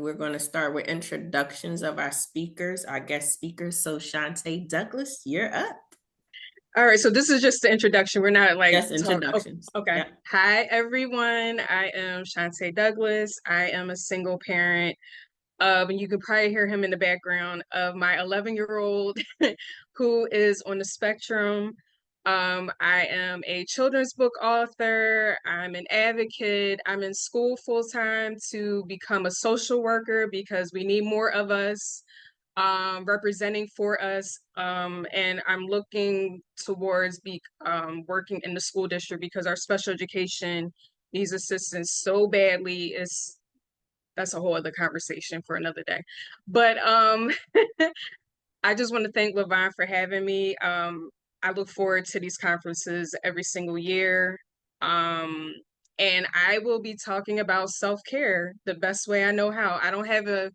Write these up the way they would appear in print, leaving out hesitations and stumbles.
we're going to start with introductions of our speakers, our guest speakers. So Shantae Douglas, you're up. All right, so this is just the introduction. We're not like Yes, introductions. Okay. Yep. Hi, everyone. I am Shantae Douglas. I am a single parent. And you can probably hear him in the background of my 11-year-old who is on the spectrum. I am a children's book author. I'm an advocate. I'm in school full time to become a social worker because we need more of us representing for us. And I'm looking towards working in the school district because our special education needs assistance so badly. That's a whole other conversation for another day. But I just want to thank Levon for having me. I look forward to these conferences every single year. And I will be talking about self-care the best way I know how. I don't have a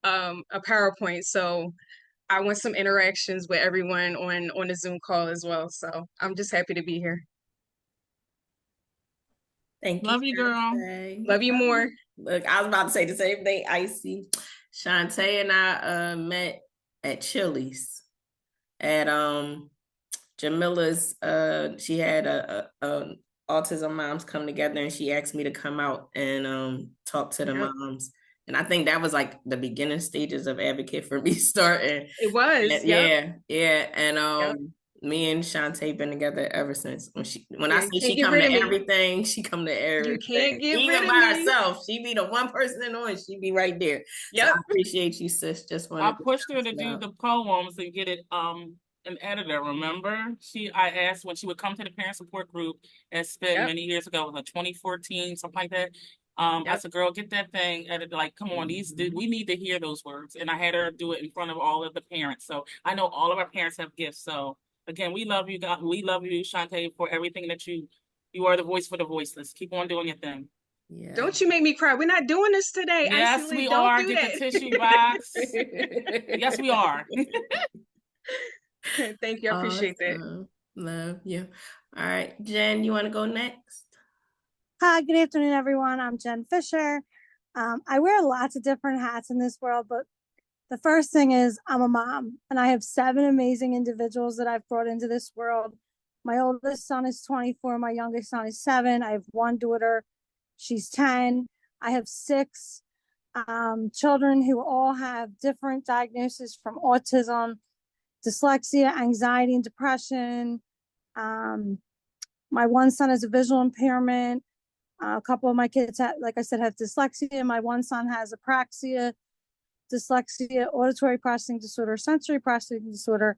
PowerPoint, so I want some interactions with everyone on the Zoom call as well. So I'm just happy to be here. Thank you. Love you, girl. Love you more. Look, I was about to say the same thing, Icy. Shantae and I met at Chili's at Jamila's. She had a autism moms come together, and she asked me to come out and talk to the moms. And I think that was like the beginning stages of Advocate for me starting. It was, and, yeah. And me and Shantae been together ever since. When I say she come to everything, she come to everything. You can't get rid of me. Even by herself, she be the one person on, she be right there. Yep. So I appreciate you, sis. I pushed her to do the poems and get it an editor, remember? I asked when she would come to the parent support group and spent many years ago, like 2014, something like that. I said, girl, get that thing edited. Like, come on, we need to hear those words. And I had her do it in front of all of the parents. So I know all of our parents have gifts. So again, we love you, God. We love you, Shantae, for everything that you are the voice for the voiceless. Keep on doing your thing. Yeah. Don't you make me cry. We're not doing this today. Yes, we are. Get the tissue box. Yes, we are. Thank you. I appreciate that. Love you. All right, Jen, you want to go next? Hi, good afternoon, everyone. I'm Jen Fisher. I wear lots of different hats in this world, but the first thing is I'm a mom, and I have 7 amazing individuals that I've brought into this world. My oldest son is 24. My youngest son is 7. I have 1 daughter. She's 10. I have 6 children who all have different diagnoses from autism, dyslexia, anxiety, and depression. My one son has a visual impairment. A couple of my kids, like I said, have dyslexia. My one son has apraxia, dyslexia, auditory processing disorder, sensory processing disorder.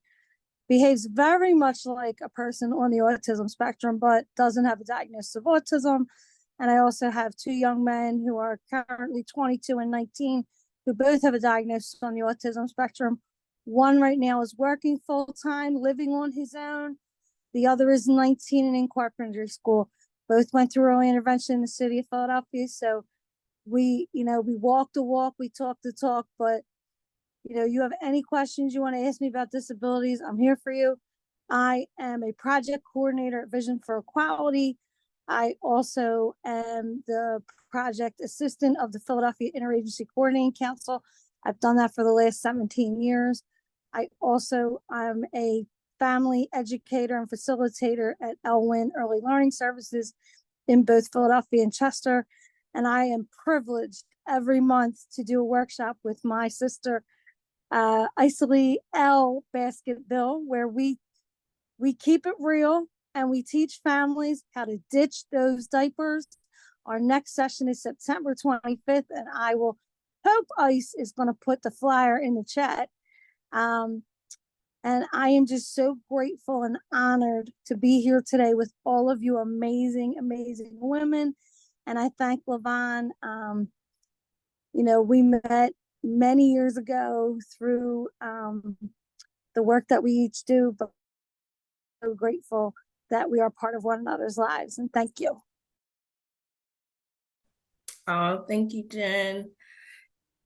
Behaves very much like a person on the autism spectrum, but doesn't have a diagnosis of autism. And I also have 2 young men who are currently 22 and 19, who both have a diagnosis on the autism spectrum. One right now is working full-time, living on his own. The other is 19 and in carpentry school. Both went through early intervention in the city of Philadelphia. So we walk the walk, we talk the talk, but you have any questions you want to ask me about disabilities, I'm here for you. I am a project coordinator at Vision for Equality. I also am the project assistant of the Philadelphia Interagency Coordinating Council. I've done that for the last 17 years. I also am a family educator and facilitator at Elwyn Early Learning Services in both Philadelphia and Chester. And I am privileged every month to do a workshop with my sister, Isley L. Basketville, where we keep it real and we teach families how to ditch those diapers. Our next session is September 25th, and I will hope Ice is going to put the flyer in the chat. And I am just so grateful and honored to be here today with all of you amazing, amazing women. And I thank Levon. We met many years ago through the work that we each do, but I'm so grateful that we are part of one another's lives. And thank you. Oh, thank you, Jen.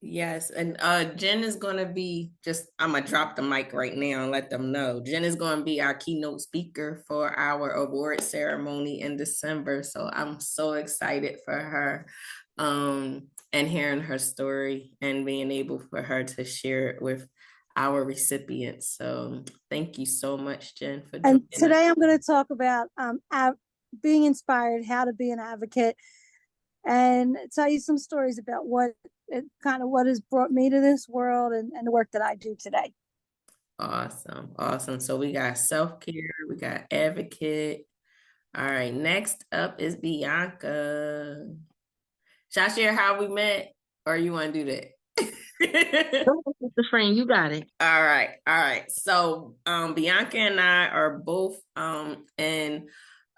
Yes, and Jen is going to be I'm going to drop the mic right now and let them know. Jen is going to be our keynote speaker for our award ceremony in December. So I'm so excited for her. and hearing her story and being able for her to share it with our recipients. So thank you so much, Jen, for joining And us. today I'm going to talk about being inspired, how to be an advocate, and tell you some stories about what has brought me to this world and the work that I do today. Awesome. Awesome. So we got self-care, we got advocate. All right, next up is Bianca. Should I share how we met, or you want to do that? The friend, you got it. All right, all right. So Bianca and I are both in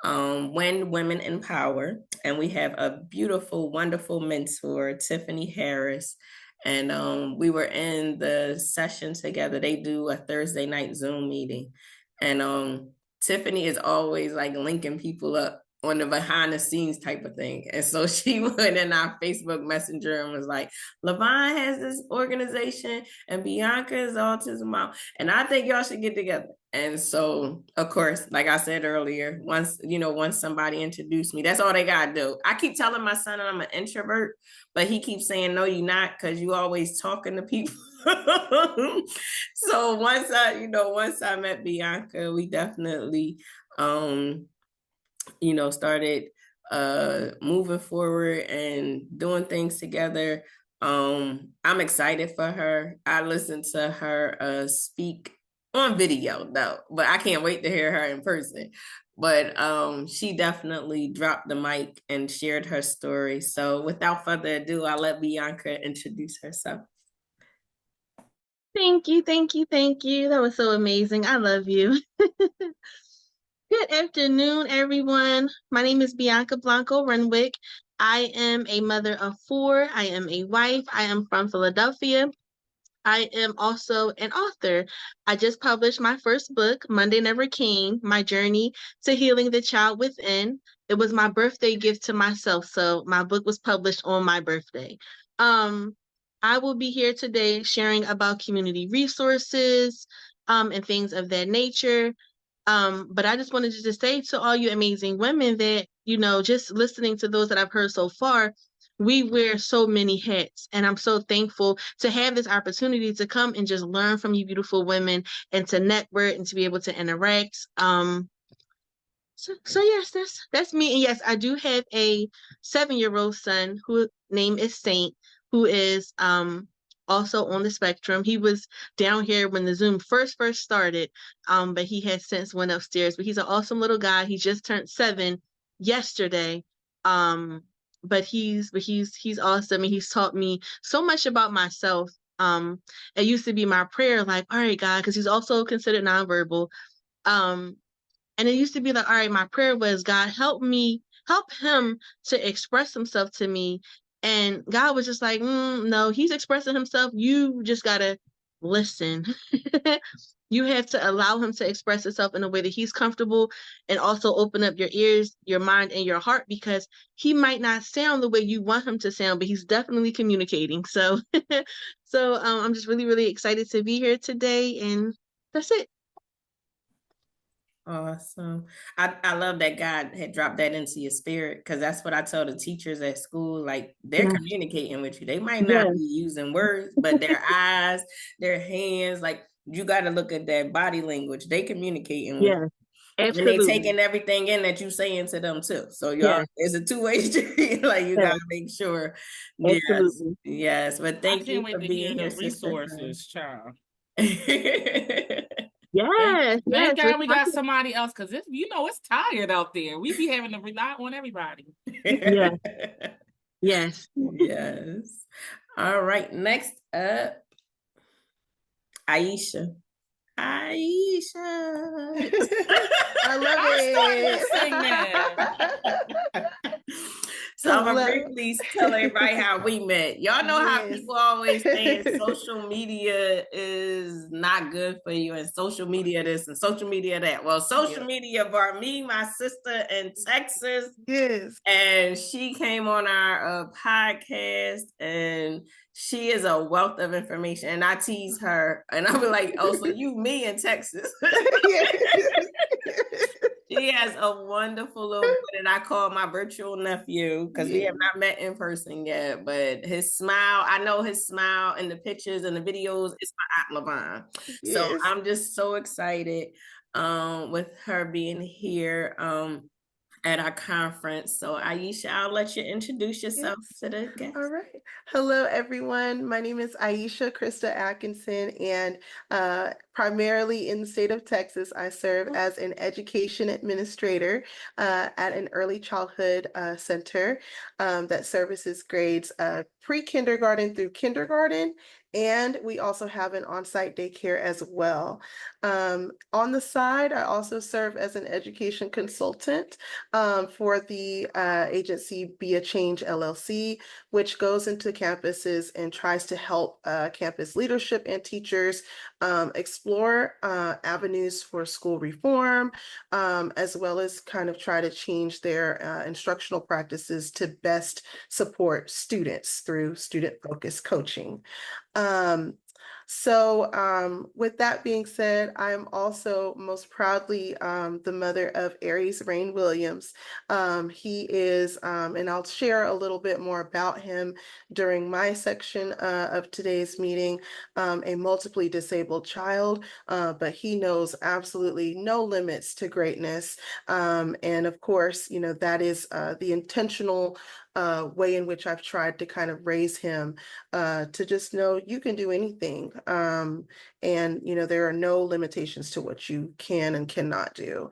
When Women Empower, and we have a beautiful, wonderful mentor, Tiffany Harris. And we were in the session together. They do a Thursday night Zoom meeting. And Tiffany is always like linking people up on the behind the scenes type of thing. And so she went in our Facebook Messenger and was like, Levon has this organization and Bianca is Autism Mom. And I think y'all should get together. And so, of course, like I said earlier, once somebody introduced me, that's all they got to do. I keep telling my son I'm an introvert, but he keeps saying, no, you're not, because you always talking to people. So once I met Bianca, we definitely, started moving forward and doing things together. I'm excited for her. I listened to her speak on video though, but I can't wait to hear her in person. But she definitely dropped the mic and shared her story. So without further ado, I'll let Bianca introduce herself. Thank you, thank you, thank you. That was so amazing. I love you. Good afternoon, everyone. My name is Bianca Blanco Renwick. I am a mother of 4. I am a wife. I am from Philadelphia. I am also an author. I just published my first book, Monday Never Came, My Journey to Healing the Child Within. It was my birthday gift to myself, so my book was published on my birthday. I will be here today sharing about community resources and things of that nature. But I just wanted to just say to all you amazing women that, just listening to those that I've heard so far, we wear so many hats, and I'm so thankful to have this opportunity to come and just learn from you beautiful women and to network and to be able to interact. So yes, that's me. And yes, I do have a 7-year-old son whose name is Saint, who is also on the spectrum. He was down here when the Zoom first started, but he has since went upstairs. But he's an awesome little guy. He just turned 7 yesterday. But he's awesome, and he's taught me so much about myself. It used to be my prayer, like, all right, God, because he's also considered nonverbal. And it used to be like, all right, my prayer was, God, help him to express himself to me. And God was just like, no, he's expressing himself. You just got to listen. You have to allow him to express himself in a way that he's comfortable, and also open up your ears, your mind, and your heart, because he might not sound the way you want him to sound, but he's definitely communicating. So, I'm just really, really excited to be here today, and that's it. Awesome. I love that God had dropped that into your spirit, because that's what I tell the teachers at school. Like, they're communicating with you. They might not be using words, but their eyes, their hands, like, you got to look at that body language. They communicating with you. Absolutely. And they taking everything in that you saying to them too. So y'all, it's a two-way street. Like, you gotta make sure. Absolutely. Yes. But thank you for being here, the resources, child. Thank God we got somebody else, because it's tired out there. We be having to rely on everybody. Yes. All right. Next up, Aisha. I love it. Sing that. So I'm gonna briefly tell everybody how we met. Y'all know how people always say social media is not good for you, and social media this and social media that. Well, social media brought me, my sister in Texas. Yes. And she came on our podcast, and she is a wealth of information. And I tease her, and I'll be like, oh, so you, me in Texas. She has a wonderful little boy that I call my virtual nephew because we have not met in person yet. But his smile, I know his smile in the pictures and the videos is my Aunt Lavon. So Yes. I'm just so excited with her being here at our conference. So Aisha, I'll let you introduce yourself to the guests. All right. Hello, everyone. My name is Aisha Krista Atkinson, and primarily in the state of Texas, I serve as an education administrator at an early childhood center that services grades pre-kindergarten through kindergarten. And we also have an on-site daycare as well. On the side, I also serve as an education consultant for the agency Be a Change LLC, which goes into campuses and tries to help campus leadership and teachers explore avenues for school reform, as well as kind of try to change their instructional practices to best support students through student-focused coaching. With that being said, I am also most proudly the mother of Aries Rain Williams. He is, and I'll share a little bit more about him during my section of today's meeting, a multiply disabled child, but he knows absolutely no limits to greatness. And of course, you know, that is the intentional way in which I've tried to kind of raise him to just know you can do anything. And, you know, there are no limitations to what you can and cannot do.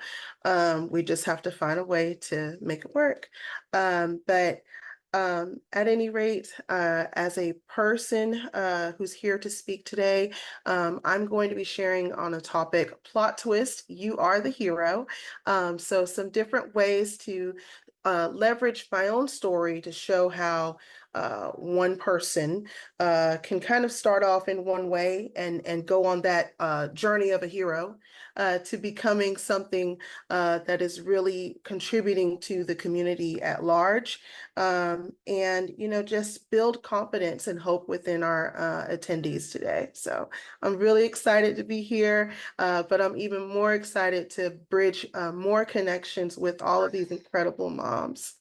We just have to find a way to make it work. At any rate, as a person who's here to speak today, I'm going to be sharing on a topic, plot twist, you are the hero. So some different ways to leverage my own story to show how one person can kind of start off in one way and go on that journey of a hero to becoming something that is really contributing to the community at large. And, you know, just build confidence and hope within our attendees today. So I'm really excited to be here, but I'm even more excited to bridge more connections with all of these incredible moms.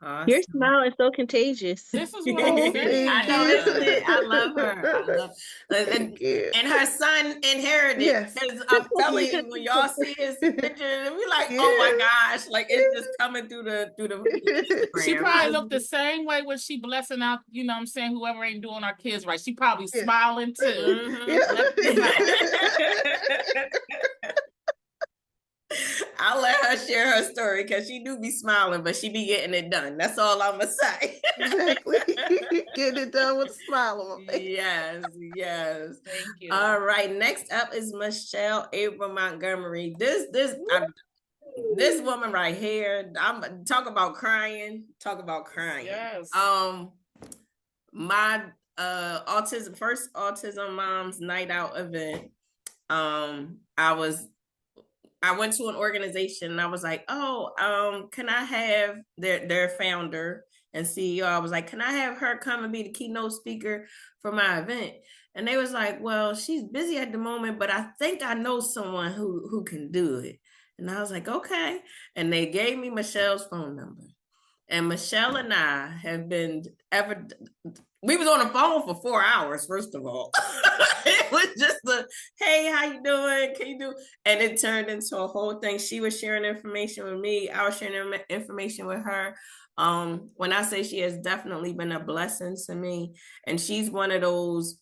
Awesome. Your smile is so contagious. This is what I'm saying. I know, isn't it? I love her. I love Thank you. and her son inherited. Yes. Because I'm telling you, when y'all see his picture, and we like, oh my gosh, like it's just coming through the She Instagram. probably looked the same way when she blessing out, you know what I'm saying, whoever ain't doing our kids right. She probably Yeah. smiling too. I'll let her share her story because she do be smiling, but she be getting it done. That's all I'm gonna say. Exactly. Getting it done with a smile on my face. Yes, yes. Thank you. All right. Next up is Michelle April Montgomery. This woman right here. I'm talk about crying. Talk about crying. Yes. My first autism moms night out event. I went to an organization and I was like, oh, can I have their founder and CEO? I was like, can I have her come and be the keynote speaker for my event? And they was like, well, she's busy at the moment, but I think I know someone who can do it. And I was like, okay. And they gave me Michelle's phone number. And Michelle and I have been we was on the phone for 4 hours, first of all. It was just hey, how you doing? Can you do? And it turned into a whole thing. She was sharing information with me. I was sharing information with her. When I say she has definitely been a blessing to me, and she's one of those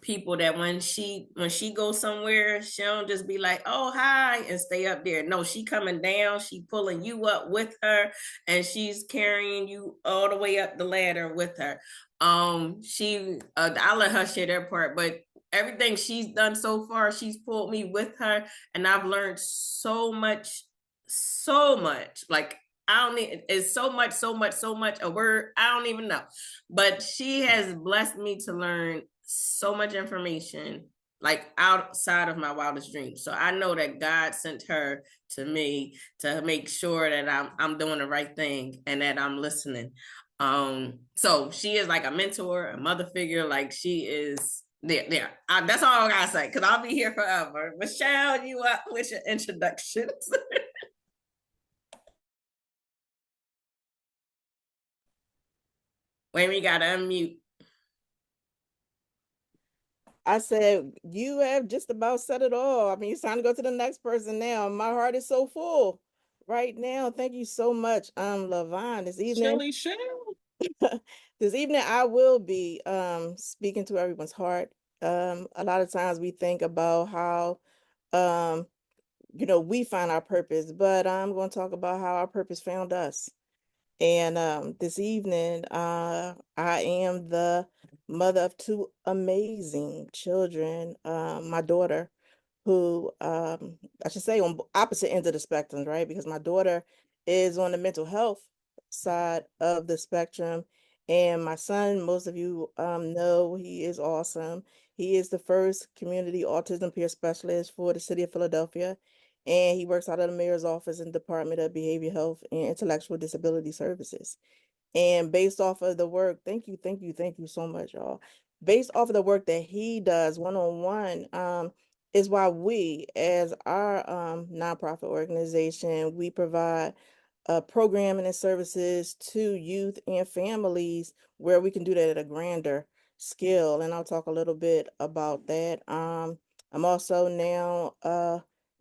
people that when she goes somewhere, she don't just be like, oh, hi, and stay up there. No, she coming down, she pulling you up with her, and she's carrying you all the way up the ladder with her. I'll let her share that part, but everything she's done so far, she's pulled me with her, and I've learned so much. Like, I don't need, it's so much a word, I don't even know. But she has blessed me to learn so much information, like outside of my wildest dreams. So I know that God sent her to me to make sure that I'm doing the right thing and that I'm listening. So she is like a mentor, a mother figure. Like, she is there. That's all I gotta say, because I'll be here forever. Michelle, you up with your introductions? Wait, we gotta unmute. I said, you have just about said it all. I mean, it's time to go to the next person now. My heart is so full right now. Thank you so much, LaVon. This evening, this evening I will be speaking to everyone's heart. A lot of times we think about how we find our purpose, but I'm going to talk about how our purpose found us. And this evening, I am the mother of two amazing children. My daughter, who I should say on opposite ends of the spectrum, right? Because my daughter is on the mental health side of the spectrum. And my son, most of you know, he is awesome. He is the first community autism peer specialist for the city of Philadelphia. And he works out of the mayor's office in Department of Behavioral Health and Intellectual Disability Services. And based off of the work, thank you so much, y'all. Based off of the work that he does one-on-one, is why we, as our nonprofit organization, we provide programming and services to youth and families where we can do that at a grander scale. And I'll talk a little bit about that. I'm also now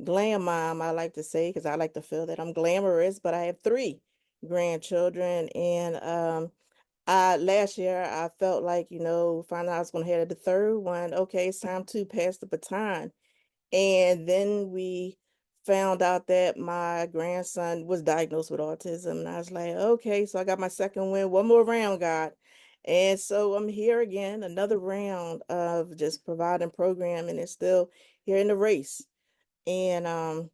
glam mom, I like to say, because I like to feel that I'm glamorous, but I have 3 grandchildren. And last year I felt like, found out I was going to have the 3rd one. Okay, it's time to pass the baton. And then we found out that my grandson was diagnosed with autism. And I was like, okay, so I got my 2nd win, one more round, God. And so I'm here again, another round of just providing programming and still here in the race. And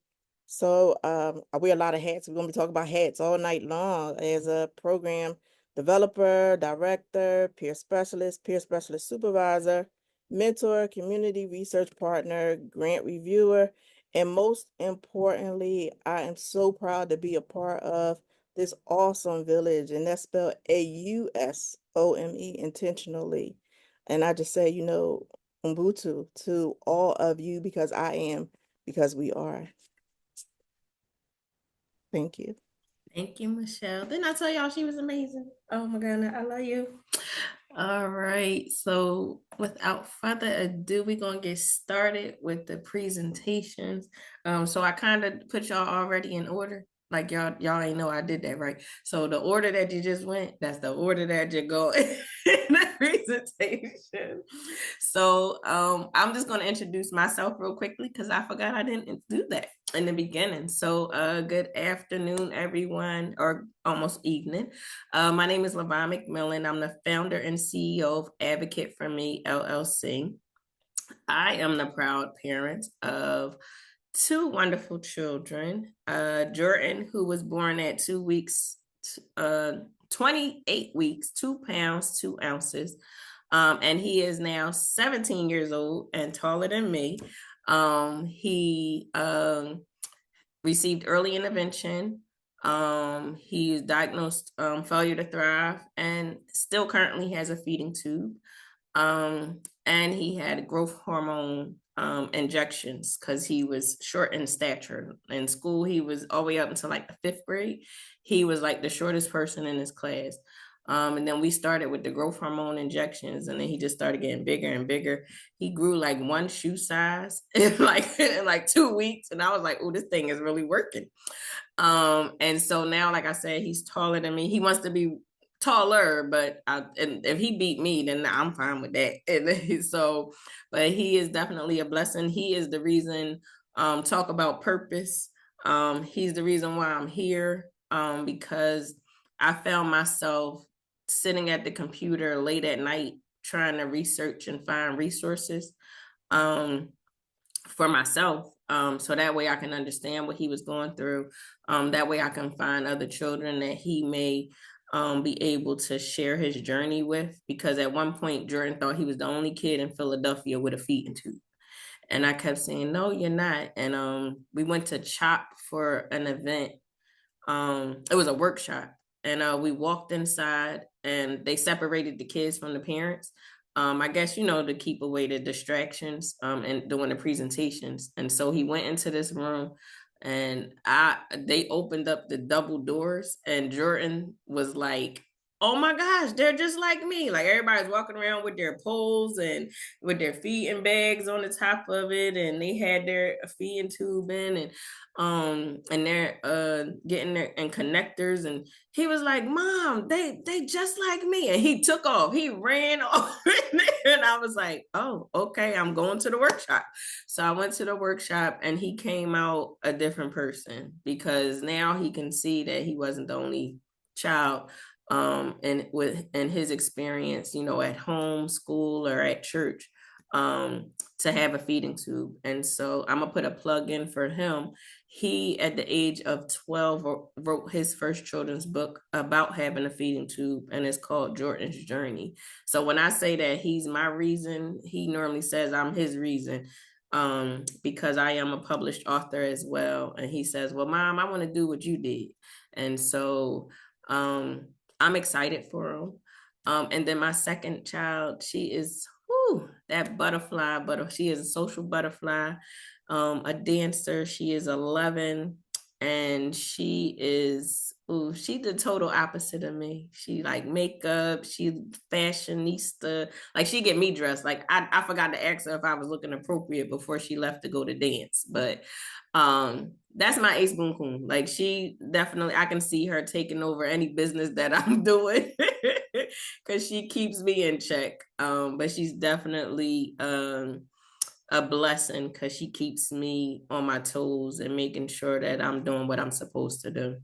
so I wear a lot of hats. We're gonna be talking about hats all night long as a program developer, director, peer specialist supervisor, mentor, community research partner, grant reviewer, and most importantly, I am so proud to be a part of this awesome village, and that's spelled AUSOME, intentionally. And I just say, Ubuntu to all of you, because I am, because we are. Thank you. Thank you, Michelle. Didn't I tell y'all she was amazing? Oh my God, I love you. All right, so without further ado, we're gonna get started with the presentations. So I kind of put y'all already in order. Like y'all ain't know I did that, right? So the order that you just went, that's the order that you go in the presentation. So I'm just gonna introduce myself real quickly because I forgot I didn't do that in the beginning. So good afternoon, everyone, or almost evening. My name is LaVon McMillan. I'm the founder and CEO of Advocate for Me, LLC. I am the proud parent of 2 wonderful children. Jordan, who was born at 2 weeks, 28 weeks, 2 pounds, 2 ounces. And he is now 17 years old and taller than me. He received early intervention. He was diagnosed failure to thrive and still currently has a feeding tube. And he had growth hormone injections because he was short in stature. In school, he was all the way up until like the 5th grade. He was like the shortest person in his class. And then we started with the growth hormone injections, and then he just started getting bigger and bigger. He grew like 1 shoe size in like 2 weeks. And I was like, oh, this thing is really working. And so now, like I said, he's taller than me. He wants to be taller, but and if he beat me, then I'm fine with that. And so, but he is definitely a blessing. He is the reason, talk about purpose. He's the reason why I'm here, because I found myself sitting at the computer late at night trying to research and find resources for myself, so that way I can understand what he was going through. That way I can find other children that he may be able to share his journey with, because at one point Jordan thought he was the only kid in Philadelphia with a feeding tube. And I kept saying, no, you're not. And we went to CHOP for an event. It was a workshop, and we walked inside and they separated the kids from the parents. I guess, to keep away the distractions, and doing the presentations. And so he went into this room, and they opened up the double doors, and Jordan was like, oh my gosh, they're just like me. Like, everybody's walking around with their poles and with their feeding bags on the top of it, and they had their feeding tube in, and they're getting their and connectors. And he was like, Mom, they just like me. And he took off. He ran off. And I was like, oh, okay, I'm going to the workshop. So I went to the workshop, and he came out a different person, because now he can see that he wasn't the only child, and in his experience, at home, school, or at church, to have a feeding tube. And so I'm gonna put a plug in for him. He, at the age of 12, wrote his first children's book about having a feeding tube, and it's called Jordan's Journey. So when I say that he's my reason, he normally says I'm his reason, because I am a published author as well. And he says, well, Mom, I want to do what you did. And so I'm excited for him. And then my second child, she is that butterfly, but she is a social butterfly, a dancer. She is 11, and she is she's the total opposite of me. She like makeup, she fashionista. Like, she get me dressed. Like, I forgot to ask her if I was looking appropriate before she left to go to dance. But that's my ace boon coon. Like, she definitely, I can see her taking over any business that I'm doing, because she keeps me in check. But she's definitely a blessing, because she keeps me on my toes and making sure that I'm doing what I'm supposed to do,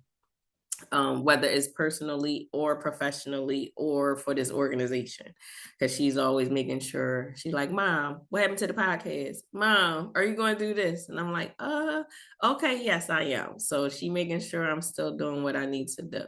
whether it's personally or professionally or for this organization, because she's always making sure. She's like, Mom, what happened to the podcast? Mom, are you going to do this? And I'm like, okay, yes, I am. So she making sure I'm still doing what I need to do.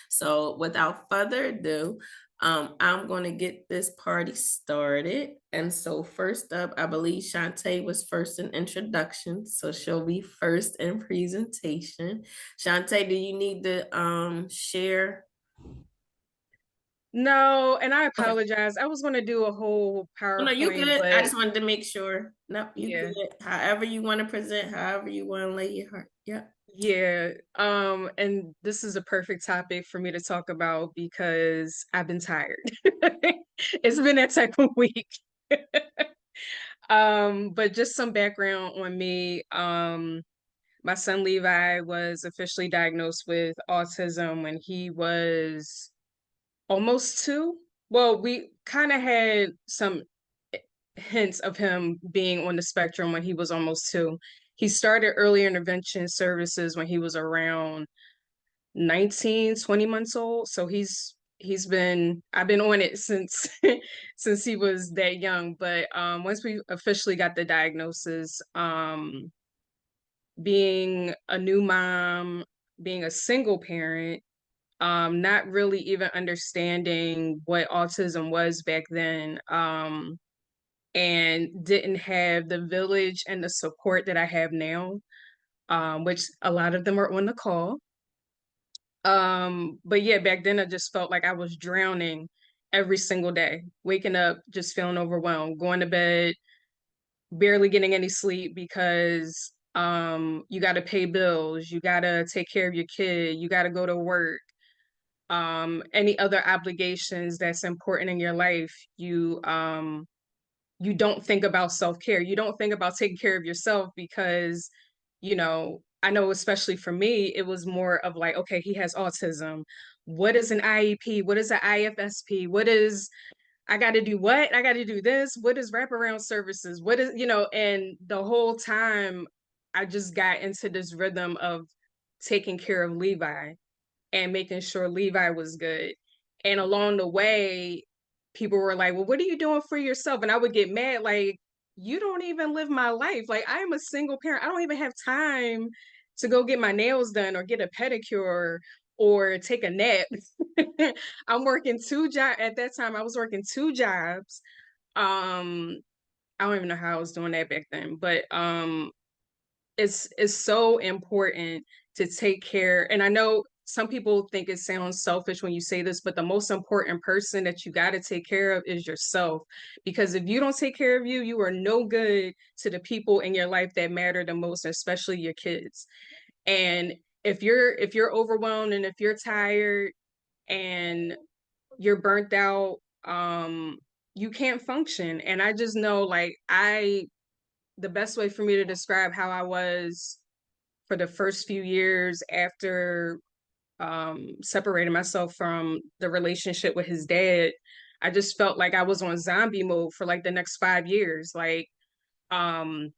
So without further ado, I'm going to get this party started. And so first up, I believe Shantae was first in introduction, so she'll be first in presentation. Shantae, do you need to share? No, and I apologize. I was going to do a whole Oh, no, you PowerPoint, good. I but just wanted to make sure. Nope, you yeah. good. However you want to present, however you want to lay your heart. Yep. Yeah, and this is a perfect topic for me to talk about because I've been tired. It's been that type of week. But just some background on me. My son Levi was officially diagnosed with autism when he was almost 2. Well, we kind of had some hints of him being on the spectrum when he was almost 2. He started early intervention services when he was around 19, 20 months old. So I've been on it since since he was that young. But once we officially got the diagnosis, being a new mom, being a single parent, not really even understanding what autism was back then, and didn't have the village and the support that I have now, which a lot of them are on the call. But yeah, back then I just felt like I was drowning every single day, waking up, just feeling overwhelmed, going to bed, barely getting any sleep because you got to pay bills, you got to take care of your kid, you got to go to work, any other obligations that's important in your life. You don't think about self-care. You don't think about taking care of yourself because, I know especially for me, it was more of like, okay, he has autism. What is an IEP? What is an IFSP? What is, I got to do what? I got to do this. What is wraparound services? What is, and the whole time I just got into this rhythm of taking care of Levi and making sure Levi was good. And along the way, people were like, well, what are you doing for yourself? And I would get mad, like, you don't even live my life. Like, I am a single parent. I don't even have time to go get my nails done or get a pedicure or take a nap. I'm working 2 jobs. At that time, I was working 2 jobs. I don't even know how I was doing that back then, but it's so important to take care. And I know some people think it sounds selfish when you say this, but the most important person that you got to take care of is yourself. Because if you don't take care of you, you are no good to the people in your life that matter the most, especially your kids. And if you're overwhelmed and if you're tired and you're burnt out, you can't function. And I just know, like, the best way for me to describe how I was for the first few years after separating myself from the relationship with his dad, I just felt like I was on zombie mode for like the next 5 years. Like, um,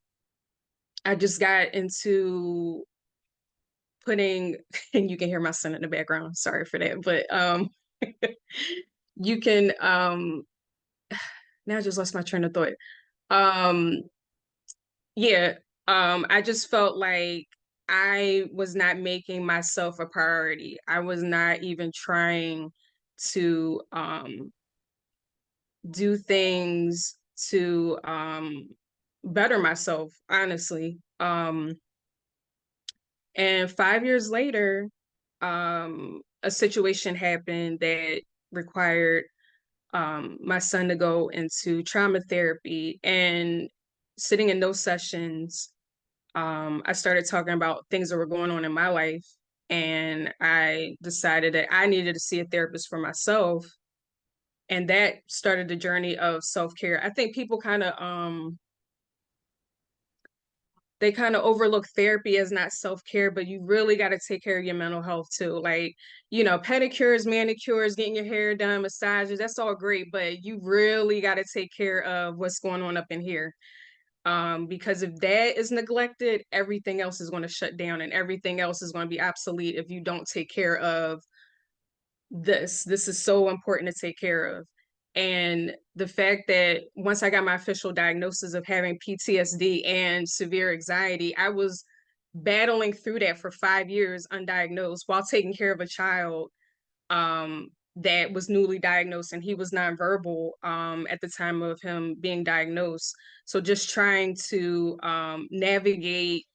I just got into putting, and you can hear my son in the background. Sorry for that, but you can now I just lost my train of thought. Um, yeah, I just felt like I was not making myself a priority. I was not even trying to do things to better myself, honestly. And 5 years later, a situation happened that required my son to go into trauma therapy. And sitting in those sessions, I started talking about things that were going on in my life. And I decided that I needed to see a therapist for myself. And that started the journey of self-care. I think people they kind of overlook therapy as not self-care, but you really got to take care of your mental health too. Like, pedicures, manicures, getting your hair done, massages, that's all great, but you really got to take care of what's going on up in here. Because if that is neglected, everything else is going to shut down and everything else is going to be obsolete if you don't take care of this. This is so important to take care of. And the fact that once I got my official diagnosis of having PTSD and severe anxiety, I was battling through that for 5 years undiagnosed while taking care of a child that was newly diagnosed, and he was nonverbal at the time of him being diagnosed. So just trying to navigate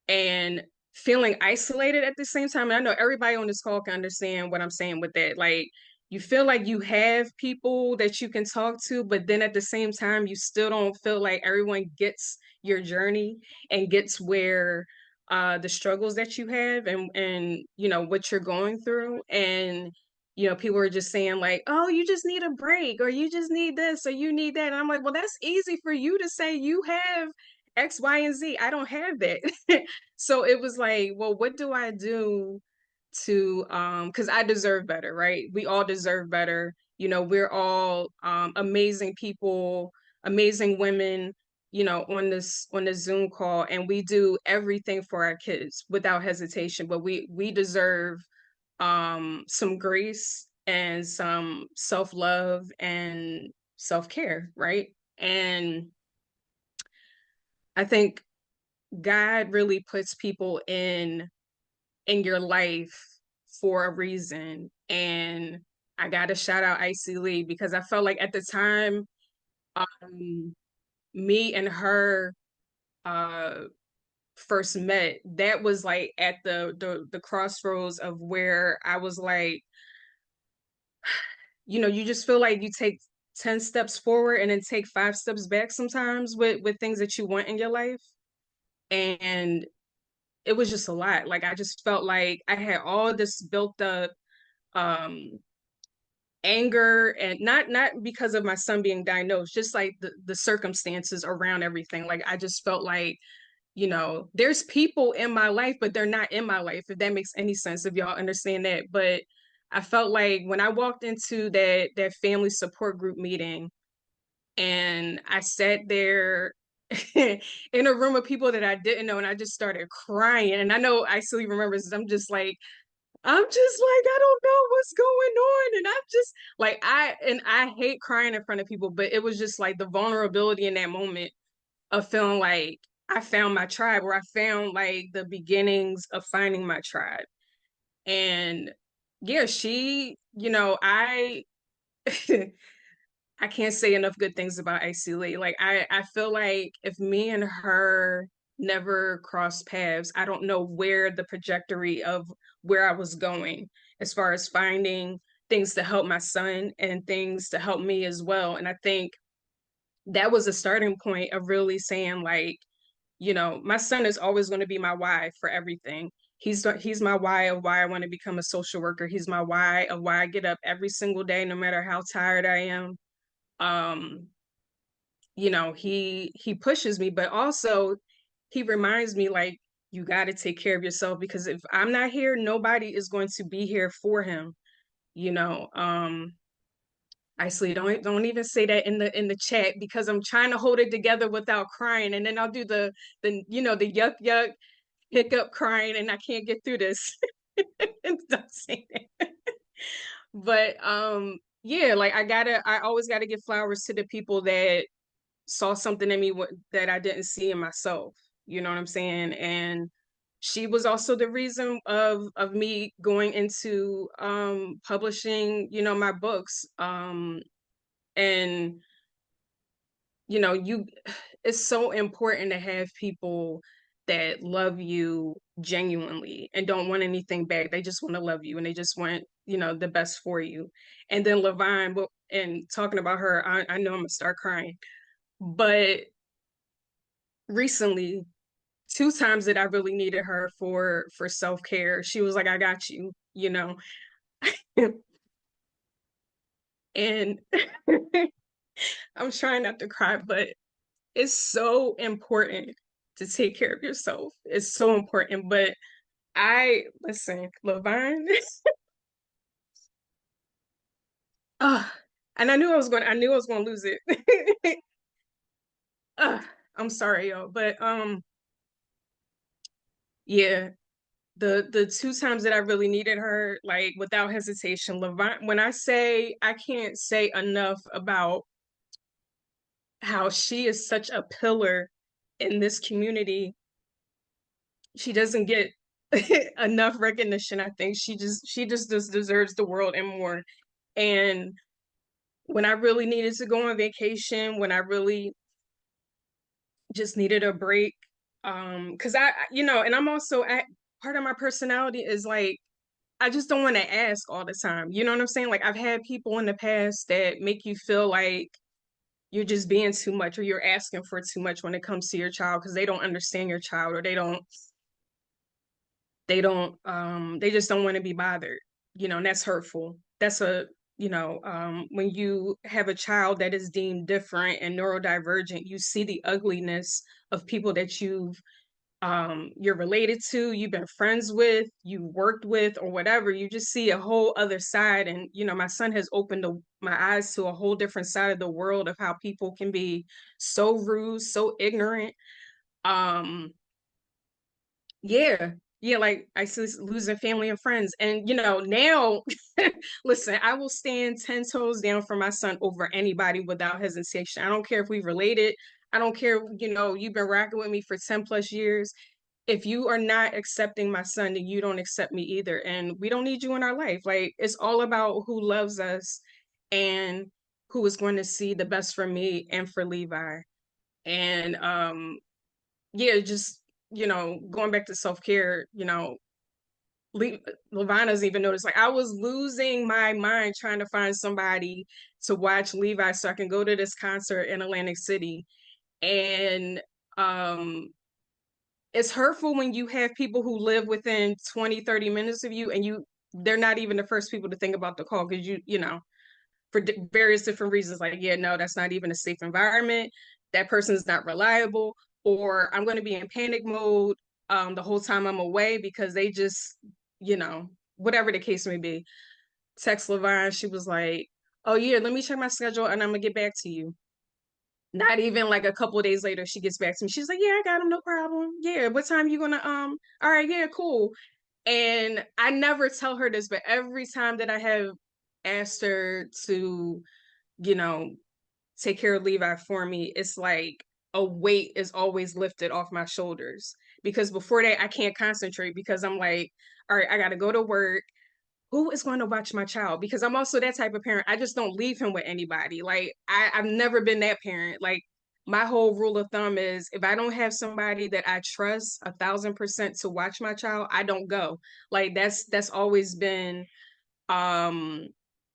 and feeling isolated at the same time. And I know everybody on this call can understand what I'm saying with that. Like, you feel like you have people that you can talk to, but then at the same time, you still don't feel like everyone gets your journey and gets where the struggles that you have and what you're going through. And people are just saying like, oh, you just need a break, or you just need this, or you need that. And I'm like, well, that's easy for you to say. You have X, Y, and Z. I don't have that. So it was like, well, what do I do to because I deserve better, right? We all deserve better. We're all amazing people, amazing women, on this Zoom call, and we do everything for our kids without hesitation. But we deserve some grace and some self-love and self-care, right? And I think God really puts people in your life for a reason. And I got to shout out Icy Lee, because I felt like at the time, me and her first met, that was like at the crossroads of where I was like, you just feel like you take 10 steps forward and then take 5 steps back sometimes with things that you want in your life. And it was just a lot. Like, I just felt like I had all this built up um anger, and not because of my son being diagnosed, just like the circumstances around everything. Like, I just felt like, there's people in my life, but they're not in my life, if that makes any sense, if y'all understand that. But I felt like when I walked into that family support group meeting, and I sat there in a room of people that I didn't know, and I just started crying. And I know I still remembers, I'm just like, I don't know what's going on. And I'm just like, I hate crying in front of people, but it was just like the vulnerability in that moment of feeling like I found my tribe, or I found like the beginnings of finding my tribe. And yeah, I I can't say enough good things about Icy Lee. Like, I feel like if me and her never crossed paths, I don't know where the trajectory of where I was going as far as finding things to help my son and things to help me as well. And I think that was a starting point of really saying, like, you know, my son is always going to be my why for everything. He's my why of why I want to become a social worker. He's my why of why I get up every single day, no matter how tired I am. You know, he pushes me, but also he reminds me, like, you got to take care of yourself, because if I'm not here, nobody is going to be here for him. You know, Actually, don't even say that in the chat, because I'm trying to hold it together without crying, and then I'll do the you know, the yuck yuck hiccup crying, and I can't get through this. Don't say that. But yeah, like I always gotta give flowers to the people that saw something in me that I didn't see in myself. You know what I'm saying? And she was also the reason of me going into publishing, you know, my books. And you know, it's so important to have people that love you genuinely and don't want anything back. They just want to love you, and they just want, you know, the best for you. And then Levine, and talking about her, I know I'm gonna start crying, but recently, 2 times that I really needed her for self-care, she was like, I got you, you know. And I'm trying not to cry, but it's so important to take care of yourself. It's so important. But listen, Levine, and I knew I was going to lose it. I'm sorry, y'all, but yeah, the 2 times that I really needed her, like, without hesitation, Levine, when I say, I can't say enough about how she is such a pillar in this community. She doesn't get enough recognition. I think she just deserves the world and more. And when I really needed to go on vacation, when I really just needed a break, because you know, and I'm also part of my personality is like, I just don't want to ask all the time. You know what I'm saying? Like, I've had people in the past that make you feel like you're just being too much, or you're asking for too much when it comes to your child, because they don't understand your child, or they just don't want to be bothered, you know. And that's hurtful. That's a, you know, when you have a child that is deemed different and neurodivergent, you see the ugliness of people that you're related to, you've been friends with, you worked with, or whatever. You just see a whole other side. And you know, my son has opened my eyes to a whole different side of the world, of how people can be so rude, so ignorant. um yeah, yeah, like I see losing family and friends. And you know, now listen, I will stand 10 toes down for my son over anybody without hesitation. I don't care if we related. I don't care, you know, you've been rocking with me for 10 plus years. If you are not accepting my son, then you don't accept me either. And we don't need you in our life. Like, it's all about who loves us and who is going to see the best for me and for Levi. And yeah, just, you know, going back to self-care, you know, Levana's even noticed, like, I was losing my mind trying to find somebody to watch Levi so I can go to this concert in Atlantic City. And it's hurtful when you have people who live within 20-30 minutes of you, and they're not even the first people to think about the call, because you know, for various different reasons, like, yeah, no, that's not even a safe environment, that person's not reliable, or I'm going to be in panic mode the whole time I'm away, because they just, you know, whatever the case may be. Text Levine, she was like, oh yeah, let me check my schedule and I'm gonna get back to you. Not even like a couple of days later, she gets back to me. She's like, yeah, I got him, no problem. Yeah, what time you gonna all right, yeah, cool. And I never tell her this, but every time that I have asked her to, you know, take care of Levi for me, it's like a weight is always lifted off my shoulders. Because before that, I can't concentrate, because I'm like, all right, I gotta go to work. Who is going to watch my child? Because I'm also that type of parent. I just don't leave him with anybody. Like, I've never been that parent. Like, my whole rule of thumb is if I don't have somebody that I trust 1,000% to watch my child, I don't go. Like that's always been um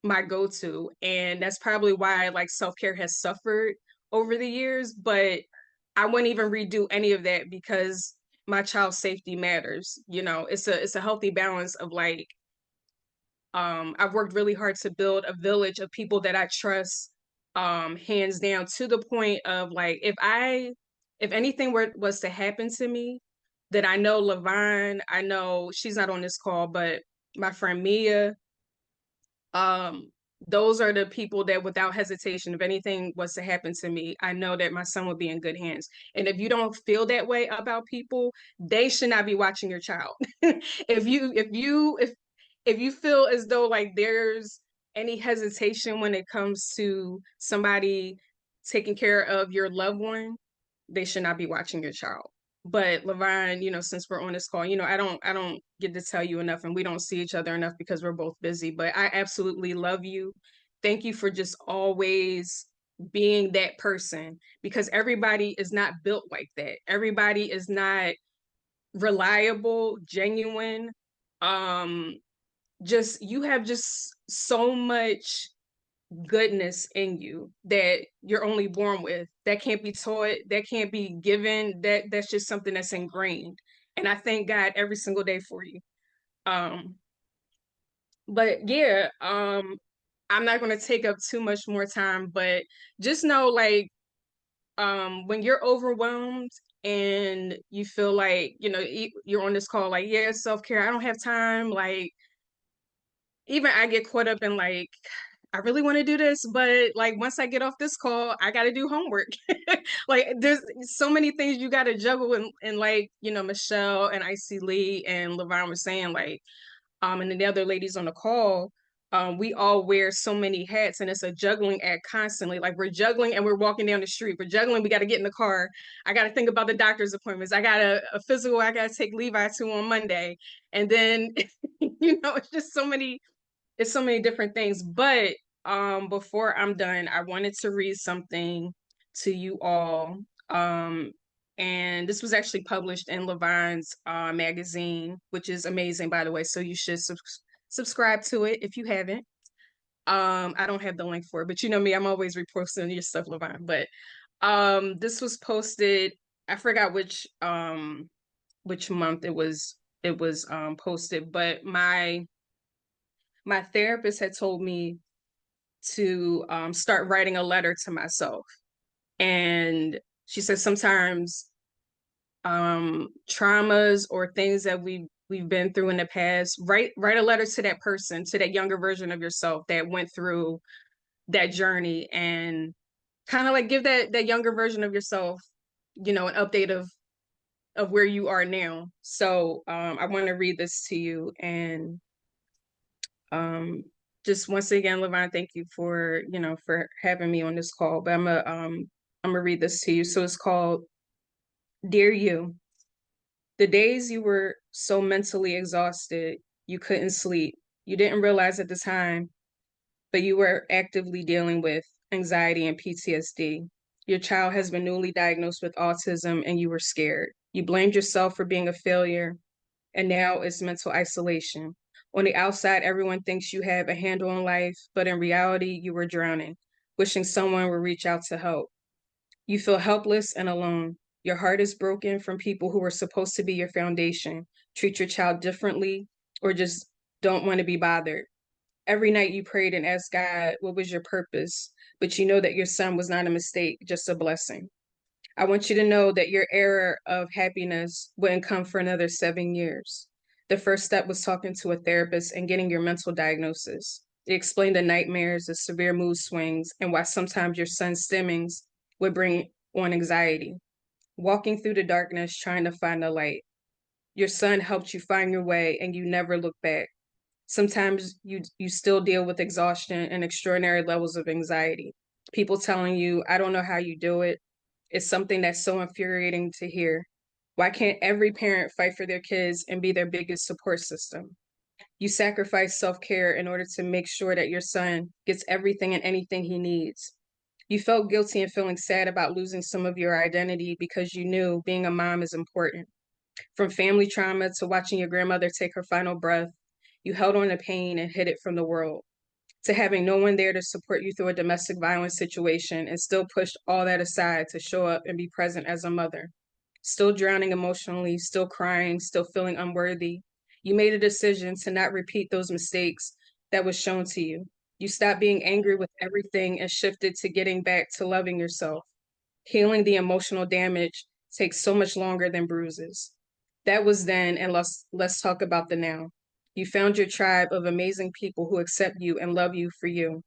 my go-to, and that's probably why like self-care has suffered over the years, but I wouldn't even redo any of that because my child's safety matters. You know, it's a healthy balance of like I've worked really hard to build a village of people that I trust, hands down, to the point of like if anything was to happen to me, that I know Levine, I know she's not on this call, but my friend Mia, um, those are the people that without hesitation, if anything was to happen to me, I know that my son would be in good hands. And if you don't feel that way about people, they should not be watching your child. If you feel as though like there's any hesitation when it comes to somebody taking care of your loved one, they should not be watching your child. But Levine, you know, since we're on this call, you know, I don't get to tell you enough, and we don't see each other enough because we're both busy, but I absolutely love you. Thank you for just always being that person, because everybody is not built like that. Everybody is not reliable, genuine. Um, just you have just so much goodness in you that you're only born with, that can't be taught, that can't be given, that's just something that's ingrained, and I thank God every single day for you. um but yeah, I'm not going to take up too much more time, but just know like when you're overwhelmed and you feel like, you know, you're on this call like, yeah, self-care, I don't have time, like even I get caught up in like, I really want to do this, but like once I get off this call, I got to do homework. Like there's so many things you got to juggle, and like, you know, Michelle and Icy Lee and Levine were saying like, and then the other ladies on the call, we all wear so many hats, and it's a juggling act constantly. Like we're juggling and we're walking down the street. We're juggling. We got to get in the car. I got to think about the doctor's appointments. I got a physical I got to take Levi to on Monday. And then, you know, it's so many different things. But before I'm done, I wanted to read something to you all. Um and this was actually published in Levine's magazine, which is amazing, by the way, so you should subscribe to it if you haven't. I don't have the link for it, but you know me, I'm always reposting your stuff, Levine. But this was posted, I forgot which month it was posted, but my therapist had told me to start writing a letter to myself. And she said sometimes traumas or things that we've been through in the past, write a letter to that person, to that younger version of yourself that went through that journey, and kind of like give that younger version of yourself, you know, an update of where you are now. So I want to read this to you. And um just once again, Levine, thank you for, you know, for having me on this call. But I'm gonna read this to you. So it's called Dear You. The days you were so mentally exhausted you couldn't sleep, you didn't realize at the time, but you were actively dealing with anxiety and PTSD. Your child has been newly diagnosed with autism and you were scared. You blamed yourself for being a failure, and now it's mental isolation. On the outside, everyone thinks you have a handle on life, but in reality, you were drowning, wishing someone would reach out to help. You feel helpless and alone. Your heart is broken from people who were supposed to be your foundation, treat your child differently, or just don't want to be bothered. Every night you prayed and asked God, what was your purpose? But you know that your son was not a mistake, just a blessing. I want you to know that your era of happiness wouldn't come for another 7 years. The first step was talking to a therapist and getting your mental diagnosis. It explained the nightmares, the severe mood swings, and why sometimes your son's stimmings would bring on anxiety. Walking through the darkness, trying to find the light. Your son helped you find your way, and you never look back. Sometimes you still deal with exhaustion and extraordinary levels of anxiety. People telling you, I don't know how you do it. It's something that's so infuriating to hear. Why can't every parent fight for their kids and be their biggest support system? You sacrifice self-care in order to make sure that your son gets everything and anything he needs. You felt guilty and feeling sad about losing some of your identity because you knew being a mom is important. From family trauma to watching your grandmother take her final breath, you held on to pain and hid it from the world. To having no one there to support you through a domestic violence situation and still pushed all that aside to show up and be present as a mother. Still drowning emotionally, still crying, still feeling unworthy. You made a decision to not repeat those mistakes that was shown to you. You stopped being angry with everything and shifted to getting back to loving yourself. Healing the emotional damage takes so much longer than bruises. That was then, and let's talk about the now. You found your tribe of amazing people who accept you and love you for you.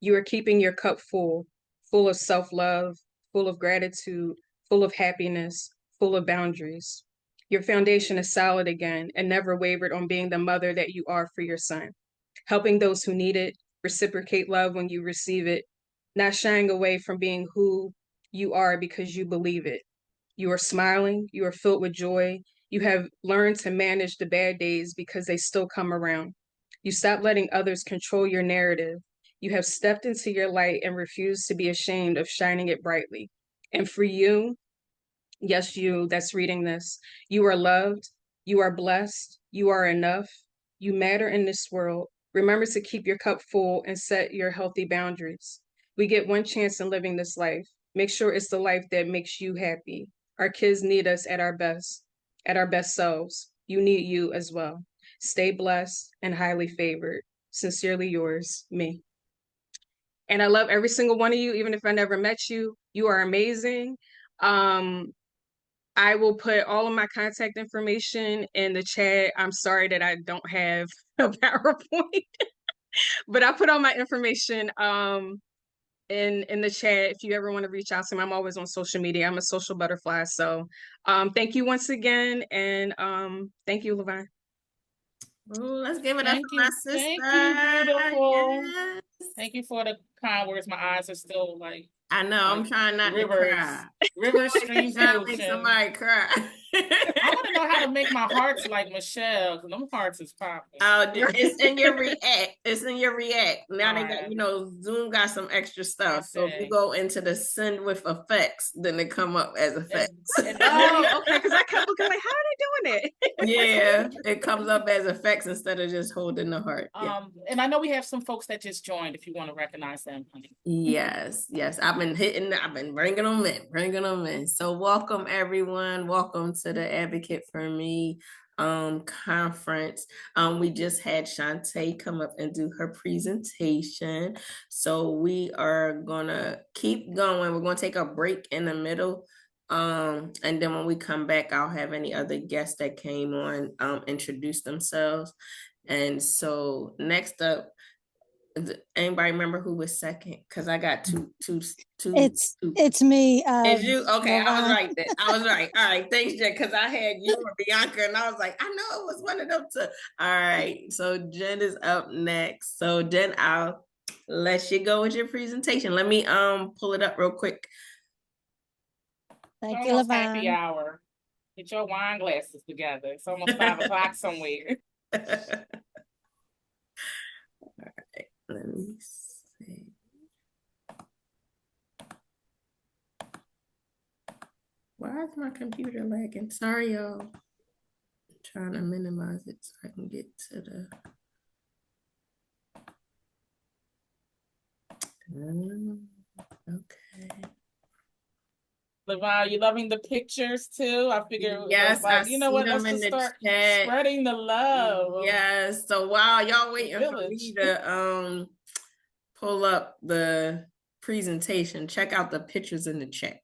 You are keeping your cup full, full of self-love, full of gratitude, full of happiness, full of boundaries. Your foundation is solid again and never wavered on being the mother that you are for your son. Helping those who need it, reciprocate love when you receive it, not shying away from being who you are because you believe it. You are smiling, you are filled with joy. You have learned to manage the bad days because they still come around. You stop letting others control your narrative. You have stepped into your light and refused to be ashamed of shining it brightly. And for you, yes, you that's reading this, you are loved, you are blessed, you are enough, you matter in this world. Remember to keep your cup full and set your healthy boundaries. We get one chance in living this life. Make sure it's the life that makes you happy. Our kids need us at our best selves. You need you as well. Stay blessed and highly favored. Sincerely yours, me. And I love every single one of you, even if I never met you. You are amazing. I will put all of my contact information in the chat. I'm sorry that I don't have a PowerPoint, but I put all my information in the chat if you ever want to reach out to me. I'm always on social media. I'm a social butterfly. So thank you once again. And thank you, Levine. Ooh, let's give it up Thank for you. my sister. Thank you, beautiful. Yes. Thank you for the kind words. My eyes are still like I know, I'm trying not to cry. Rivers, streams, and Trying to make oceans. somebody cry. I want to know how to make my hearts like Michelle, because them hearts is popping. Oh, it's in your React. It's in your React. Now they got, Alright. Zoom got some extra stuff. So if you Okay. go into the send with effects, then they come up as effects. Oh, okay. Because I kept looking like, how are they doing it? Yeah, it comes up as effects instead of just holding the heart. Yeah. And I know we have some folks that just joined. If you want to recognize them, honey. Yes, I've been bringing them in. So welcome everyone. Welcome to the Advocate for Me conference. We just had Shantae come up and do her presentation. So we are gonna keep going. We're gonna take a break in the middle. And then when we come back, I'll have any other guests that came on introduce themselves. And so next up, anybody remember who was second? Because I got two. It's me. It's you. Okay, I was Lavon. right then. I was right. All right, thanks, Jen. Because I had you and Bianca, and I was like, I know it was one of them two. All right, so Jen is up next. So Jen, I'll let you go with your presentation. Let me pull it up real quick. Thank It's you, almost happy Lavon. hour. Get your wine glasses together. It's almost 5 o'clock somewhere. All right, let me see. Why is my computer lagging? Sorry, y'all. I'm trying to minimize it so I can get to the. Okay. Levine, you loving the pictures too? I figured it was Yes, like, I you know see what? them Let's in just the start chat. spreading the love. Yes. So while y'all waiting for me Village. to pull up the presentation, check out the pictures in the chat.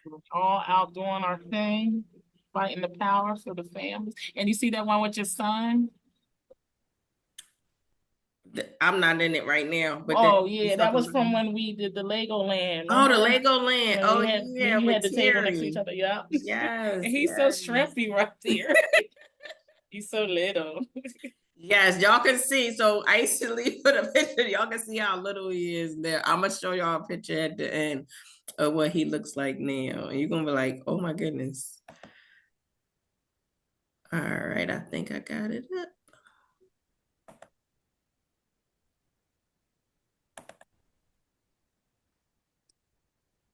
We're all out doing our thing, fighting the power for the families. And you see that one with your son? I'm not in it right now, but Oh yeah, that was from when we did the Lego land. oh, the Remember? Legoland. When Oh we had, yeah, you had with the table next to Terry. each other. Yeah. Yes. And he's so shrimpy right there. He's so little. Yes, y'all can see. So I used to leave for the picture. Y'all can see how little he is there. I'm gonna show y'all a picture at the end of what he looks like now. And you're gonna be like, oh my goodness. All right, I think I got it up.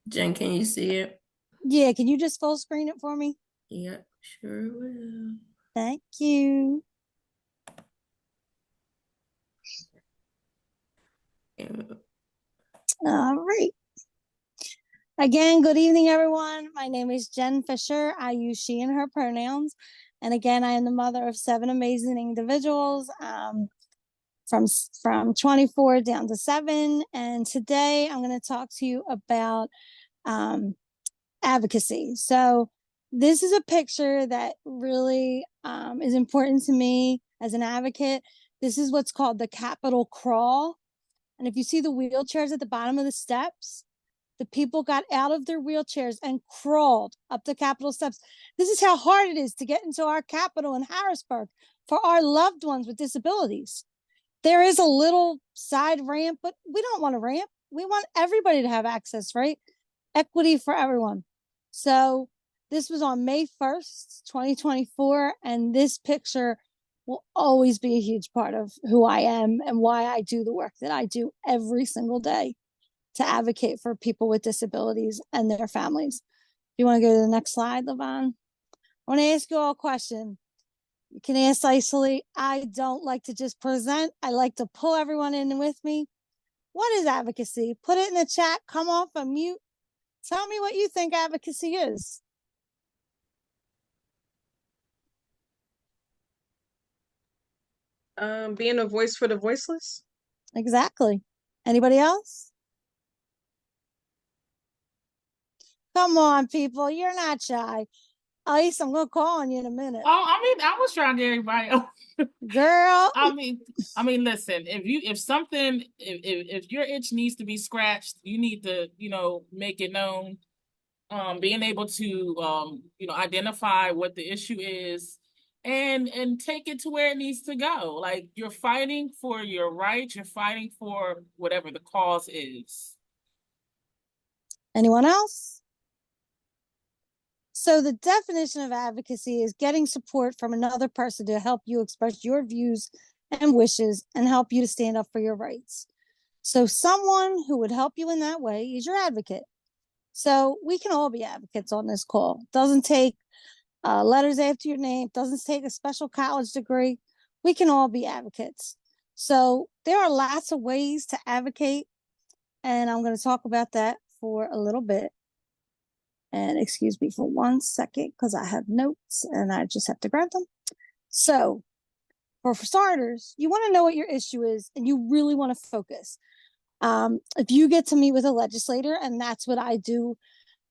Jen, can you see it? Yeah, can you just full screen it for me? Yeah, sure will. Thank you. All right. Again, good evening, everyone. My name is Jen Fisher. I use she and her pronouns. And again, I am the mother of 7 amazing individuals from 24 down to 7. And today I'm going to talk to you about advocacy. So this is a picture that really is important to me as an advocate. This is what's called the Capitol Crawl. And if you see the wheelchairs at the bottom of the steps, the people got out of their wheelchairs and crawled up the Capitol steps. This is how hard it is to get into our Capitol in Harrisburg for our loved ones with disabilities. There is a little side ramp, but we don't want a ramp. We want everybody to have access, right? Equity for everyone. So this was on May 1st, 2024, and this picture will always be a huge part of who I am and why I do the work that I do every single day to advocate for people with disabilities and their families. You want to go to the next slide, Levon? I want to ask you all a question. You can ask icily. I don't like to just present. I like to pull everyone in with me. What is advocacy? Put it in the chat. Come off and mute. Tell me what you think advocacy is. Being a voice for the voiceless. Exactly. Anybody else? Come on, people. You're not shy. Ice, I'm going to call on you in a minute. Oh, I mean, I was trying to get everybody else. Girl. I mean, listen, if your itch needs to be scratched, you need to, make it known. Being able to, identify what the issue is and take it to where it needs to go. Like, you're fighting for your rights, you're fighting for whatever the cause is. Anyone else? So the definition of advocacy is getting support from another person to help you express your views and wishes and help you to stand up for your rights. So someone who would help you in that way is your advocate. So we can all be advocates on this call. Doesn't take letters after your name, doesn't take a special college degree. We can all be advocates. So there are lots of ways to advocate, and I'm going to talk about that for a little bit. And excuse me for 1 second because I have notes and I just have to grab them. So for starters, you want to know what your issue is and you really want to focus. If you get to meet with a legislator, and that's what I do,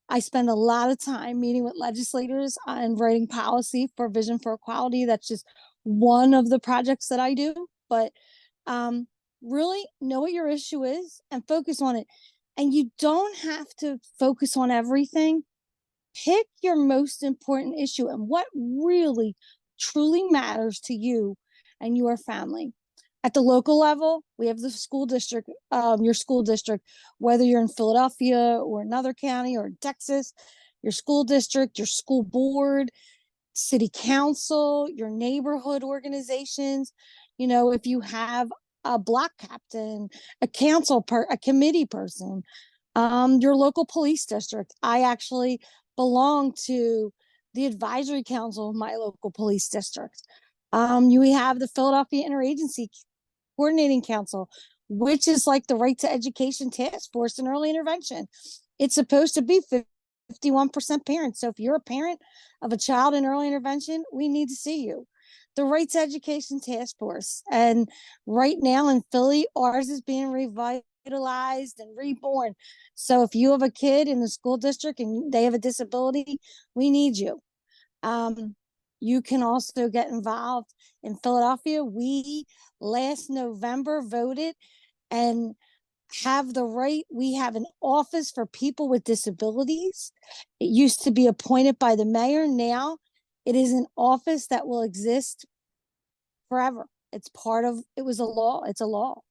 I spend a lot of time meeting with legislators and writing policy for Vision for Equality. That's just one of the projects that I do. But really know what your issue is and focus on it. And you don't have to focus on everything. Pick your most important issue and what really truly matters to you and your family. At the local level, we have the school district, your school district, whether you're in Philadelphia or another county or in Texas, your school district, your school board, city council, your neighborhood organizations. If you have a block captain, a a committee person, your local police district. I actually belong to the advisory council of my local police district. You have the Philadelphia Interagency Coordinating Council, which is like the Right to Education Task Force in early intervention. It's supposed to be 51% parents. So if you're a parent of a child in early intervention, we need to see you. The Right to Education Task Force. And right now in Philly, ours is being revitalized and reborn. So if you have a kid in the school district and they have a disability, we need you. You can also get involved in Philadelphia. We last November voted and we have an office for people with disabilities. It used to be appointed by the mayor. Now it is an office that will exist forever. It was a law. It's a law.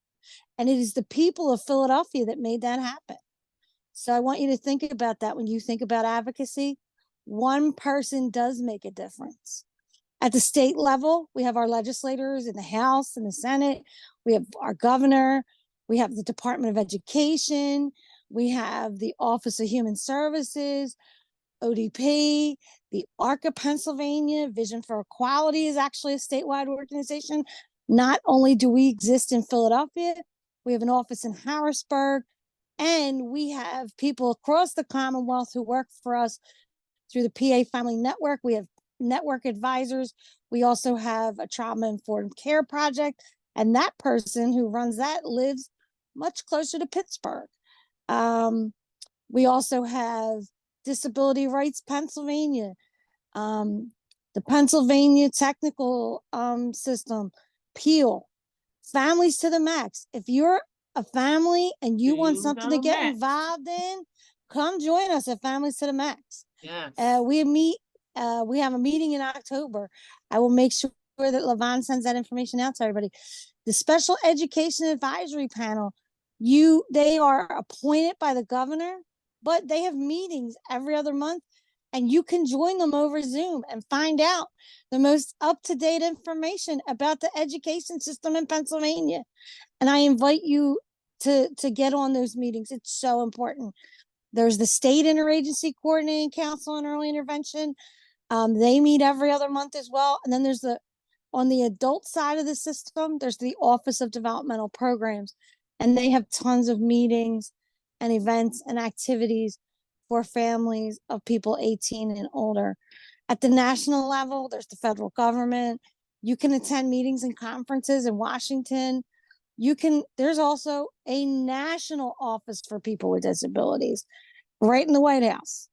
And it is the people of Philadelphia that made that happen. So I want you to think about that when you think about advocacy. One person does make a difference. At the state level, we have our legislators in the House and the Senate. We have our governor. We have the Department of Education. We have the Office of Human Services, ODP, the ARC of Pennsylvania. Vision for Equality is actually a statewide organization. Not only do we exist in Philadelphia, we have an office in Harrisburg, and we have people across the Commonwealth who work for us through the PA Family Network. We have network advisors. We also have a trauma-informed care project, and that person who runs that lives much closer to Pittsburgh. We also have Disability Rights Pennsylvania, the Pennsylvania Technical System, Peel, Families to the Max. If you're a family and you want something to get involved in, come join us at Families to the Max. Yes. We have a meeting in October. I will make sure that Levon sends that information out to everybody. The Special Education Advisory Panel, they are appointed by the governor, but they have meetings every other month, and you can join them over Zoom and find out the most up-to-date information about the education system in Pennsylvania. And I invite you to get on those meetings. It's so important. There's the State Interagency Coordinating Council on Early Intervention. They meet every other month as well. And then there's on the adult side of the system, there's the Office of Developmental Programs, and they have tons of meetings and events and activities for families of people 18 and older. At the national level, there's the federal government. You can attend meetings and conferences in Washington. There's also a national office for people with disabilities right in the White House.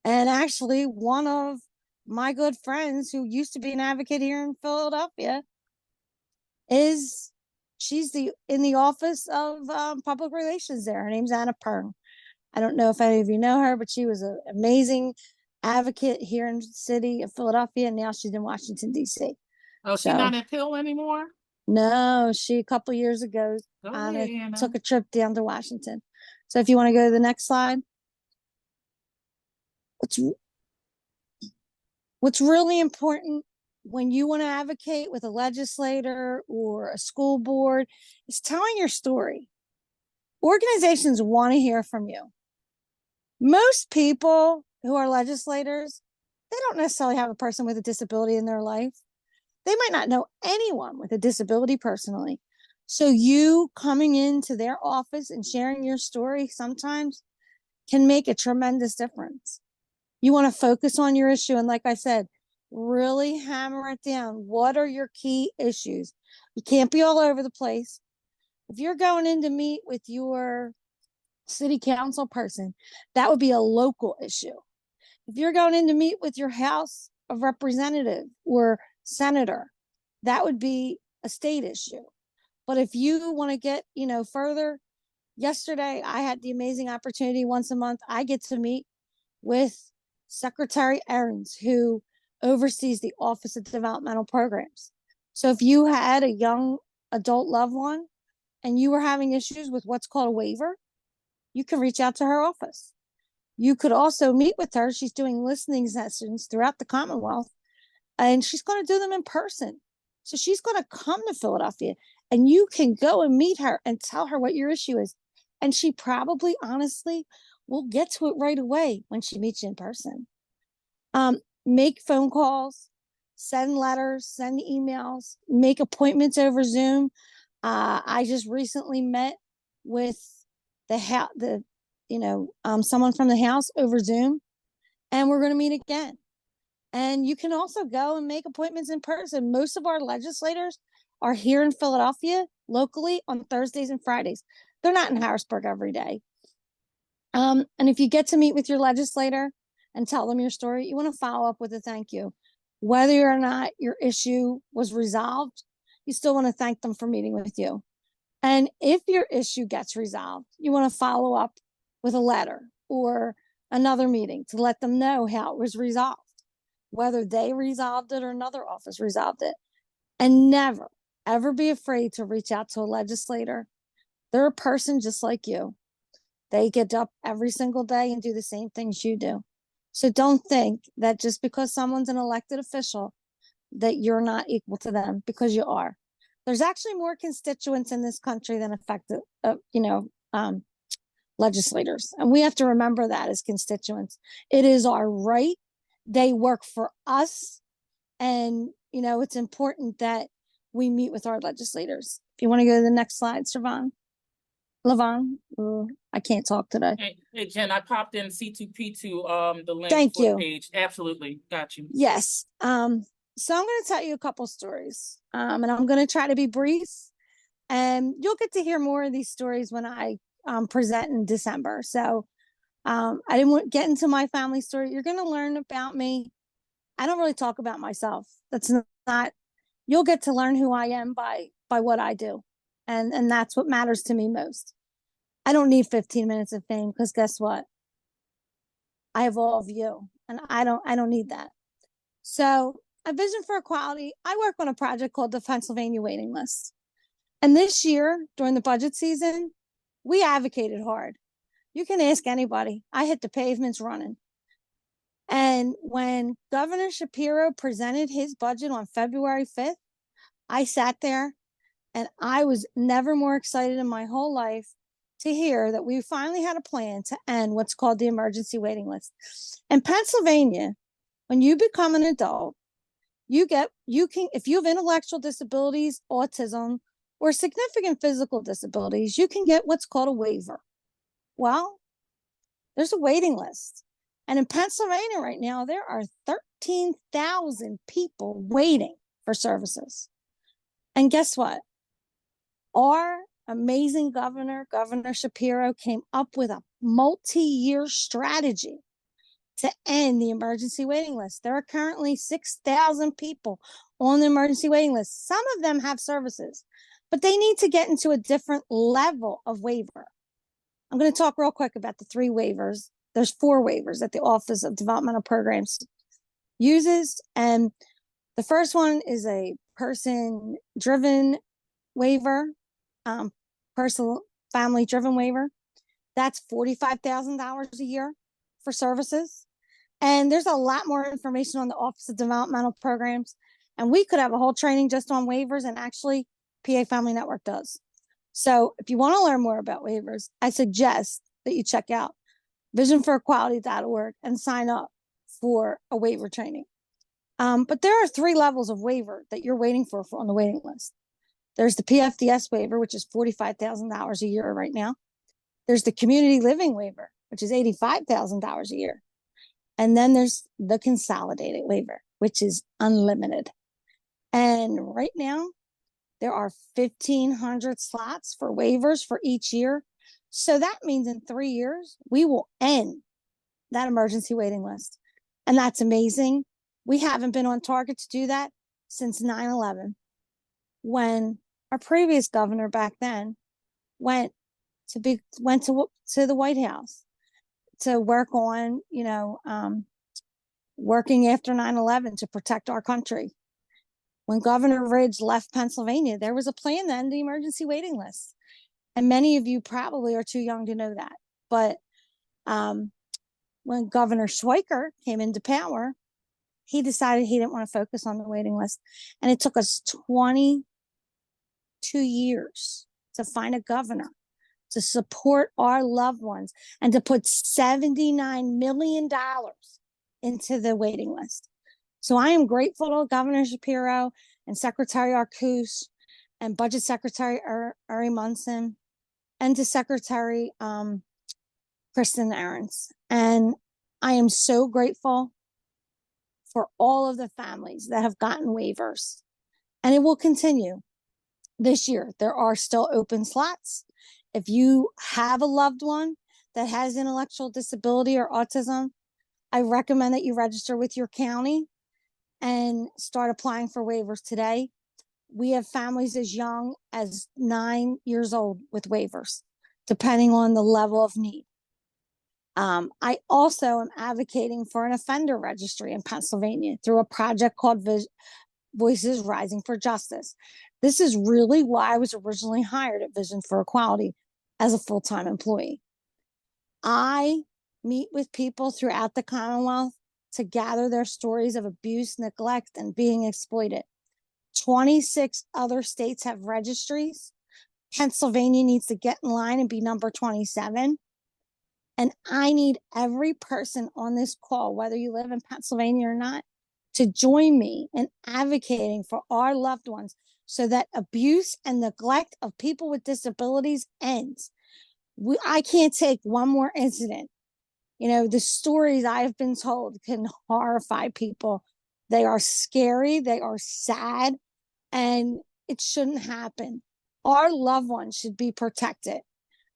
And actually, one of my good friends who used to be an advocate here in Philadelphia she's in the Office of Public Relations there. Her name's Anna Pern. I don't know if any of you know her, but she was an amazing advocate here in the city of Philadelphia, and now she's in Washington, D.C. Oh, she's not in Pill anymore? No, a couple years ago, Anna took a trip down to Washington. So if you want to go to the next slide. What's really important when you want to advocate with a legislator or a school board is telling your story. Organizations want to hear from you. Most people who are legislators, they don't necessarily have a person with a disability in their life. They might not know anyone with a disability personally. So you coming into their office and sharing your story sometimes can make a tremendous difference. You want to focus on your issue. And like I said, really hammer it down. What are your key issues? You can't be all over the place. If you're going in to meet with your city council person, that would be a local issue. If you're going in to meet with your House of Representative or senator, that would be a state issue. But if you want to get, further, yesterday I had the amazing opportunity once a month. I get to meet with Secretary Ahrens, who oversees the Office of Developmental Programs. So if you had a young adult loved one and you were having issues with what's called a waiver, you can reach out to her office. You could also meet with her. She's doing listening sessions throughout the Commonwealth, and she's going to do them in person. So she's going to come to Philadelphia, and you can go and meet her and tell her what your issue is. And she probably, honestly, will get to it right away when she meets you in person. Make phone calls, send letters, send emails, make appointments over Zoom. I just recently met with someone from the House over Zoom, and we're going to meet again. And you can also go and make appointments in person. Most of our legislators are here in Philadelphia locally on Thursdays and Fridays. They're not in Harrisburg every day. And if you get to meet with your legislator and tell them your story, you want to follow up with a thank you. Whether or not your issue was resolved, you still want to thank them for meeting with you. And if your issue gets resolved, you want to follow up with a letter or another meeting to let them know how it was resolved, whether they resolved it or another office resolved it. And never, ever be afraid to reach out to a legislator. They're a person just like you. They get up every single day and do the same things you do. So don't think that just because someone's an elected official that you're not equal to them, because you are. There's actually more constituents in this country than legislators. And we have to remember that as constituents. It is our right. They work for us. And, it's important that we meet with our legislators. If you want to go to the next slide, Lavon, I can't talk today. Hey, Jen, I popped in C2P2, the link Thank for you. the page. Absolutely. Got you. Yes. So I'm going to tell you a couple stories, and I'm going to try to be brief, and you'll get to hear more of these stories when I present in December. So I didn't want to get into my family story. You're going to learn about me. I don't really talk about myself. That's not, you'll get to learn who I am by what I do. And that's what matters to me most. I don't need 15 minutes of fame, because guess what? I have all of you, and I don't need that. So, a vision for equality, I work on a project called the Pennsylvania Waiting List. And this year, during the budget season, we advocated hard. You can ask anybody. I hit the pavements running. And when Governor Shapiro presented his budget on February 5th, I sat there, and I was never more excited in my whole life to hear that we finally had a plan to end what's called the emergency waiting list. In Pennsylvania, when you become an adult, you can, if you have intellectual disabilities, autism, or significant physical disabilities, you can get what's called a waiver. Well, there's a waiting list. And in Pennsylvania right now, there are 13,000 people waiting for services. And guess what? Our amazing governor, Governor Shapiro, came up with a multi-year strategy to end the emergency waiting list. There are currently 6,000 people on the emergency waiting list. Some of them have services, but they need to get into a different level of waiver. I'm going to talk real quick about the 3 waivers. There's 4 waivers that the Office of Developmental Programs uses. And the first one is a person-driven waiver, personal family-driven waiver. That's $45,000 a year for services. And there's a lot more information on the Office of Developmental Programs. And we could have a whole training just on waivers, and actually PA Family Network does. So if you want to learn more about waivers, I suggest that you check out visionforequality.org and sign up for a waiver training. But there are 3 levels of waiver that you're waiting for on the waiting list. There's the PFDS waiver, which is $45,000 a year right now. There's the community living waiver, which is $85,000 a year. And then there's the consolidated waiver, which is unlimited. And right now, there are 1,500 slots for waivers for each year. So that means in 3 years, we will end that emergency waiting list. And that's amazing. We haven't been on target to do that since 9/11, when our previous governor back then went to the White House to work on, working after 9/11 to protect our country. When Governor Ridge left Pennsylvania, there was a plan to end the emergency waiting list. And many of you probably are too young to know that. But when Governor Schweiker came into power, he decided he didn't want to focus on the waiting list. And it took us 22 years to find a governor to support our loved ones and to put $79 million into the waiting list. So I am grateful to Governor Shapiro and Secretary Arcus and Budget Secretary Uri Munson and to Secretary Kristen Ahrens. And I am so grateful for all of the families that have gotten waivers. And it will continue this year. There are still open slots. If you have a loved one that has intellectual disability or autism, I recommend that you register with your county and start applying for waivers today. We have families as young as 9 years old with waivers, depending on the level of need. I also am advocating for an offender registry in Pennsylvania through a project called Voices Rising for Justice. This is really why I was originally hired at Vision for Equality as a full-time employee. I meet with people throughout the Commonwealth to gather their stories of abuse, neglect, and being exploited. 26 other states have registries. Pennsylvania needs to get in line and be number 27. And I need every person on this call, whether you live in Pennsylvania or not, to join me in advocating for our loved ones so that abuse and neglect of people with disabilities ends. I can't take one more incident. You know, the stories I've been told can horrify people. They are scary, they are sad, and it shouldn't happen. Our loved ones should be protected.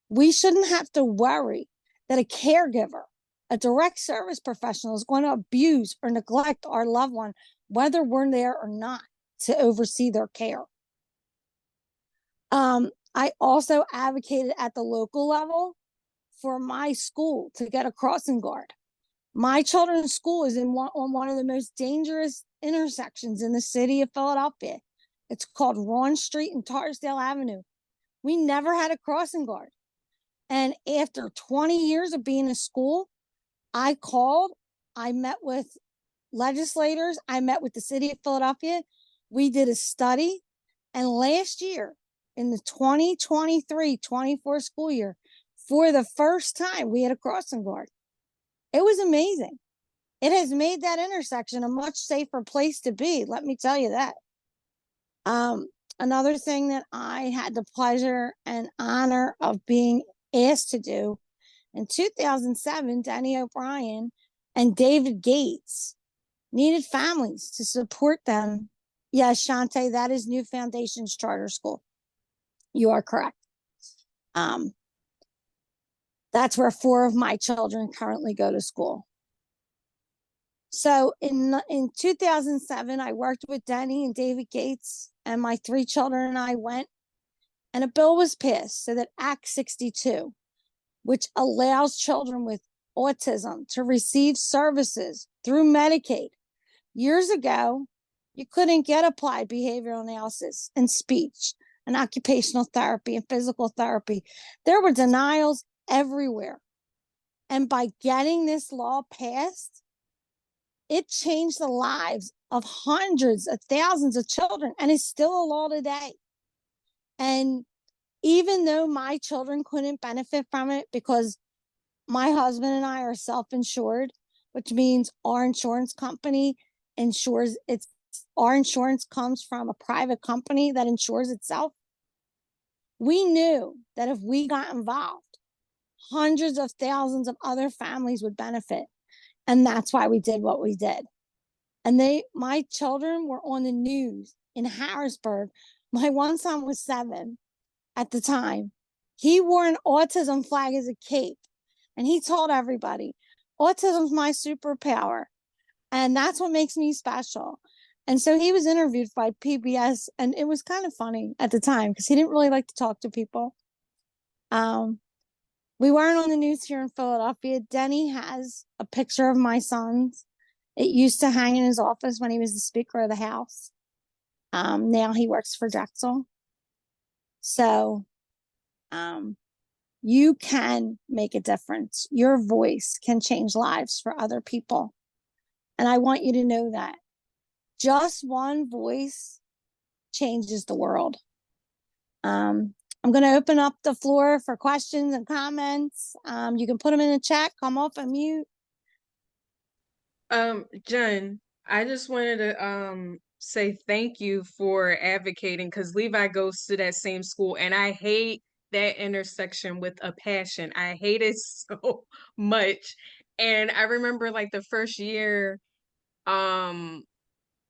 We shouldn't have to worry that a caregiver, a direct service professional is going to abuse or neglect our loved one, whether we're there or not, to oversee their care. I also advocated at the local level for my school to get a crossing guard. My children's school is on one of the most dangerous intersections in the city of Philadelphia. It's called Ron Street and Tarsdale Avenue. We never had a crossing guard. And after 20 years of being in school, I called, I met with legislators, I met with the city of Philadelphia. We did a study. And last year, in the 2023-24 school year, for the first time, we had a crossing guard. It was amazing. It has made that intersection a much safer place to be. Let me tell you that. Another thing that I had the pleasure and honor of being asked to do in 2007, Danny O'Brien and David Gates needed families to support them. Yes, Shante, that is New Foundations Charter School. You are correct. That's where 4 of my children currently go to school. So in 2007, I worked with Denny and David Gates, and my 3 children and I went, and a bill was passed so that Act 62, which allows children with autism to receive services through Medicaid. Years ago, you couldn't get applied behavioral analysis and speech and occupational therapy and physical therapy. There were denials everywhere. And by getting this law passed, it changed the lives of hundreds of thousands of children, and it's still a law today. And even though my children couldn't benefit from it because my husband and I are self-insured, which means our insurance company insures it's our insurance comes from a private company that insures itself. We knew that if we got involved, hundreds of thousands of other families would benefit. And that's why we did what we did. And my children were on the news in Harrisburg. My one son was 7 at the time. He wore an autism flag as a cape. And he told everybody, autism's my superpower. And that's what makes me special. And so he was interviewed by PBS, and it was kind of funny at the time because he didn't really like to talk to people. We weren't on the news here in Philadelphia. Denny has a picture of my sons. It used to hang in his office when he was the Speaker of the House. Now he works for Drexel. So you can make a difference. Your voice can change lives for other people. And I want you to know that. Just one voice changes the world. I'm going to open up the floor for questions and comments. You can put them in the chat, come off and mute. Jen, I just wanted to say thank you for advocating, because Levi goes to that same school, and I hate that intersection with a passion. I hate it so much. And I remember like the first year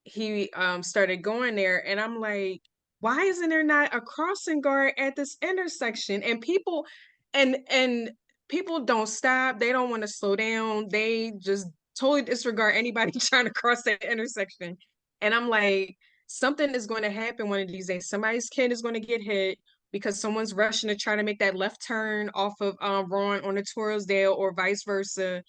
he started going there, and I'm like, why isn't there not a crossing guard at this intersection? And people don't stop. They don't want to slow down. They just totally disregard anybody trying to cross that intersection. And I'm like, something is going to happen one of these days. Somebody's kid is going to get hit because someone's rushing to try to make that left turn off of Ron on the Torresdale, or vice versa.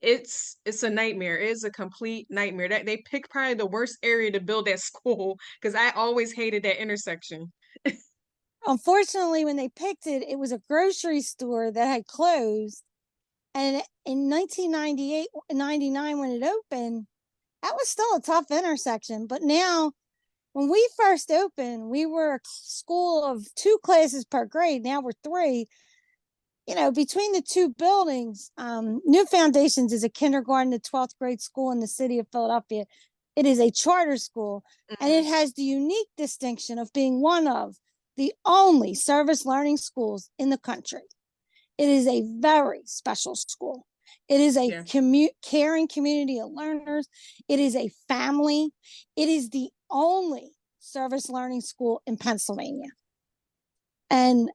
It's a nightmare. It is a complete nightmare. That they picked probably the worst area to build that school, because I always hated that intersection. Unfortunately, when they picked it, it was a grocery store that had closed. And in 1998, 99, when it opened, that was still a tough intersection. But now, when we first opened, we were a school of 2 classes per grade. Now we're 3. between the two buildings, New Foundations is a kindergarten to 12th grade school in the city of Philadelphia. It is a charter school, and it has the unique distinction of being one of the only service learning schools in the country. It is a very special school. It is a caring community of learners. It is a family. It is the only service learning school in Pennsylvania. And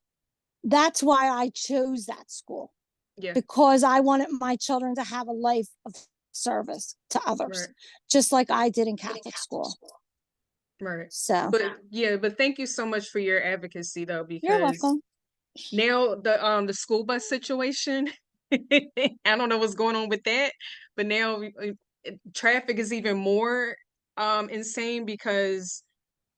that's why I chose that school. Because I wanted my children to have a life of service to others, just like I did in Catholic school. Right. So, but thank you so much for your advocacy, though, because you're welcome. Now the school bus situation, I don't know what's going on with that, but now traffic is even more insane because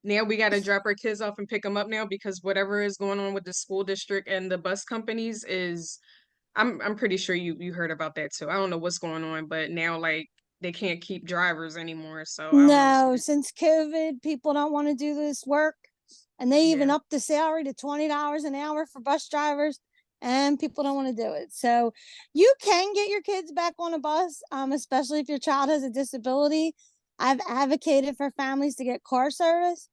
now we got to drop our kids off and pick them up now because whatever is going on with the school district and the bus companies is, I'm pretty sure you heard about that too. I don't know what's going on, but now like they can't keep drivers anymore. So I don't know. No, since COVID, people don't want to do this work, and they even upped the salary to $20 an hour for bus drivers, and people don't want to do it. So you can get your kids back on a bus, especially if your child has a disability. I've advocated for families to get car service,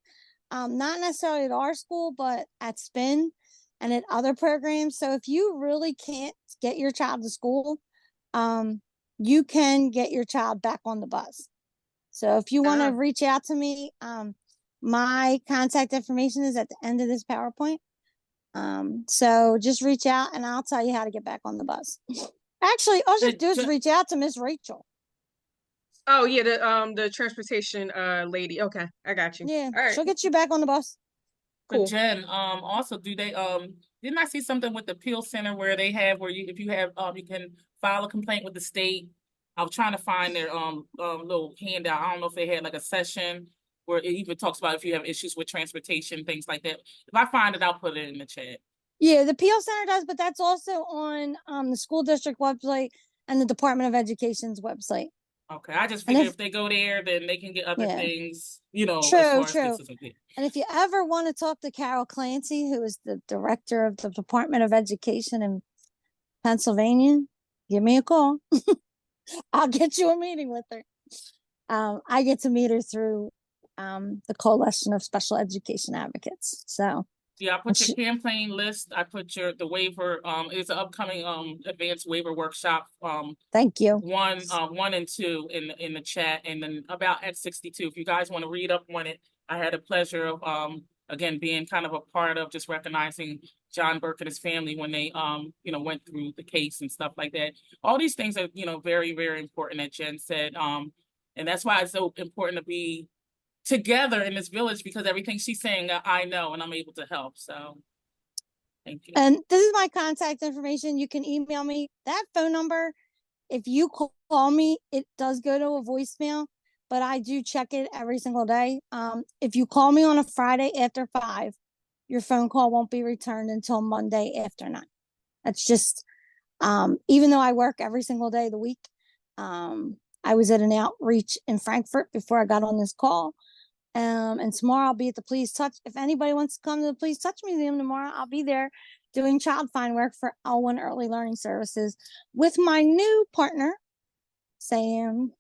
not necessarily at our school, but at Spin and at other programs. So if you really can't get your child to school, you can get your child back on the bus. So if you want to reach out to me, my contact information is at the end of this PowerPoint. So just reach out and I'll tell you how to get back on the bus. Actually, all you have to do is reach out to Miss Rachel. Oh yeah, the transportation lady. Okay, I got you. Yeah, all right. She'll get you back on the bus. Cool. But Jen, also do they didn't I see something with the appeal center where they have where you if you have you can file a complaint with the state. I was trying to find their little handout. I don't know if they had like a session where it even talks about if you have issues with transportation, things like that. If I find it, I'll put it in the chat. Yeah, the appeal center does, but that's also on the school district website and the Department of Education's website. Okay, I just figure if they go there, then they can get other things, as far as And if you ever want to talk to Carol Clancy, who is the director of the Department of Education in Pennsylvania, give me a call. I'll get you a meeting with her. I get to meet her through the Coalition of Special Education Advocates. So yeah, I put your campaign list. I put the waiver. It's an upcoming advanced waiver workshop. Thank you. 1 and 2 in the chat, and then about at 62. If you guys want to read up on it, I had a pleasure of again being kind of a part of just recognizing John Burke and his family when they went through the case and stuff like that. All these things are very, very important that Jen said. And that's why it's so important to be together in this village because everything she's saying I know and I'm able to help. So thank you. And this is my contact information. You can email me. That phone number, if you call me, it does go to a voicemail, but I do check it every single day. If you call me on a Friday after 5, your phone call won't be returned until Monday after 9. That's just even though I work every single day of the week. I was at an outreach in Frankfurt before I got on this call. And tomorrow I'll be at the Please Touch. If anybody wants to come to the Please Touch Museum tomorrow, I'll be there doing child find work for Elwyn Early Learning Services with my new partner, Sam.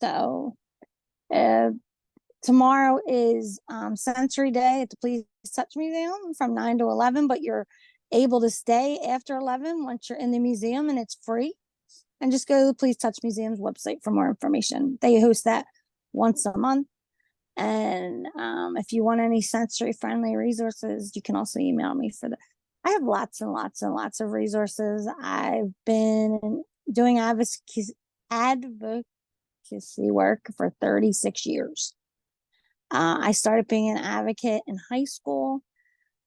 So tomorrow is Sensory Day at the Please Touch Museum from 9 to 11, but you're able to stay after 11 once you're in the museum, and it's free. And just go to the Please Touch Museum's website for more information. They host that once a month. And if you want any sensory friendly resources, you can also email me for that. I have lots and lots and lots of resources. I've been doing advocacy work for 36 years. I started being an advocate in high school.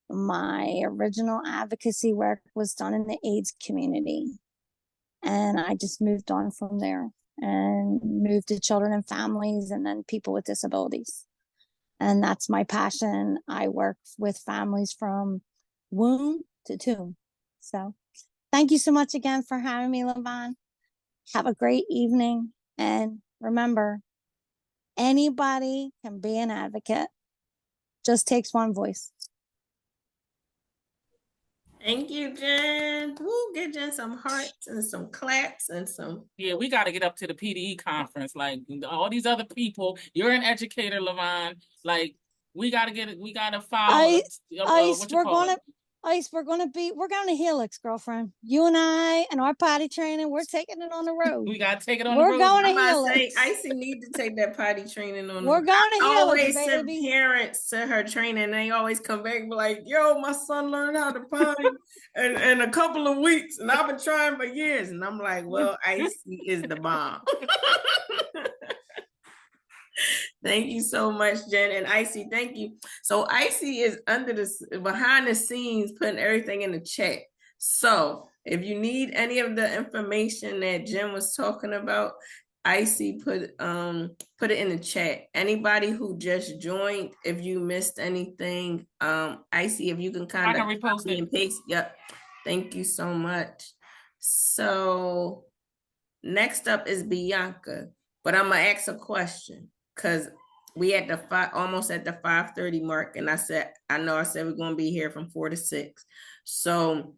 My original advocacy work was done in the AIDS community. And I just moved on from there and moved to children and families and then people with disabilities. And that's my passion. I work with families from womb to tomb. So thank you so much again for having me, Levon. Have a great evening. And remember, anybody can be an advocate. Just takes one voice. Thank you, Jen. Woo, get Jen some hearts and some claps and some. Yeah, we got to get up to the PDE conference. Like all these other people, you're an educator, Lavon. Like we got to get it. We got to file. Ice, What you call it? We're going to Helix, girlfriend. You and I and our potty training, we're taking it on the road. We got to take it on the We're road. going to I'm about to say, Helix. Icy need to take that potty training on. We're going to I Helix, always send baby. parents to her training, and they always come back and be like, "Yo, my son learned how to potty in a couple of weeks, and I've been trying for years." And I'm like, "Well, Icy is the bomb." Thank you so much, Jen and Icy. Thank you. So Icy is behind the scenes, putting everything in the chat. So if you need any of the information that Jen was talking about, Icy put it in the chat. Anybody who just joined, if you missed anything, Icy, if you can kind of repost it and paste. Yep. Thank you so much. So next up is Bianca, but I'm gonna ask a question because we at the almost at the 5:30 mark, and I said we're gonna be here from 4 to 6. So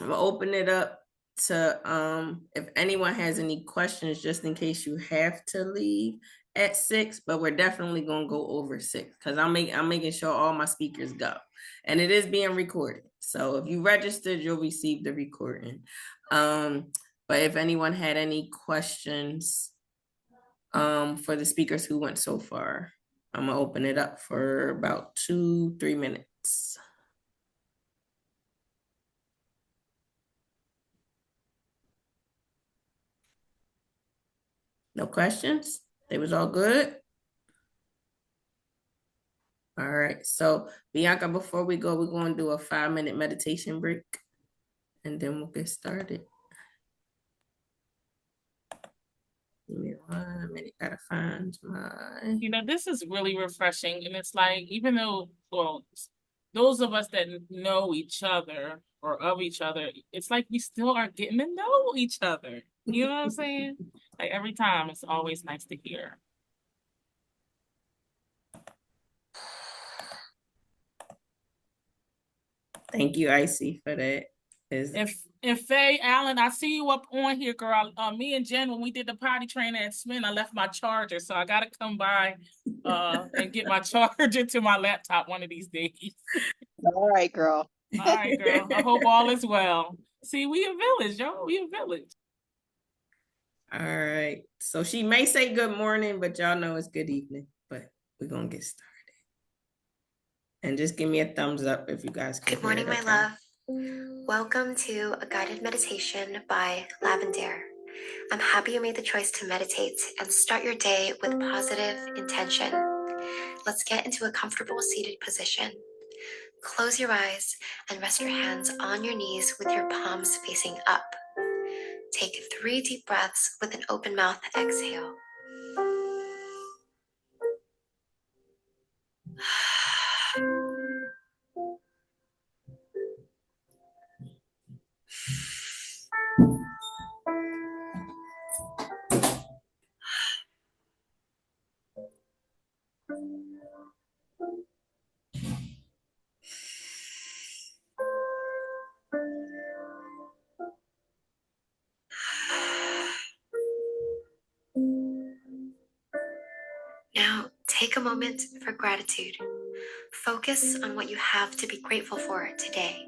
I'm gonna open it up to if anyone has any questions, just in case you have to leave at 6, but we're definitely gonna go over 6 because I'm making sure all my speakers go, and it is being recorded. So if you registered, you'll receive the recording. But if anyone had any questions for the speakers who went so far, I'm gonna open it up for about 2-3 minutes. No questions? They was all good? All right, so Bianca, before we go, we're gonna do a 5-minute meditation break, and then we'll get started. Give me 1 minute, gotta find my... This is really refreshing. And it's like, even though, well, those of us that know each other or of each other, it's like we still are getting to know each other. You know what I'm saying? Like every time, it's always nice to hear. Thank you, Icy, for that. If Faye Allen, I see you up on here, girl. Me and Jen, when we did the potty training at Smith, I left my charger, so I gotta come by and get my charger to my laptop one of these days. All right, girl. All right, girl. I hope all is well. See, we a village, y'all. We a village. All right. So she may say good morning, but y'all know it's good evening. But we're gonna get started. And just give me a thumbs up if you guys can. Good morning, my love. Welcome to a guided meditation by Lavender. I'm happy you made the choice to meditate and start your day with positive intention. Let's get into a comfortable seated position. Close your eyes and rest your hands on your knees with your palms facing up. Take 3 deep breaths with an open mouth exhale. Now, take a moment for gratitude. Focus on what you have to be grateful for today.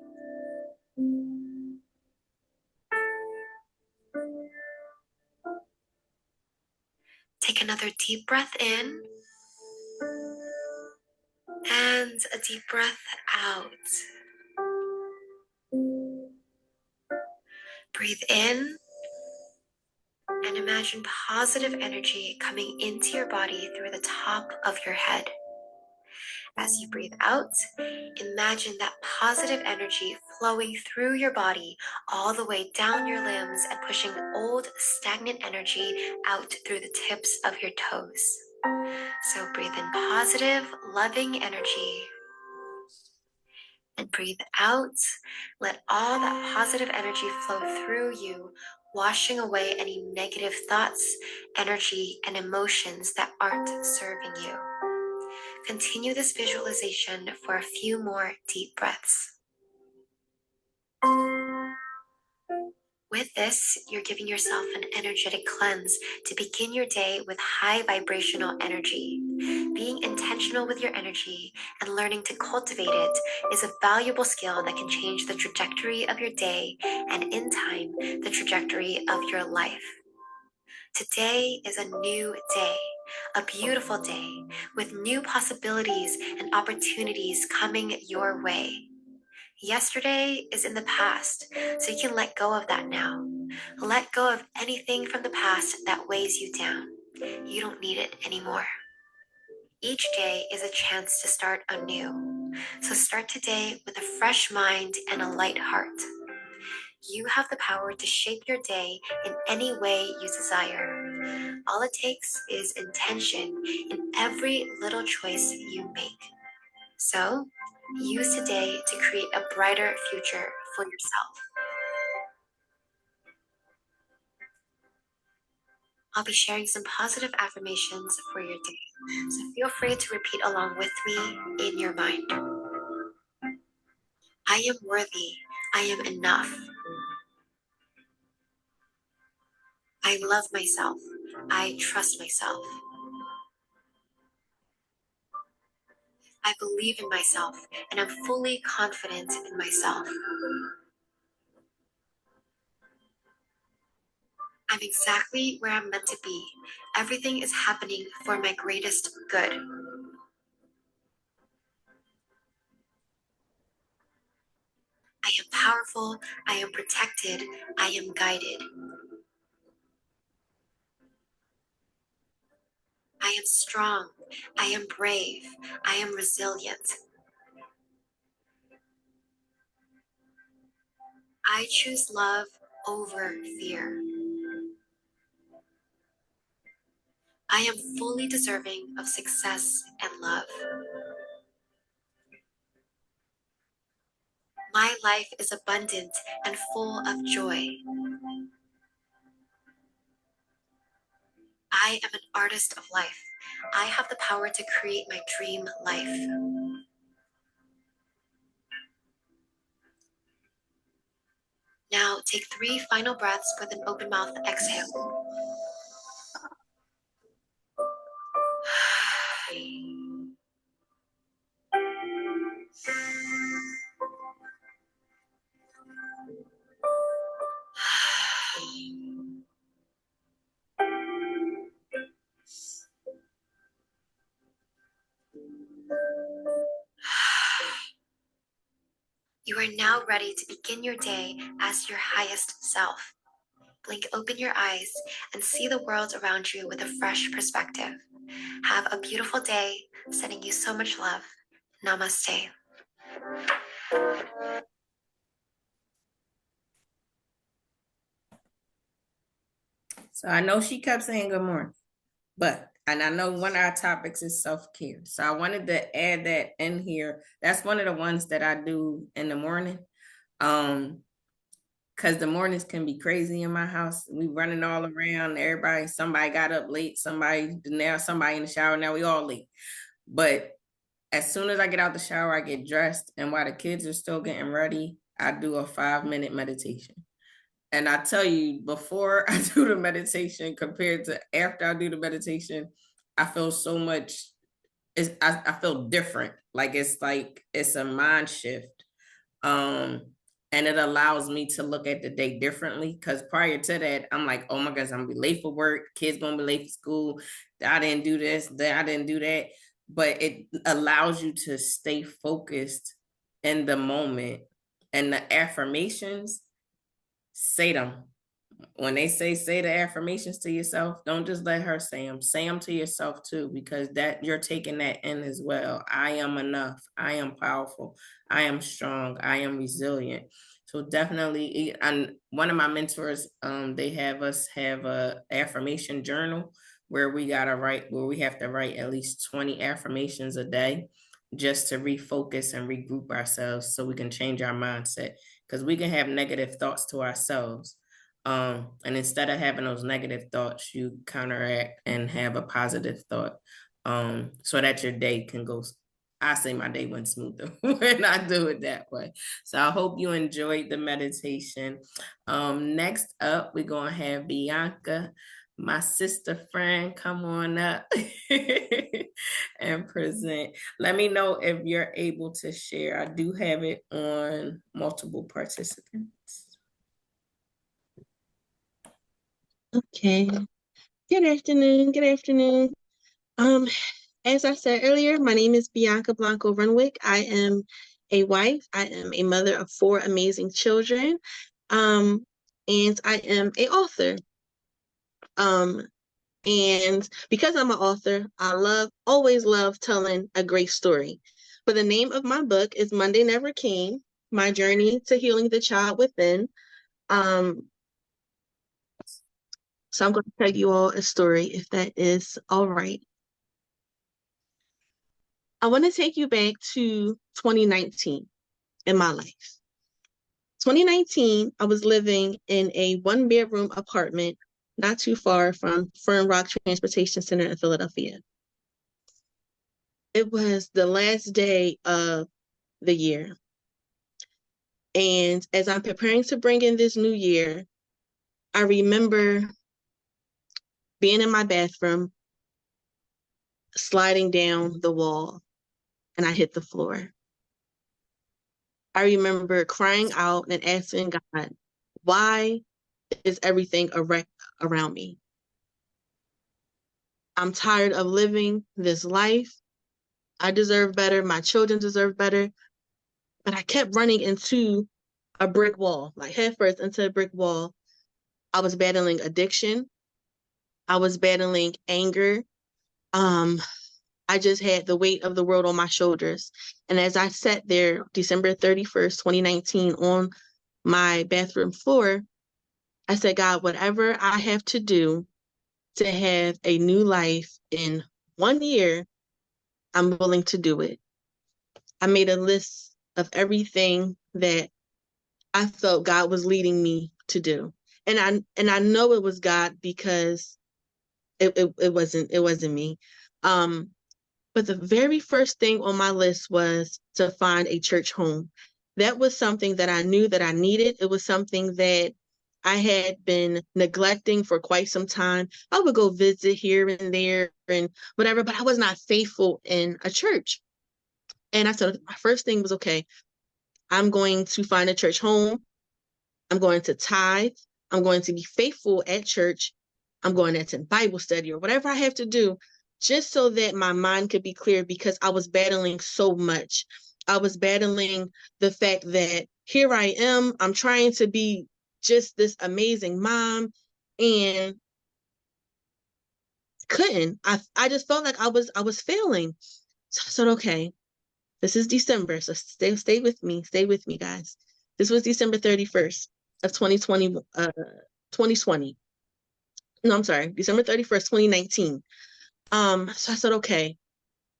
Take another deep breath in and a deep breath out. Breathe in and imagine positive energy coming into your body through the top of your head. As you breathe out, imagine that positive energy flowing through your body all the way down your limbs and pushing old, stagnant energy out through the tips of your toes. So breathe in positive, loving energy. And breathe out. Let all that positive energy flow through you, washing away any negative thoughts, energy, and emotions that aren't serving you. Continue this visualization for a few more deep breaths. With this, you're giving yourself an energetic cleanse to begin your day with high vibrational energy. Being intentional with your energy and learning to cultivate it is a valuable skill that can change the trajectory of your day and, in time, the trajectory of your life. Today is a new day, a beautiful day with new possibilities and opportunities coming your way. Yesterday is in the past, so you can let go of that now. Let go of anything from the past that weighs you down. You don't need it anymore. Each day is a chance to start anew. So start today with a fresh mind and a light heart. You have the power to shape your day in any way you desire. All it takes is intention in every little choice you make. So, use today to create a brighter future for yourself. I'll be sharing some positive affirmations for your day, so feel free to repeat along with me in your mind. I am worthy. I am enough. I love myself. I trust myself. I believe in myself, and I'm fully confident in myself. I'm exactly where I'm meant to be. Everything is happening for my greatest good. I am powerful. I am protected. I am guided. I am strong. I am brave. I am resilient. I choose love over fear. I am fully deserving of success and love. My life is abundant and full of joy. I am an artist of life. I have the power to create my dream life. Now take 3 final breaths with an open mouth exhale. You are now ready to begin your day as your highest self. Blink open your eyes and see the world around you with a fresh perspective. Have a beautiful day, sending you so much love. Namaste. So I know she kept saying good morning, and I know one of our topics is self-care. So I wanted to add that in here. That's one of the ones that I do in the morning. Because the mornings can be crazy in my house. We running all around, somebody got up late, somebody in the shower, now we all late. But as soon as I get out the shower, I get dressed, and while the kids are still getting ready, I do a 5-minute meditation. And I tell you, before I do the meditation compared to after I do the meditation, I feel so much, I feel different. It's a mind shift. And it allows me to look at the day differently. Because prior to that, I'm like, oh my gosh, I'm gonna be late for work. Kids gonna be late for school. I didn't do this. I didn't do that. But it allows you to stay focused in the moment. And the affirmations, say them. When they say the affirmations to yourself, don't just let her say them to yourself too, because that you're taking that in as well. I am enough. I am powerful. I am strong. I am resilient. So definitely, and one of my mentors, they have us have a affirmation journal where we have to write at least 20 affirmations a day just to refocus and regroup ourselves so we can change our mindset, because we can have negative thoughts to ourselves. And instead of having those negative thoughts, you counteract and have a positive thought, so that your day can go I say my day went smoother when I do it that way. So I hope you enjoyed the meditation. Next up, we're going to have Bianca, my sister friend, come on up and present. Let me know if you're able to share. I do have it on multiple participants. Okay. Good afternoon. Good afternoon. As I said earlier, my name is Bianca Blanco Renwick. I am a wife. I am a mother of 4 amazing children. And I am an author. And because I'm an author, I always love telling a great story. But the name of my book is Monday Never Came, My Journey to Healing the Child Within. So I'm going to tell you all a story, if that is all right. I want to take you back to 2019 in my life. 2019, I was living in a 1-bedroom apartment not too far from Fern Rock Transportation Center in Philadelphia. It was the last day of the year. And as I'm preparing to bring in this new year, I remember being in my bathroom, sliding down the wall, and I hit the floor. I remember crying out and asking God, why is everything a wreck around me? I'm tired of living this life. I deserve better. My children deserve better. But I kept running into a brick wall, like head first into a brick wall. I was battling addiction. I was battling anger. I just had the weight of the world on my shoulders. And as I sat there December 31st, 2019 on my bathroom floor, I said, God, whatever I have to do to have a new life in 1 year, I'm willing to do it. I made a list of everything that I felt God was leading me to do. And I know it was God because it wasn't me. But the very first thing on my list was to find a church home. That was something that I knew that I needed. It was something that I had been neglecting for quite some time. I would go visit here and there and whatever, but I was not faithful in a church. And I said, my first thing was, okay, I'm going to find a church home. I'm going to tithe. I'm going to be faithful at church. I'm going to attend Bible study or whatever I have to do, just so that my mind could be clear, because I was battling so much. I was battling the fact that here I am, I'm trying to be just this amazing mom and couldn't. I just felt like I was failing. So I said, okay, this is December. So stay with me. Stay with me, guys. This was December 31st of 2020. No, I'm sorry, December 31st, 2019. So I said, okay,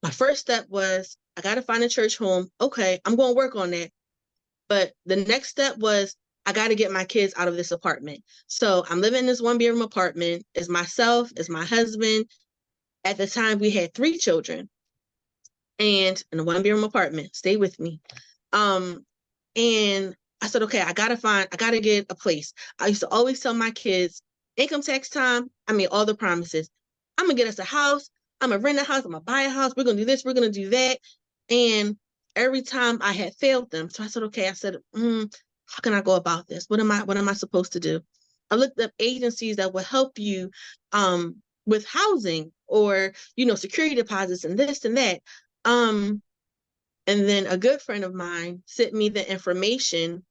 my first step was I got to find a church home. Okay, I'm going to work on that. But the next step was I got to get my kids out of this apartment. So I'm living in this 1-bedroom apartment. It's myself, it's my husband. At the time, we had 3 children, and in a 1-bedroom apartment. Stay with me. And I said, okay, I gotta get a place. I used to always tell my kids, income tax time, I made all the promises. I'm gonna get us a house. I'm gonna rent a house. I'm gonna buy a house. We're gonna do this. We're gonna do that. And every time I had failed them. So I said, okay, how can I go about this? What am I supposed to do? I looked up agencies that would help you with housing or, security deposits and this and that. And then a good friend of mine sent me the information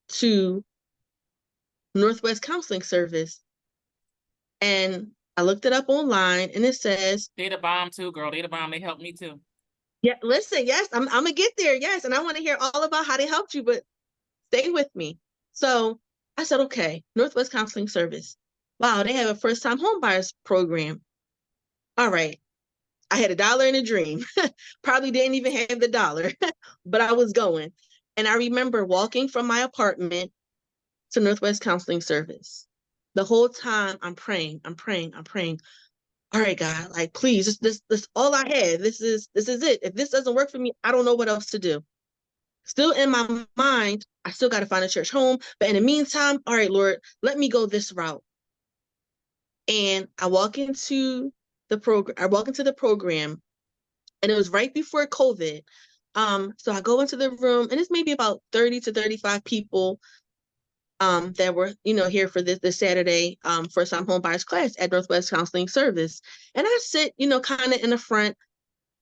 to Northwest Counseling Service. And I looked it up online and it says Data bomb too, girl. Data bomb, they helped me too. Yeah, listen, yes, I'm gonna get there. Yes. And I want to hear all about how they helped you, but stay with me. So I said, okay, Northwest Counseling Service. Wow, they have a first-time homebuyers program. All right. I had $1 in a dream. Probably didn't even have the dollar, but I was going. And I remember walking from my apartment to Northwest Counseling Service. The whole time I'm praying. all right, God, like, please, this all I have. This is it. If this doesn't work for me, I don't know what else to do. Still in my mind, I still got to find a church home. But in the meantime, all right, Lord, let me go this route. And I walk into the program, and it was right before COVID. So I go into the room, and it's maybe about 30 to 35 people that were, here for this Saturday first time home buyers class at Northwest Counseling Service. And I sit, kind of in the front.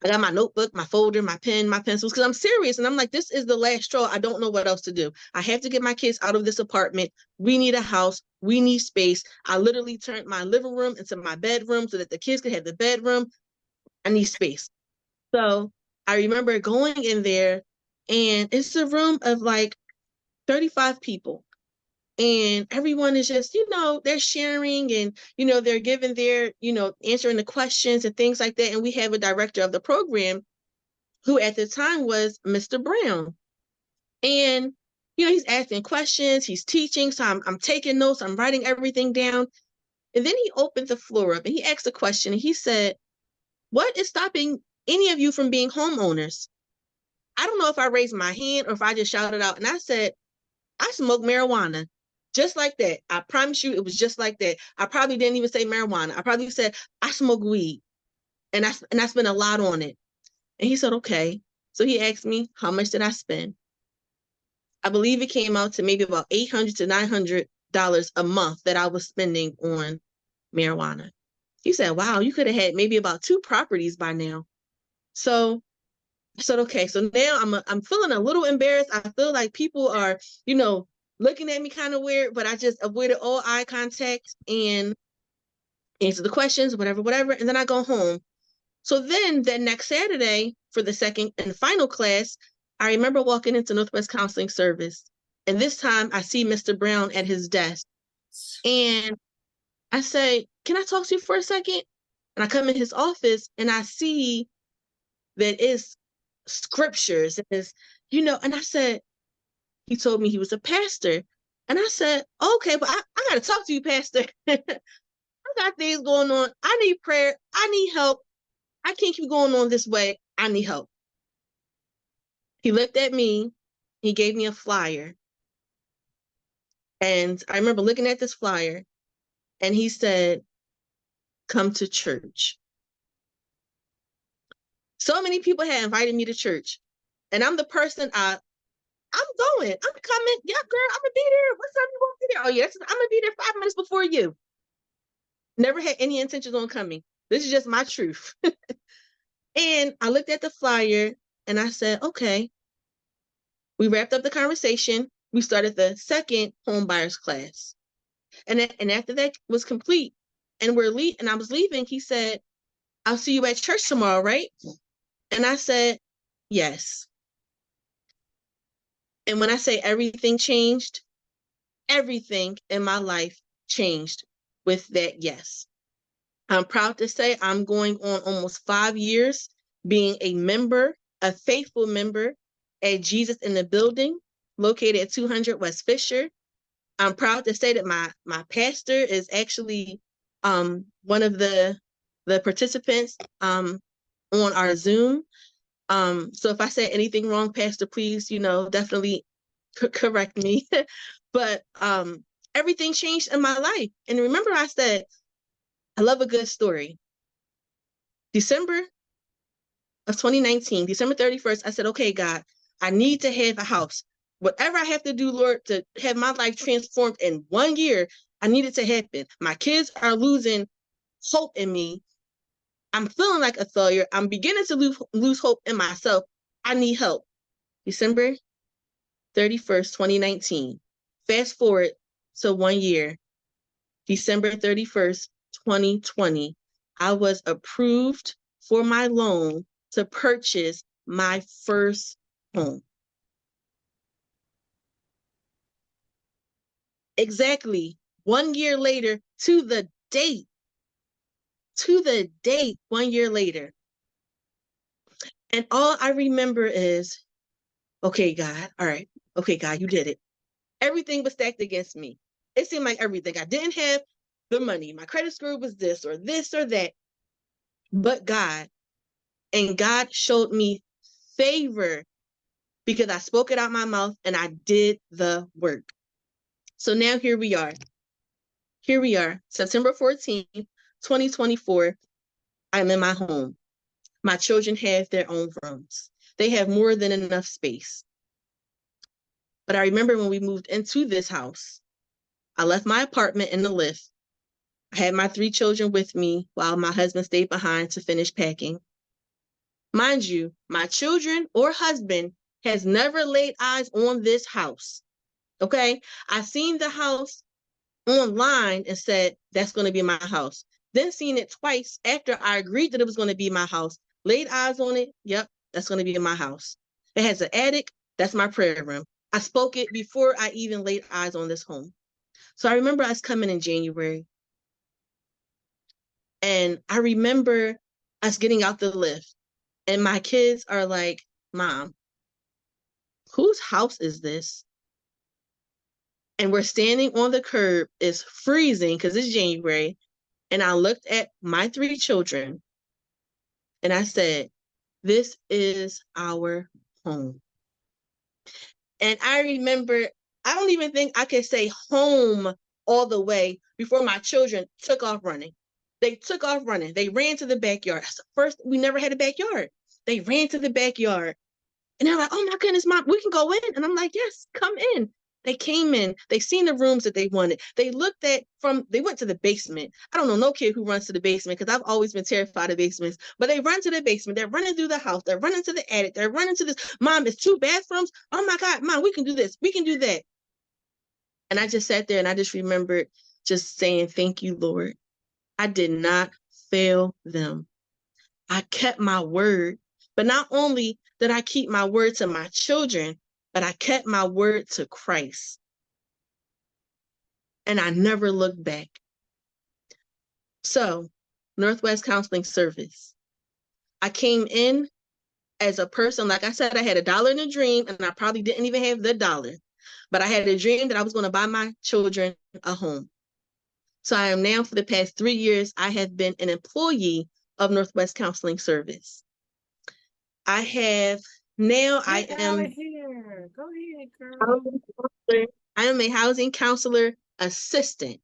I got my notebook, my folder, my pen, my pencils, because I'm serious. And I'm like, this is the last straw. I don't know what else to do. I have to get my kids out of this apartment. We need a house. We need space. I literally turned my living room into my bedroom so that the kids could have the bedroom. I need space. So I remember going in there, and it's a room of like 35 people. And everyone is just, they're sharing and, they're giving their, answering the questions and things like that. And we have a director of the program who at the time was Mr. Brown. And, he's asking questions, he's teaching. So I'm taking notes, I'm writing everything down. And then he opened the floor up and he asked a question. And he said, what is stopping any of you from being homeowners? I don't know if I raised my hand or if I just shouted out. And I said, I smoke marijuana. Just like that. I promise you, it was just like that. I probably didn't even say marijuana. I probably said, I smoke weed. And I spent a lot on it. And he said, okay. So he asked me, how much did I spend? I believe it came out to maybe about $800 to $900 a month that I was spending on marijuana. He said, wow, you could have had maybe about 2 properties by now. So I said, okay. So now I'm feeling a little embarrassed. I feel like people are, looking at me kind of weird, but I just avoided all eye contact and answered the questions, whatever. And then I go home. So then that next Saturday for the second and final class, I remember walking into Northwest Counseling Service. And this time I see Mr. Brown at his desk. And I say, can I talk to you for a second? And I come in his office and I see that it's scriptures. And I said, he told me he was a pastor. And I said, okay, but I got to talk to you, Pastor. I got things going on. I need prayer. I need help. I can't keep going on this way. I need help. He looked at me. He gave me a flyer. And I remember looking at this flyer, and he said, come to church. So many people had invited me to church. And I'm the person I'm going. I'm coming. Yeah, girl, I'm going to be there. What time you going to be there? Oh, yes, I'm going to be there 5 minutes before you. Never had any intentions on coming. This is just my truth. And I looked at the flyer and I said, okay. We wrapped up the conversation. We started the second home buyers class. And after that was complete and I was leaving, he said, I'll see you at church tomorrow, right? And I said, yes. And when I say everything changed, everything in my life changed with that yes. I'm proud to say I'm going on almost 5 years being a faithful member at Jesus in the Building, located at 200 West Fisher. I'm proud to say that my pastor is actually one of the participants on our Zoom. So if I said anything wrong, Pastor, please, definitely correct me. But everything changed in my life. And remember, I said, I love a good story. December of 2019, December 31st, I said, okay, God, I need to have a house. Whatever I have to do, Lord, to have my life transformed in 1 year, I need it to happen. My kids are losing hope in me. I'm feeling like a failure. I'm beginning to lose hope in myself. I need help. December 31st, 2019. Fast forward to 1 year. December 31st, 2020. I was approved for my loan to purchase my first home. Exactly 1 year later, to the date, 1 year later. And all I remember is, okay, God, all right. Okay, God, you did it. Everything was stacked against me. It seemed like everything. I didn't have the money. My credit score was this or that. but God. And God showed me favor because I spoke it out my mouth and I did the work. So now here we are. Here we are, September 14th, 2024. I'm in my home. My children have their own rooms. They have more than enough space. But I remember when we moved into this house, I left my apartment in the lift. I had my 3 children with me while my husband stayed behind to finish packing. Mind you, my children or husband has never laid eyes on this house. Okay? I seen the house online and said, that's going to be my house. Then seen it twice after I agreed that it was going to be my house. Laid eyes on it. Yep, that's going to be my house. It has an attic. That's my prayer room. I spoke it before I even laid eyes on this home. So I remember us coming in January. And I remember us getting out the lift. And my kids are like, Mom, whose house is this? And we're standing on the curb. It's freezing because it's January. And I looked at my 3 children and I said, this is our home. And I remember, I don't even think I could say home all the way before my children took off running. They took off running. They ran to the backyard. First, we never had a backyard. They ran to the backyard. And they're like, oh my goodness, Mom, we can go in. And I'm like, yes, come in. They came in, they seen the rooms that they wanted. They looked at they went to the basement. I don't know no kid who runs to the basement because I've always been terrified of basements, but they run to the basement. They're running through the house. They're running to the attic. They're running to this. Mom, it's 2 bathrooms. Oh my God, Mom, we can do this. We can do that. And I just sat there and I just remembered just saying, thank you, Lord. I did not fail them. I kept my word, but not only did I keep my word to my children, but I kept my word to Christ. And I never looked back. So, Northwest Counseling Service. I came in as a person, like I said, I had $1 in a dream, and I probably didn't even have the dollar. But I had a dream that I was going to buy my children a home. So I am now, for the past 3 years, I have been an employee of Northwest Counseling Service. I have now, I am here. Go ahead, girl. I am a housing counselor assistant.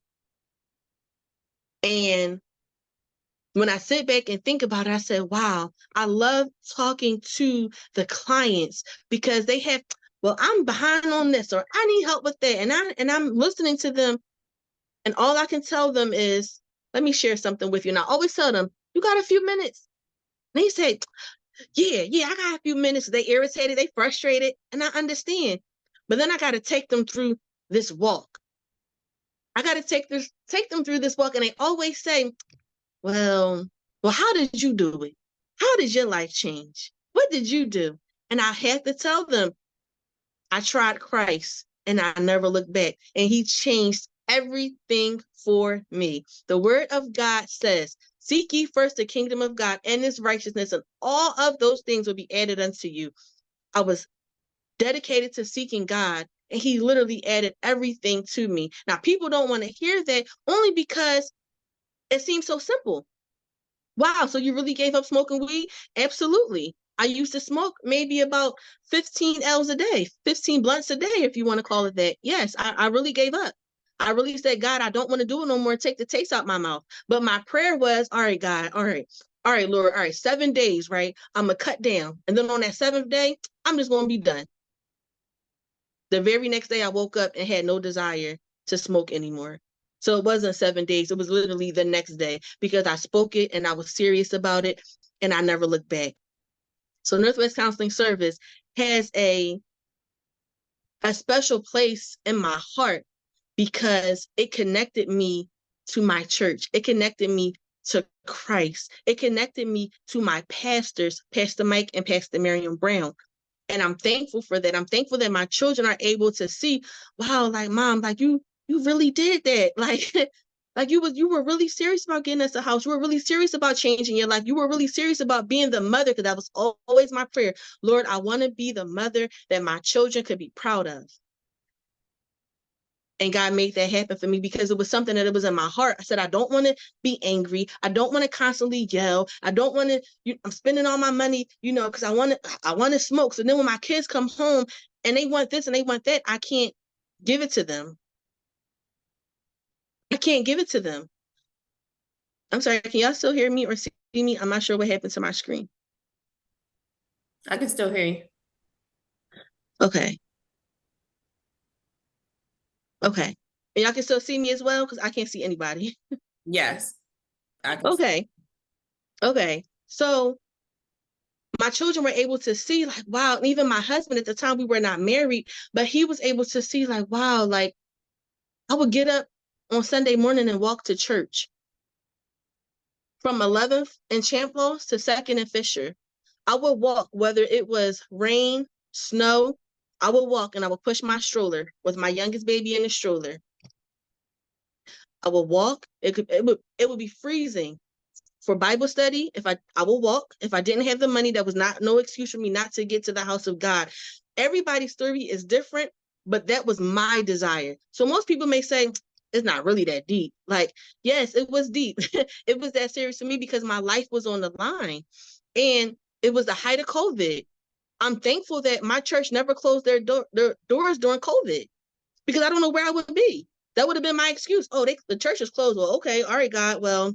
And when I sit back and think about it, I said, wow, I love talking to the clients because they have, well, I'm behind on this, or I need help with that. And I'm listening to them. And all I can tell them is, let me share something with you. And I always tell them, you got a few minutes? And they say, yeah, I got a few minutes. They irritated, they frustrated, and I understand. But then I got to take them through this walk. I got to take them through this walk. And they always say, well, how did you do it? How did your life change? What did you do? And I have to tell them, I tried Christ and I never looked back. And he changed everything for me. The word of God says, seek ye first the kingdom of God and his righteousness, and all of those things will be added unto you. I was dedicated to seeking God, and he literally added everything to me. Now, people don't want to hear that only because it seems so simple. Wow, so you really gave up smoking weed? Absolutely. I used to smoke maybe about 15 L's a day, 15 blunts a day, if you want to call it that. Yes, I really gave up. I really said, God, I don't want to do it no more. Take the taste out my mouth. But my prayer was, all right, God, all right, Lord, all right, 7 days, right? I'm going to cut down. And then on that 7th day, I'm just going to be done. The very next day I woke up and had no desire to smoke anymore. So it wasn't 7 days. It was literally the next day because I spoke it and I was serious about it and I never looked back. So Northwest Counseling Service has a special place in my heart because it connected me to my church. It connected me to Christ. It connected me to my pastors, Pastor Mike and Pastor Miriam Brown. And I'm thankful for that. I'm thankful that my children are able to see, wow, like, Mom, like you really did that. Like you were really serious about getting us a house. You were really serious about changing your life. You were really serious about being the mother, because that was always my prayer. Lord, I want to be the mother that my children could be proud of. And God made that happen for me because it was something that it was in my heart. I said, I don't want to be angry. I don't want to constantly yell. I don't want to, I'm spending all my money, because I want to smoke. So then when my kids come home and they want this and they want that, I can't give it to them. I can't give it to them. I'm sorry, can y'all still hear me or see me? I'm not sure what happened to my screen. I can still hear you. Okay. Okay. And y'all can still see me as well? Because I can't see anybody. Yes. I can. Okay. Okay. So my children were able to see, like, wow, and even my husband at the time, we were not married, but he was able to see, like, wow, like, I would get up on Sunday morning and walk to church from 11th and Champlos to 2nd and Fisher. I would walk, whether it was rain, snow, I would walk and I would push my stroller with my youngest baby in the stroller. I would walk. It would be freezing. For Bible study, I will walk. If I didn't have the money, that was no excuse for me not to get to the house of God. Everybody's story is different, but that was my desire. So most people may say, it's not really that deep. Like, yes, it was deep. It was that serious to me because my life was on the line. And it was the height of COVID. I'm thankful that my church never closed their doors during COVID because I don't know where I would be. That would have been my excuse. Oh, the church is closed. Well, okay. All right, God. Well,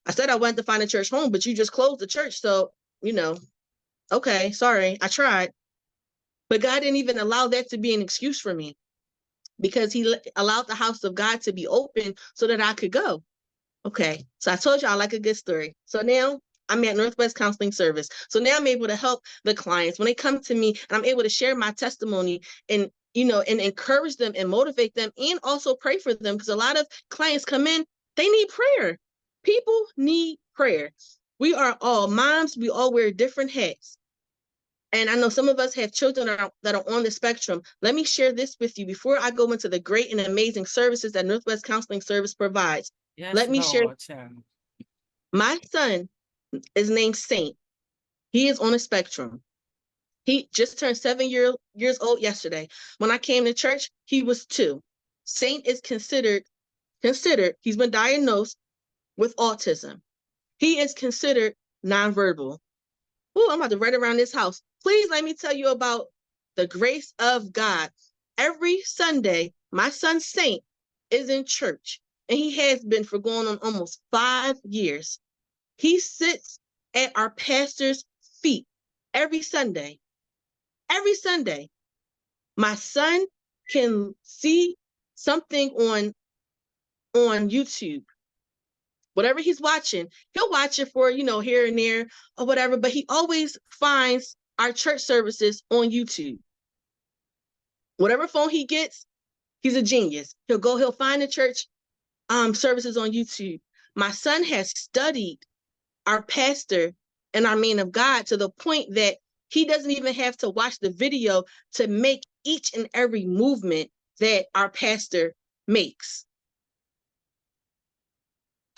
I said I wanted to find a church home, but you just closed the church. So, okay, sorry, I tried. But God didn't even allow that to be an excuse for me because he allowed the house of God to be open so that I could go. Okay, so I told you I like a good story. So now I'm at Northwest Counseling Service. So now I'm able to help the clients when they come to me and I'm able to share my testimony and and encourage them and motivate them and also pray for them because a lot of clients come in, they need prayer. People need prayer. We are all moms. We all wear different hats. And I know some of us have children that are on the spectrum. Let me share this with you before I go into the great and amazing services that Northwest Counseling Service provides. Yes, Let me share. child. My son is named Saint. He is on a spectrum. He just turned 7 years old yesterday. When I came to church, he was 2. Saint is considered, he's been diagnosed with autism. He is considered nonverbal. Ooh, I'm about to run around this house. Please let me tell you about the grace of God. Every Sunday, my son Saint is in church, and he has been for going on almost 5 years. He sits at our pastor's feet every Sunday. Every Sunday, my son can see something on YouTube. Whatever he's watching, he'll watch it for, here and there or whatever, but he always finds our church services on YouTube. Whatever phone he gets, he's a genius. He'll find the church services on YouTube. My son has studied our pastor and our man of God to the point that he doesn't even have to watch the video to make each and every movement that our pastor makes.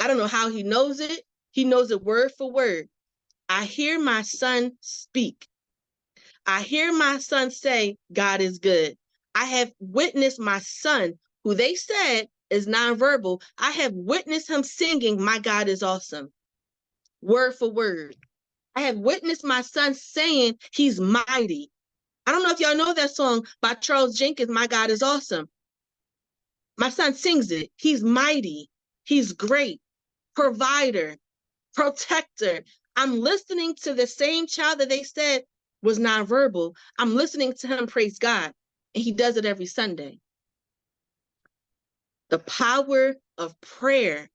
I don't know how he knows it. He knows it word for word. I hear my son speak. I hear my son say, God is good. I have witnessed my son, who they said is nonverbal. I have witnessed him singing, my God is awesome. Word for word. I have witnessed my son saying he's mighty. I don't know if y'all know that song by Charles Jenkins, My God is Awesome. My son sings it. He's mighty. He's great. Provider. Protector. I'm listening to the same child that they said was nonverbal. I'm listening to him praise God, and he does it every Sunday. The power of prayer.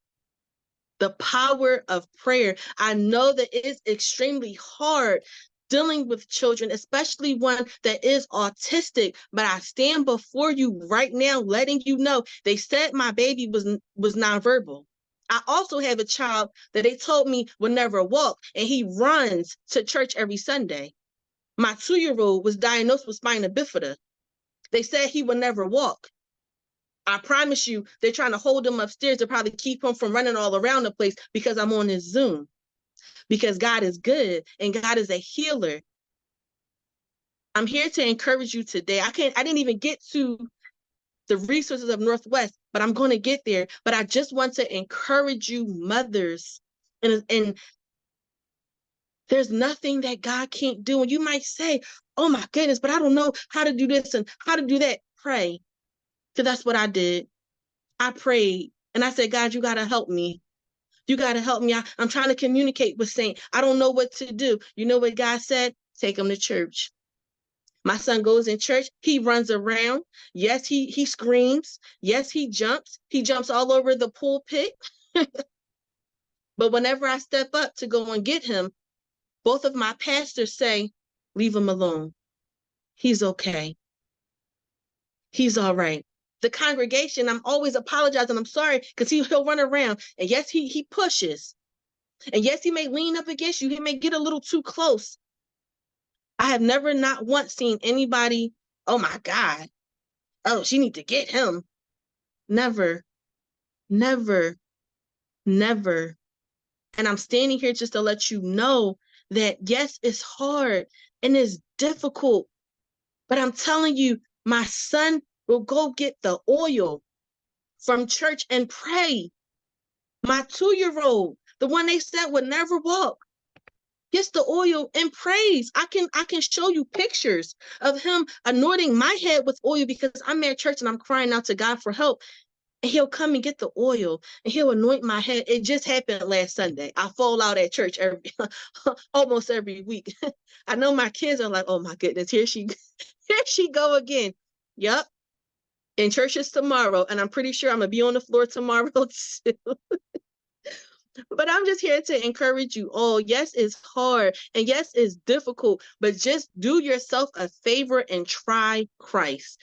The power of prayer. I know that it is extremely hard dealing with children, especially one that is autistic, but I stand before you right now letting you know they said my baby was nonverbal. I also have a child that they told me would never walk, and he runs to church every Sunday. My 2-year-old was diagnosed with spina bifida. They said he would never walk. I promise you, they're trying to hold him upstairs to probably keep him from running all around the place because I'm on this Zoom. Because God is good and God is a healer. I'm here to encourage you today. I didn't even get to the resources of Northwest, but I'm going to get there. But I just want to encourage you mothers, and there's nothing that God can't do. And you might say, oh my goodness, but I don't know how to do this and how to do that. Pray. Because that's what I did. I prayed and I said, God, you got to help me. You got to help me. I'm trying to communicate with Saint. I don't know what to do. You know what God said? Take him to church. My son goes in church. He runs around. Yes, he screams. Yes, he jumps. He jumps all over the pulpit. But whenever I step up to go and get him, both of my pastors say, leave him alone. He's okay. He's all right. The congregation, I'm always apologizing. I'm sorry, because he'll run around. And yes, he pushes. And yes, he may lean up against you. He may get a little too close. I have never not once seen anybody, oh my God, oh, she needs to get him. Never, never, never. And I'm standing here just to let you know that yes, it's hard and it's difficult. But I'm telling you, my son will go get the oil from church and pray. My 2-year-old, the one they said would never walk, gets the oil and prays. I can show you pictures of him anointing my head with oil because I'm at church and I'm crying out to God for help. And he'll come and get the oil and he'll anoint my head. It just happened last Sunday. I fall out at church almost every week. I know my kids are like, oh my goodness, here she go again. Yep. And church is tomorrow. And I'm pretty sure I'm gonna be on the floor tomorrow too. But I'm just here to encourage you all. Yes, it's hard and yes, it's difficult, but just do yourself a favor and try Christ.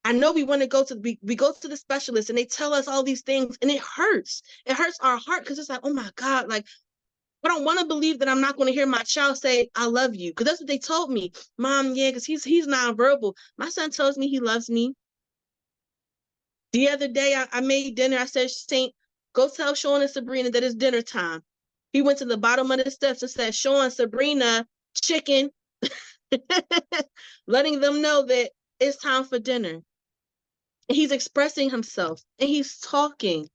I know we want to go to we go to the specialist and they tell us all these things and it hurts. It hurts our heart because it's like, oh my God, like I don't want to believe that I'm not going to hear my child say, I love you. Because that's what they told me. Mom, yeah, because he's nonverbal. My son tells me he loves me. The other day I made dinner. I said, Saint, go tell Sean and Sabrina that it's dinner time. He went to the bottom of the steps and said, Sean, Sabrina, chicken, letting them know that it's time for dinner. And he's expressing himself and he's talking.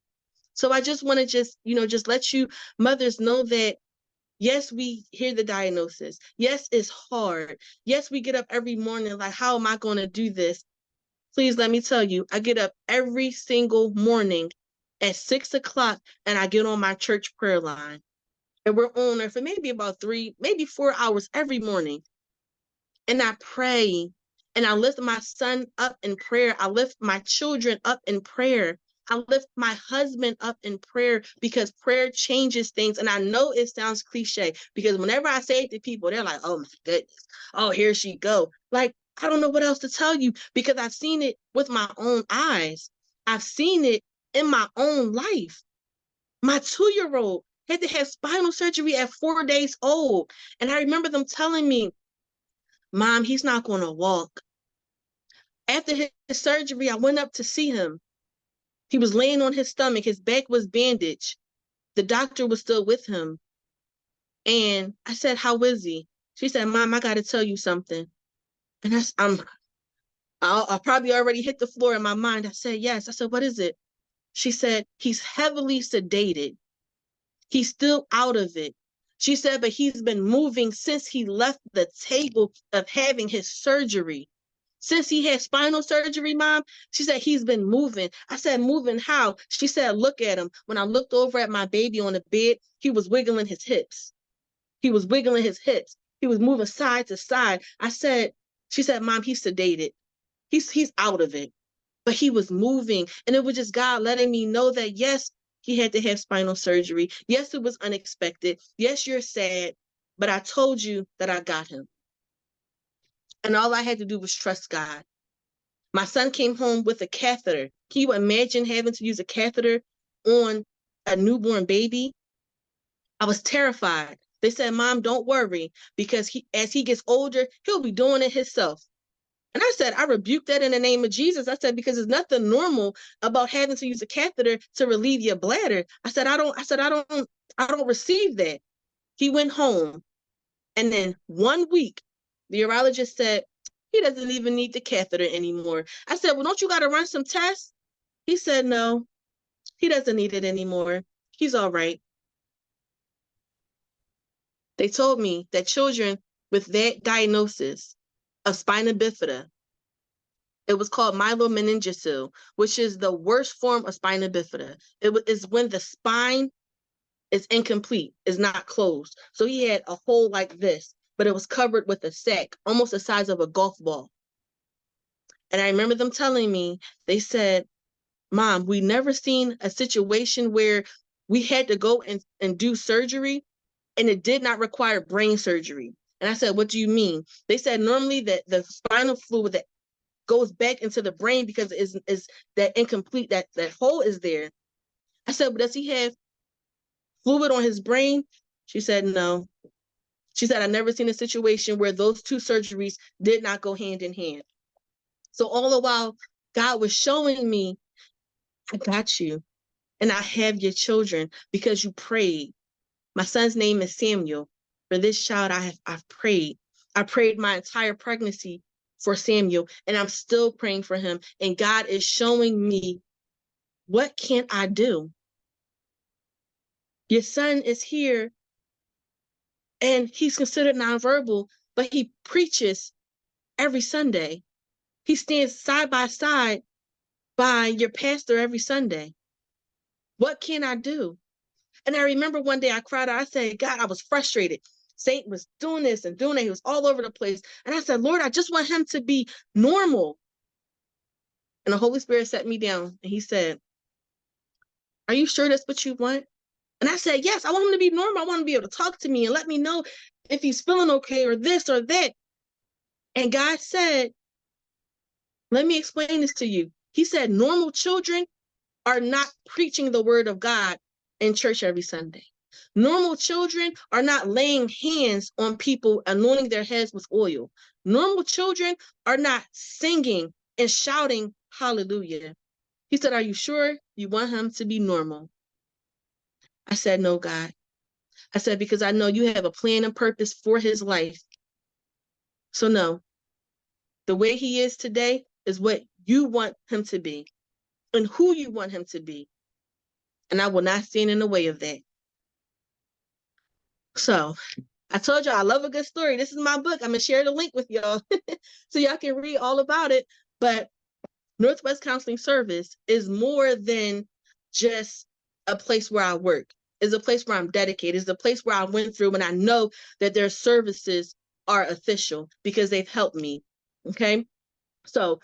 So I just want to just let you mothers know that, yes, we hear the diagnosis. Yes, it's hard. Yes, we get up every morning like, how am I going to do this? Please let me tell you, I get up every single morning at 6 o'clock and I get on my church prayer line. And we're on there for maybe about 3, maybe 4 hours every morning. And I pray and I lift my son up in prayer. I lift my children up in prayer. I lift my husband up in prayer because prayer changes things. And I know it sounds cliche because whenever I say it to people, they're like, oh my goodness, oh, here she go. Like, I don't know what else to tell you because I've seen it with my own eyes. I've seen it in my own life. My 2-year-old had to have spinal surgery at 4 days old. And I remember them telling me, Mom, he's not going to walk. After his surgery, I went up to see him. He was laying on his stomach. His back was bandaged. The doctor was still with him. And I said, how is he? She said, Mom, I got to tell you something. And I probably already hit the floor in my mind. I said, yes. I said, what is it? She said, he's heavily sedated. He's still out of it. She said, but he's been moving since he left the table of having his surgery. Since he had spinal surgery, Mom, she said, he's been moving. I said, moving how? She said, look at him. When I looked over at my baby on the bed, he was wiggling his hips. He was wiggling his hips. He was moving side to side. She said, Mom, he's sedated. He's out of it. But he was moving. And it was just God letting me know that, yes, he had to have spinal surgery. Yes, it was unexpected. Yes, you're sad. But I told you that I got him. And all I had to do was trust God. My son came home with a catheter. Can you imagine having to use a catheter on a newborn baby? I was terrified. They said, Mom, don't worry, because as he gets older, he'll be doing it himself. And I said, I rebuke that in the name of Jesus. I said, because there's nothing normal about having to use a catheter to relieve your bladder. I said, I don't receive that. He went home. And then 1 week, the urologist said, He doesn't even need the catheter anymore. I said, well, don't you got to run some tests? He said, no, he doesn't need it anymore. He's all right. They told me that children with that diagnosis of spina bifida, it was called myelomeningocele, which is the worst form of spina bifida. It is when the spine is incomplete, is not closed. So he had a hole like this, but it was covered with a sac, almost the size of a golf ball. And I remember them telling me, they said, Mom, we never seen a situation where we had to go and do surgery and it did not require brain surgery. And I said, what do you mean? They said normally that the spinal fluid that goes back into the brain because is that incomplete, that hole is there. I said, but does he have fluid on his brain? She said, no. She said, I've never seen a situation where those two surgeries did not go hand in hand. So all the while, God was showing me, I got you. And I have your children because you prayed. My son's name is Samuel. For this child, I've prayed. I prayed my entire pregnancy for Samuel, and I'm still praying for him. And God is showing me, what can I do? Your son is here, and he's considered nonverbal, but he preaches every Sunday. He stands side by side by your pastor every Sunday. What can I do? And I remember one day I cried out. I said, God, I was frustrated. Satan was doing this and doing that. He was all over the place. And I said, Lord, I just want him to be normal. And the Holy Spirit sat me down and he said, are you sure that's what you want? And I said, yes, I want him to be normal. I want him to be able to talk to me and let me know if he's feeling okay or this or that. And God said, let me explain this to you. He said, normal children are not preaching the word of God in church every Sunday. Normal children are not laying hands on people, anointing their heads with oil. Normal children are not singing and shouting hallelujah. He said, are you sure you want him to be normal? I said, no, God. I said, because I know you have a plan and purpose for his life. So no, the way he is today is what you want him to be and who you want him to be. And I will not stand in the way of that. So I told y'all I love a good story. This is my book. I'm going to share the link with y'all so y'all can read all about it. But Northwest Counseling Service is more than just a place where I work. It's a place where I'm dedicated. It's a place where I went through and I know that their services are official because they've helped me. Okay. So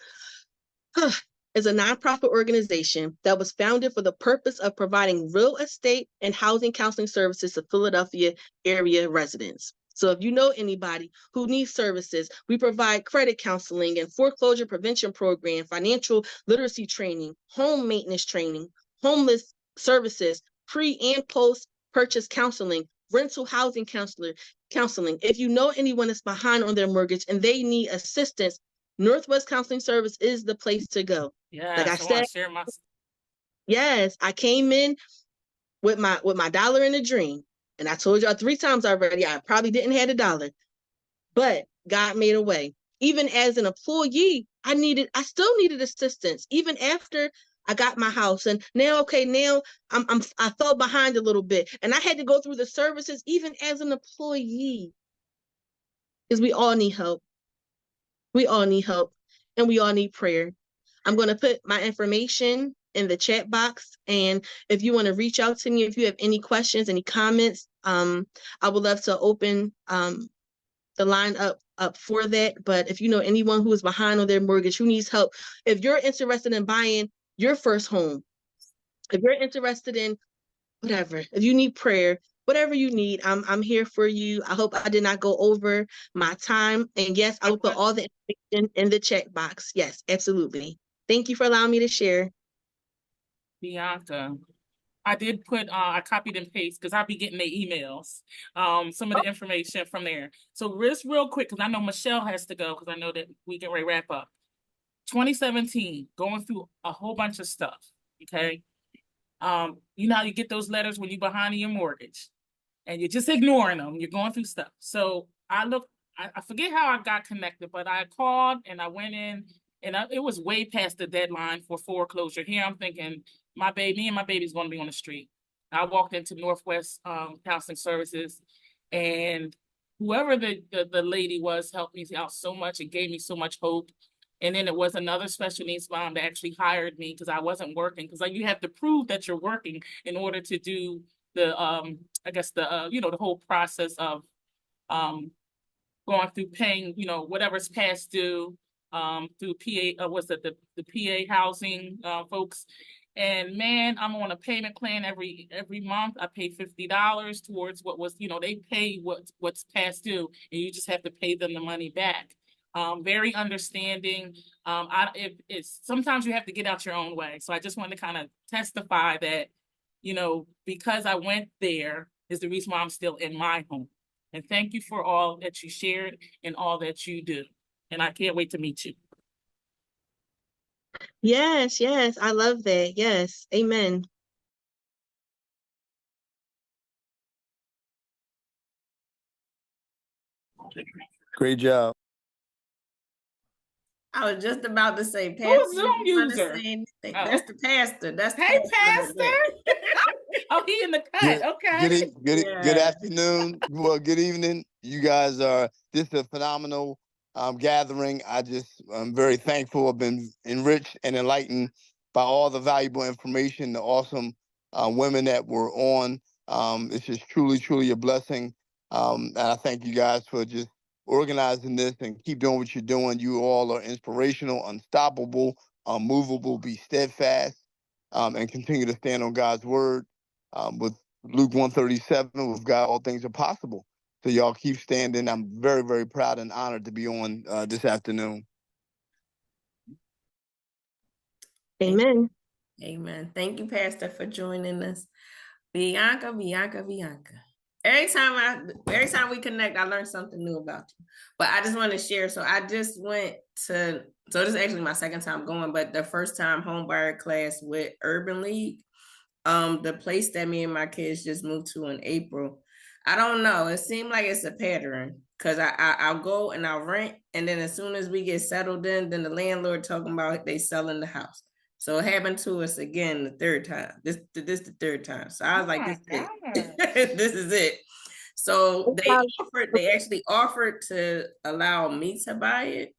is a nonprofit organization that was founded for the purpose of providing real estate and housing counseling services to Philadelphia area residents. So if you know anybody who needs services, we provide credit counseling and foreclosure prevention program, financial literacy training, home maintenance training, homeless services, pre and post purchase counseling, rental housing counseling. If you know anyone that's behind on their mortgage and they need assistance, Northwest Counseling Service is the place to go. Yeah, like I said, share my. Yes, I came in with my $1 in a dream, and I told y'all 3 times already. I probably didn't have $1, but God made a way. Even as an employee, I still needed assistance, even after I got my house. And now I fell behind a little bit, and I had to go through the services even as an employee, because we all need help. We all need help, and we all need prayer. I'm going to put my information in the chat box. And if you want to reach out to me, if you have any questions, any comments, I would love to open the line up for that. But if you know anyone who is behind on their mortgage, who needs help, if you're interested in buying your first home, if you're interested in whatever, if you need prayer, whatever you need, I'm here for you. I hope I did not go over my time. And yes, I will put all the information in the chat box. Yes, absolutely. Thank you for allowing me to share. Bianca, I did put, I copied and pasted because I'll be getting the emails, some of the information from there. So just real quick, because I know Michelle has to go, because I know that we get ready to wrap up. 2017, going through a whole bunch of stuff, okay? You know how you get those letters when you're behind in your mortgage and you're just ignoring them. You're going through stuff. So I looked I forget how I got connected, but I called and I went in, and it was way past the deadline for foreclosure. Here I'm thinking me and my baby's going to be on the street. I walked into Northwest Counseling Services, and whoever the lady was helped me out so much. It gave me so much hope. And then it was another special needs mom that actually hired me because I wasn't working. Because you have to prove that you're working in order to do the I guess the the whole process of going through paying whatever's past due through PA what's it the PA housing folks. And man, I'm on a payment plan every month. I pay $50 towards what was, they pay what's past due, and you just have to pay them the money back. Very understanding. It's sometimes you have to get out your own way. So I just wanted to kind of testify that, because I went there is the reason why I'm still in my home. And thank you for all that you shared and all that you do. And I can't wait to meet you. Yes, yes, I love that. Yes, amen. Great job. I was just about to say, Pastor. Who's Zoom user? That's the pastor. That's hey, Pastor. Oh, he in the cut. Okay. Good afternoon. Well, good evening. You guys this is a phenomenal gathering. I'm very thankful. I've been enriched and enlightened by all the valuable information, the awesome women that were on. It's just truly, truly a blessing. And I thank you guys for just organizing this and keep doing what you're doing. You all are inspirational, unstoppable, unmovable, be steadfast, and continue to stand on God's word. With Luke 137, with God, all things are possible. So y'all keep standing. I'm very, very proud and honored to be on this afternoon. Amen. Amen. Thank you, Pastor, for joining us. Bianca. Every time we connect, I learn something new about you. But I just want to share. So I just went to, so this is actually my second time going, but the first time homebuyer class with Urban League, the place that me and my kids just moved to in April. I don't know. It seemed like it's a pattern because I'll go and I'll rent, and then as soon as we get settled in, then the landlord talking about they selling the house. So it happened to us again the third time. This the third time. So I was like, this is it. So they actually offered to allow me to buy it,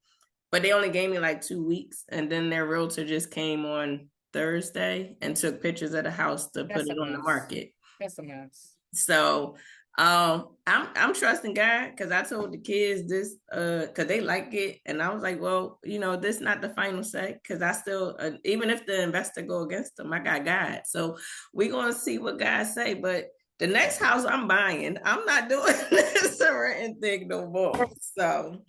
but they only gave me like 2 weeks, and then their realtor just came on Thursday and took pictures of the house to put it on the market. That's a mess. So I'm trusting God because I told the kids this because they like it, and I was like, well, this is not the final say because I still even if the investor go against them, I got God. So we're gonna see what God say. But the next house I'm buying, I'm not doing this renting thing no more. So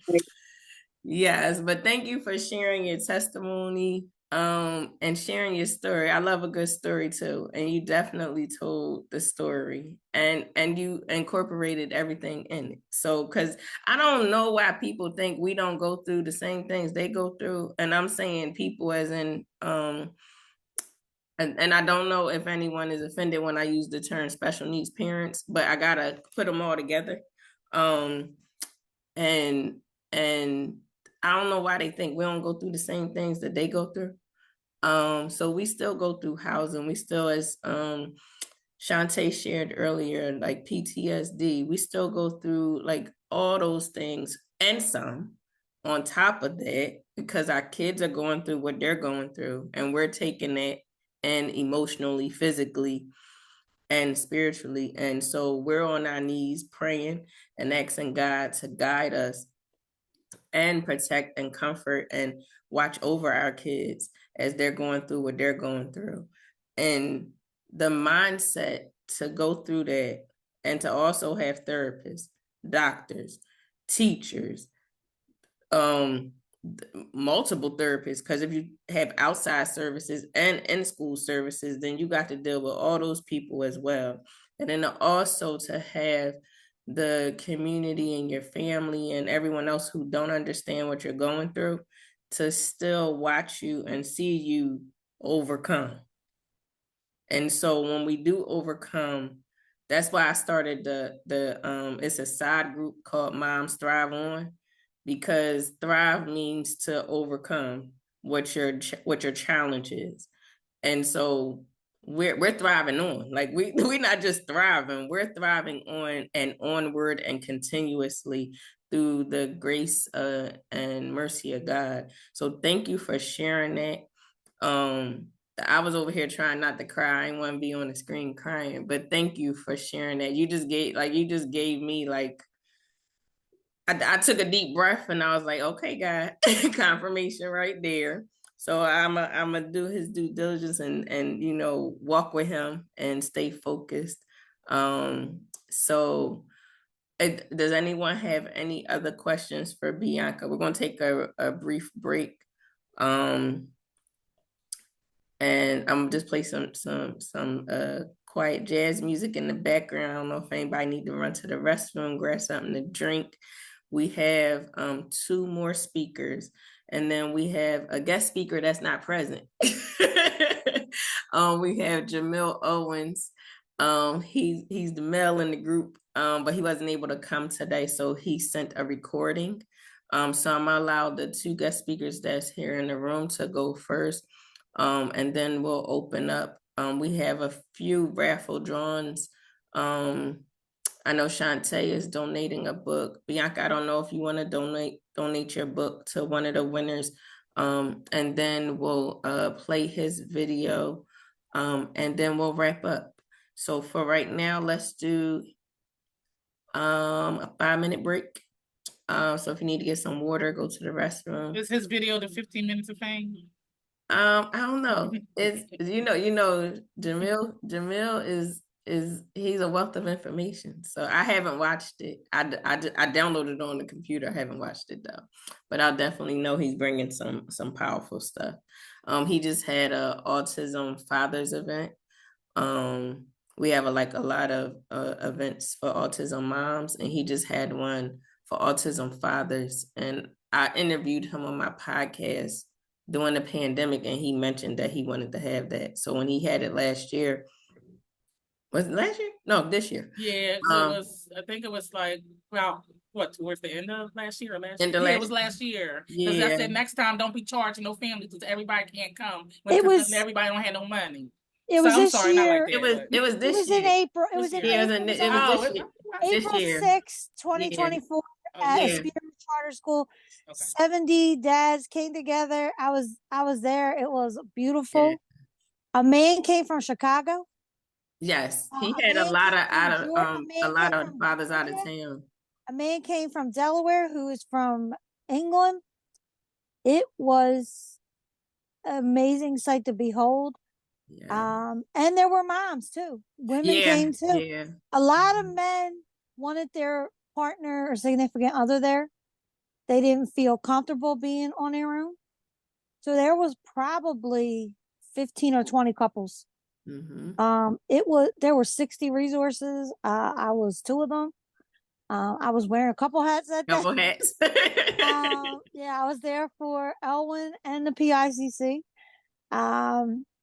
yes, but thank you for sharing your testimony and sharing your story. I love a good story too, and you definitely told the story and you incorporated everything in it. So because I don't know why people think we don't go through the same things they go through, and I'm saying people as in and I don't know if anyone is offended when I use the term special needs parents, but I gotta put them all together. And I don't know why they think we don't go through the same things that they go through. So we still go through housing. We still, as Shantae shared earlier, like PTSD, we still go through like all those things and some on top of that because our kids are going through what they're going through, and we're taking it and emotionally, physically, and spiritually. And so we're on our knees praying and asking God to guide us and protect and comfort and watch over our kids as they're going through what they're going through. And the mindset to go through that and to also have therapists, doctors, teachers, multiple therapists, because if you have outside services and in-school services, then you got to deal with all those people as well. And then also to have the community and your family and everyone else who don't understand what you're going through to still watch you and see you overcome. And so when we do overcome, That's why I started it's a side group called Moms Thrive On, because thrive means to overcome what your challenge is. And so we're thriving on. Like we're not just thriving, we're thriving on and onward and continuously through the grace and mercy of God. So thank you for sharing that. I was over here trying not to cry. I didn't want to be on the screen crying, but thank you for sharing that. You just gave me like I took a deep breath and I was like, okay, God, confirmation right there. So I'm gonna do his due diligence and walk with him and stay focused. So does anyone have any other questions for Bianca? We're gonna take a brief break. And I'm just play some quiet jazz music in the background. I don't know if anybody need to run to the restroom, grab something to drink. We have 2 more speakers, and then we have a guest speaker that's not present. We have Jamil Owens. He's the male in the group, but he wasn't able to come today, so he sent a recording. So I'm allowed the 2 guest speakers that's here in the room to go first. And then we'll open up. We have a few raffle drawings. I know Shantae is donating a book. Bianca, I don't know if you want to donate your book to one of the winners. And then we'll play his video. And then we'll wrap up. So for right now, let's do a 5-minute break. So if you need to get some water, go to the restroom. Is his video the 15 minutes of fame? I don't know. It's Jamil is he's a wealth of information. So I haven't watched it. I downloaded it on the computer. I haven't watched it though, but I'll definitely know he's bringing some powerful stuff. He just had a autism fathers event. We have a lot of events for autism moms, and he just had one for autism fathers. And I interviewed him on my podcast during the pandemic, and he mentioned that he wanted to have that. So when he had it last year, was it last year? No, this year. Yeah, so it was. I think it was like towards the end of last year or last year? Yeah, it was last year. Because I said next time don't be charging no family because everybody can't come. Everybody don't have no money. It was this year. It was this year. In April. It was in April. It was this year. April 6th, 2024 at Spirit Charter School. Okay. 70 dads came together. I was there. It was beautiful. Yeah. A man came from Chicago. Yes, he had a lot of fathers out of town. A man came from Delaware who is from England. It was an amazing sight to behold. Yeah. And there were moms too. Women came too. Yeah. A lot of men wanted their partner or significant other there. They didn't feel comfortable being on their own. So there was probably 15 or 20 couples. Mm-hmm. There were 60 resources. I was 2 of them. I was wearing a couple hats that day. Couple hats. Yeah, I was there for Elwyn and the PICC.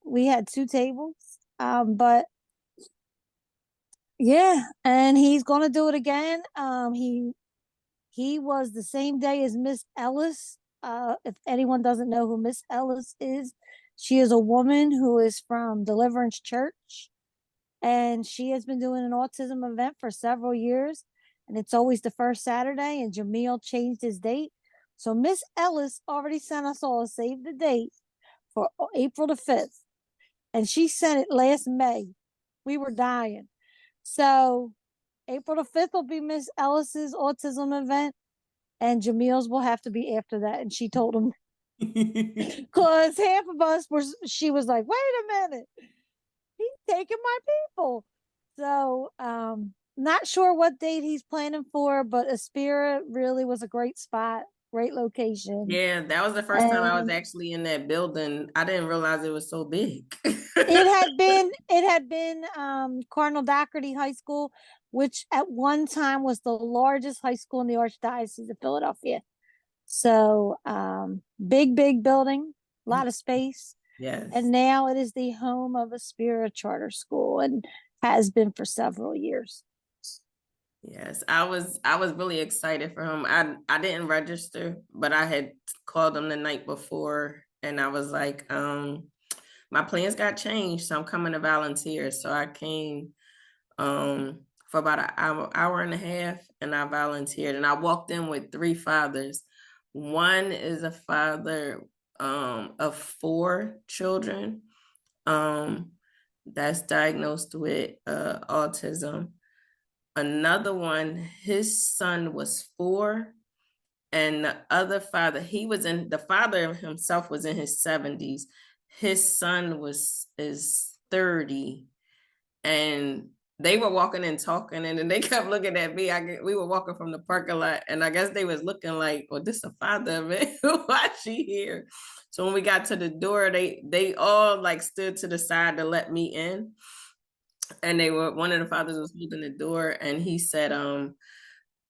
We had 2 tables. But yeah, and he's gonna do it again. He was the same day as Miss Ellis. If anyone doesn't know who Miss Ellis is, she is a woman who is from Deliverance Church, and she has been doing an autism event for several years, and it's always the first Saturday, and Jamil changed his date. So Miss Ellis already sent us all a save the date for April the 5th, and she sent it last May. We were dying. So April the 5th will be Miss Ellis's autism event, and Jamil's will have to be after that. And she told him, because half of us she was like, wait a minute, he's taking my people. So not sure what date he's planning for, but Aspira really was a great spot, great location. Yeah, that was the first time I was actually in that building. I didn't realize it was so big. It had been Cardinal Doherty High School, which at one time was the largest high school in the Archdiocese of Philadelphia. So big building, a lot of space. Yes. And now it is the home of Aspira Charter School. And has been for several years. Yes, I was really excited for him. I didn't register, but I had called him the night before and I was like, my plans got changed, so I'm coming to volunteer. So I came for about an hour and a half, and I volunteered. And I walked in with 3 fathers. One is a father of 4 children that's diagnosed with autism. Another one, his son was 4, and the other father, the father himself was in his 70s. His son is 30, and they were walking and talking, and then they kept looking at me. We were walking from the parking lot, and I guess they was looking like, "Well, this is a father of it. Why she here?" So when we got to the door, they all like stood to the side to let me in, and one of the fathers was holding the door, and he said,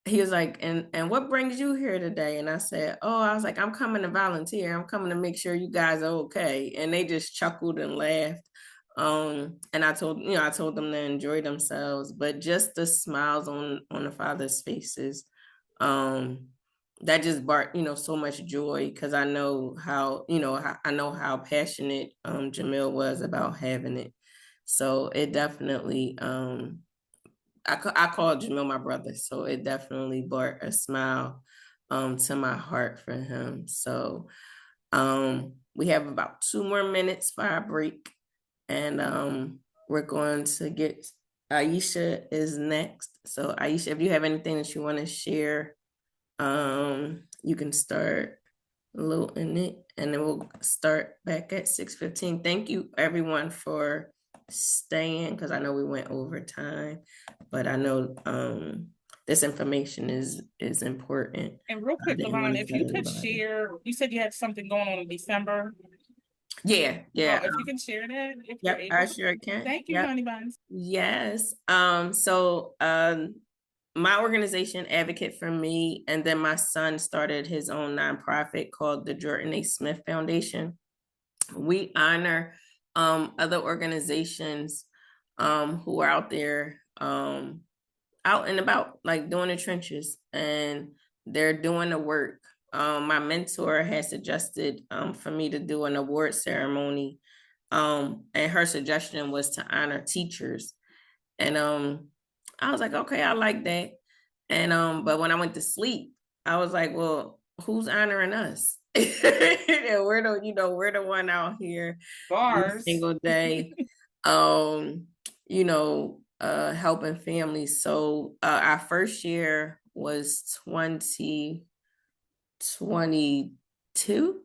he was like, and what brings you here today? And I said, oh, I was like, I'm coming to volunteer. I'm coming to make sure you guys are okay. And they just chuckled and laughed. And I told them to enjoy themselves, but just the smiles on the fathers' faces, that just brought, so much joy, because I know how passionate Jamil was about having it. So it definitely, I called Jamil my brother, so it definitely brought a smile to my heart for him. So we have about 2 more minutes for our break, and we're going to get Aisha is next. So Aisha, if you have anything that you want to share, you can start loading it, and then we'll start back at 6:15. Thank you everyone for staying, because I know we went over time, but I know this information is important. And real quick, Levon, if you could share, you said you had something going on in December. Yeah. Oh, if you can share that, if you're able. I sure can. Thank you, honey buns. Yes. So my organization, Advocate for Me, and then my son started his own nonprofit called the Jordan A. Smith Foundation. We honor other organizations who are out there, out and about, like doing the trenches, and they're doing the work. My mentor has suggested for me to do an award ceremony, and her suggestion was to honor teachers. And I was like, okay, I like that. And but when I went to sleep, I was like, well, who's honoring us? And we're the one out here every single day, helping families. So our first year was 2022.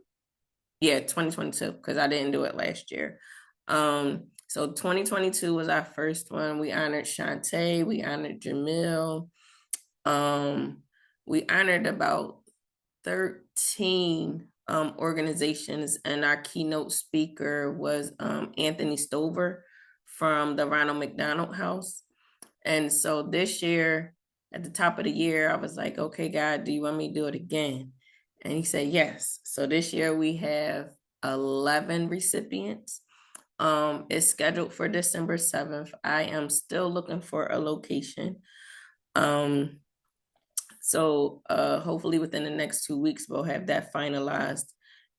Yeah, 2022, because I didn't do it last year. So 2022 was our first one. We honored Shantae, we honored Jamil. We honored about 13 organizations, and our keynote speaker was Anthony Stover from the Ronald McDonald House. And so this year, at the top of the year, I was like, okay, God, do you want me to do it again? And he said, yes. So this year we have 11 recipients. It's scheduled for December 7th. I am still looking for a location. So hopefully within the next 2 weeks, we'll have that finalized,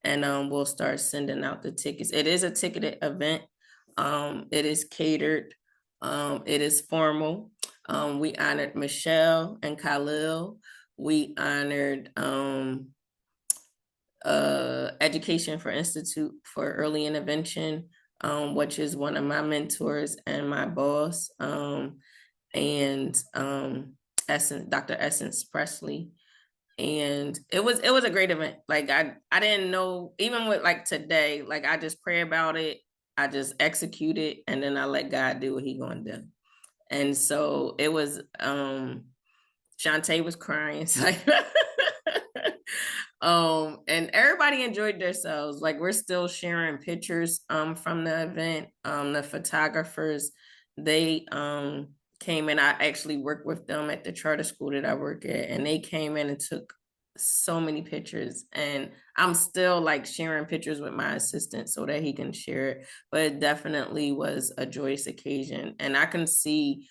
and we'll start sending out the tickets. It is a ticketed event. It is catered. It is formal. We honored Michelle and Khalil. We honored Education for Institute for Early Intervention, which is one of my mentors and my boss, and Dr. Essence Presley. And it was a great event. Like I didn't know, even with like today, like I just pray about it, I just execute it, and then I let God do what he gonna do. And so it was, Shantae was crying. It's like, and everybody enjoyed themselves. Like we're still sharing pictures from the event. The photographers, they came in. I actually worked with them at the charter school that I work at, and they came in and took so many pictures, and I'm still like sharing pictures with my assistant so that he can share it. But it definitely was a joyous occasion, and I can see,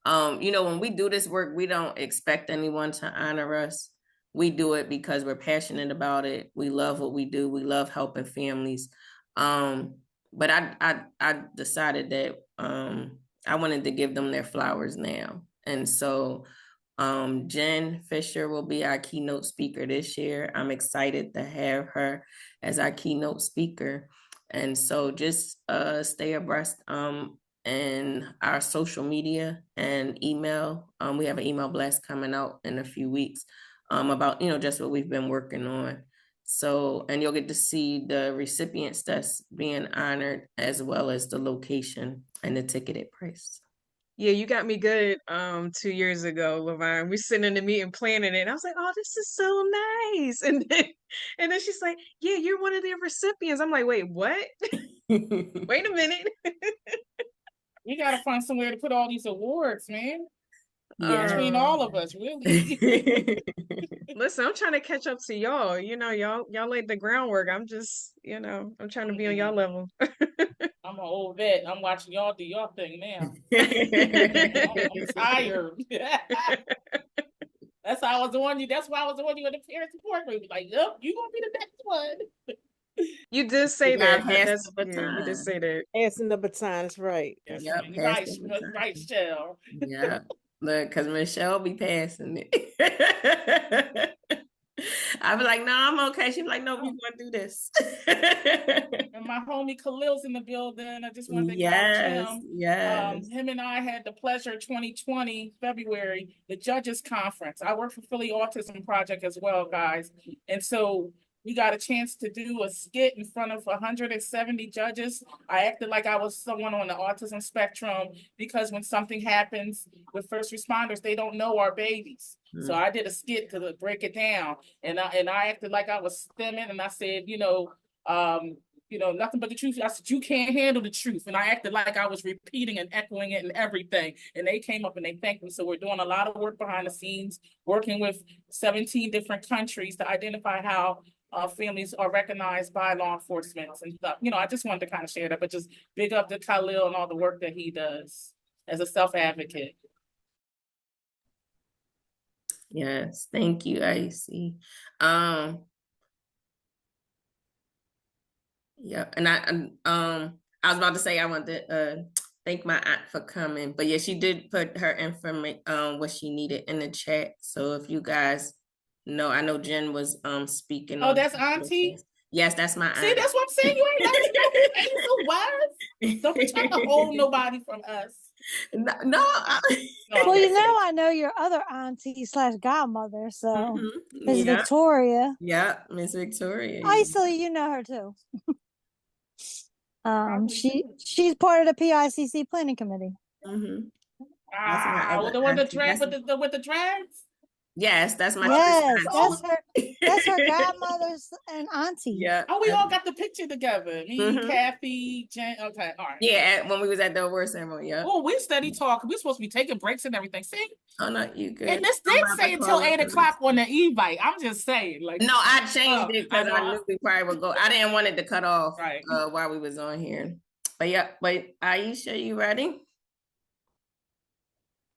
when we do this work, we don't expect anyone to honor us. We do it because we're passionate about it. We love what we do. We love helping families. But I decided that I wanted to give them their flowers now, and so Jen Fisher will be our keynote speaker this year. I'm excited to have her as our keynote speaker. And so just stay abreast in our social media and email. We have an email blast coming out in a few weeks about, just what we've been working on. So, and you'll get to see the recipients that's being honored, as well as the location and the ticketed price. Yeah, you got me good 2 years ago, Laverne. We sitting in the meeting planning it. And I was like, oh, this is so nice. And then she's like, yeah, you're one of the recipients. I'm like, wait, what? Wait a minute. We gotta find somewhere to put all these awards, man. Yeah. Between all of us, really. Listen, I'm trying to catch up to y'all. Y'all laid the groundwork. I'm just, I'm trying to be on y'all level. I'm an old vet. I'm watching y'all do your thing now. I'm tired. That's how I was on you. That's why I was on you in the parent support group. Like, yep, you gonna be the next one. You did say that. You did say that. Passing the baton is right. Yes, Yep, right, Shell. Yeah, look, because Michelle be passing it. I'd be like, no, I'm okay. She'd be like, no, we're going to do this. And my homie Khalil's in the building. I just wanted to acknowledge him. Yes. Him and I had the pleasure 2020, February, the Judges Conference. I work for Philly Autism Project as well, guys. And so we got a chance to do a skit in front of 170 judges. I acted like I was someone on the autism spectrum because when something happens with first responders, they don't know our babies. So I did a skit to break it down, and I acted like I was stemming, and I said, nothing but the truth. I said, you can't handle the truth. And I acted like I was repeating and echoing it and everything. And they came up and they thanked me. So we're doing a lot of work behind the scenes, working with 17 different countries to identify how families are recognized by law enforcement and stuff. I just wanted to kind of share that, but just big up to Khalil and all the work that he does as a self-advocate. Yes, thank you, Icy. Yeah, and I was about to say I want to thank my aunt for coming, but yeah, she did put her information what she needed in the chat. So if you guys know, I know Jen was speaking. Oh, that's Auntie? Yes, that's my aunt. See, that's what I'm saying. You ain't let me know who Hazel was. Don't be trying to hold nobody from us. No. Well, I know your other auntie / godmother, so Miss Victoria. Yeah, Miss Victoria. Isley, you know her too. She's part of the PICC planning committee. Mm-hmm. The one that drag with the drags? Yes, that's my that's her godmother's and auntie. Yeah. Oh, we all got the picture together. Me, Kathy, Jen. Okay, all right. Yeah, when we was at the award ceremony. Yeah. Oh, we steady talking. We're supposed to be taking breaks and everything. See? Oh no, you good. And this didn't say until 8:00 on the e-bike. I'm just saying, like. No, I changed it because I knew we probably would go. I didn't want it to cut off while we was on here. But yeah, Aisha, you ready?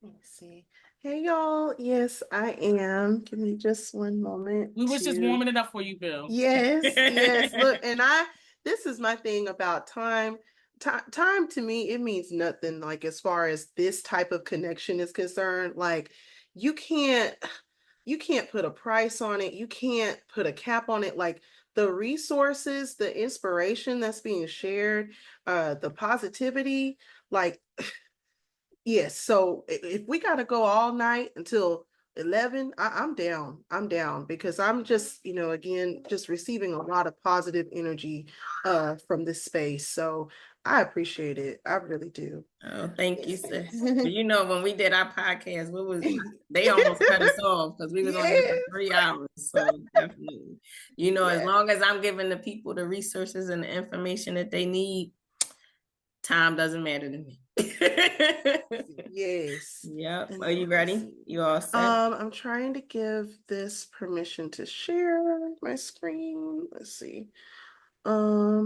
Let's see. Hey y'all, yes, I am. Give me just one moment. We was just warming it up for you, Bill. Yes. Look, and this is my thing about time. Time to me, it means nothing. Like as far as this type of connection is concerned, like you can't put a price on it. You can't put a cap on it. Like the resources, the inspiration that's being shared, the positivity, like. Yes, so if we got to go all night until 11, I'm down. I'm down because I'm just, again, just receiving a lot of positive energy from this space. So I appreciate it. I really do. Oh, thank you, sis. When we did our podcast, they almost cut us off because we was on there for 3 hours. So definitely, as long as I'm giving the people the resources and the information that they need, time doesn't matter to me. Yes. Yep. And Are you then let's ready? see. You all set? I'm trying to give this permission to share my screen. Let's see. Until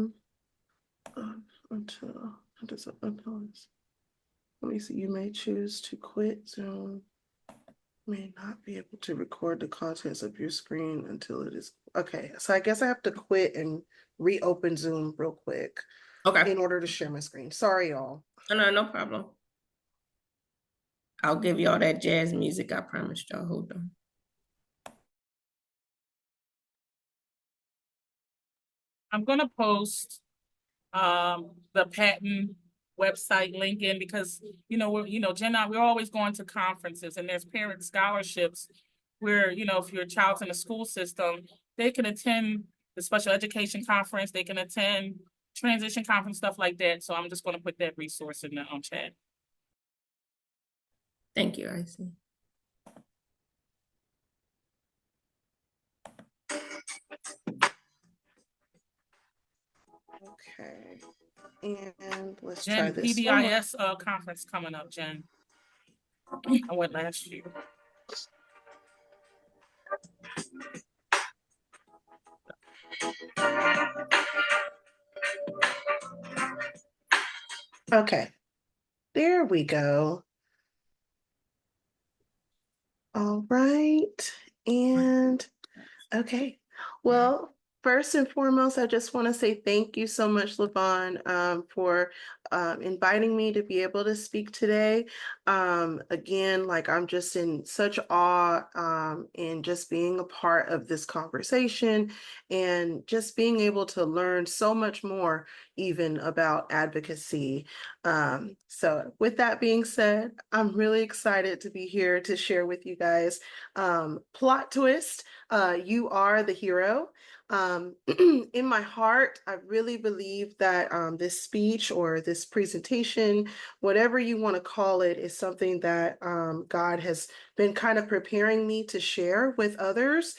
let me see. You may choose to quit Zoom. May not be able to record the contents of your screen until it is okay. So I guess I have to quit and reopen Zoom real quick Okay. in order to share my screen. Sorry, y'all. No, no problem. I'll give y'all that jazz music I promised y'all. Hold on. I'm gonna post the patent website link in because Jen and I, we're always going to conferences and there's parent scholarships where if your child's in a school system, they can attend the special education conference, they can attend transition conference, stuff like that. So I'm just going to put that resource in the chat. Thank you, Icy. Okay. And let's Jen, try this. PBIS conference coming up, Jen. I went last year. Okay. There we go. All right. And okay. Well, first and foremost, I just want to say thank you so much, LaVon, for inviting me to be able to speak today. Again, like I'm just in such awe in just being a part of this conversation and just being able to learn so much more even about advocacy. So with that being said, I'm really excited to be here to share with you guys. Plot twist. You are the hero. In my heart, I really believe that this speech or this presentation, whatever you want to call it, is something that God has been kind of preparing me to share with others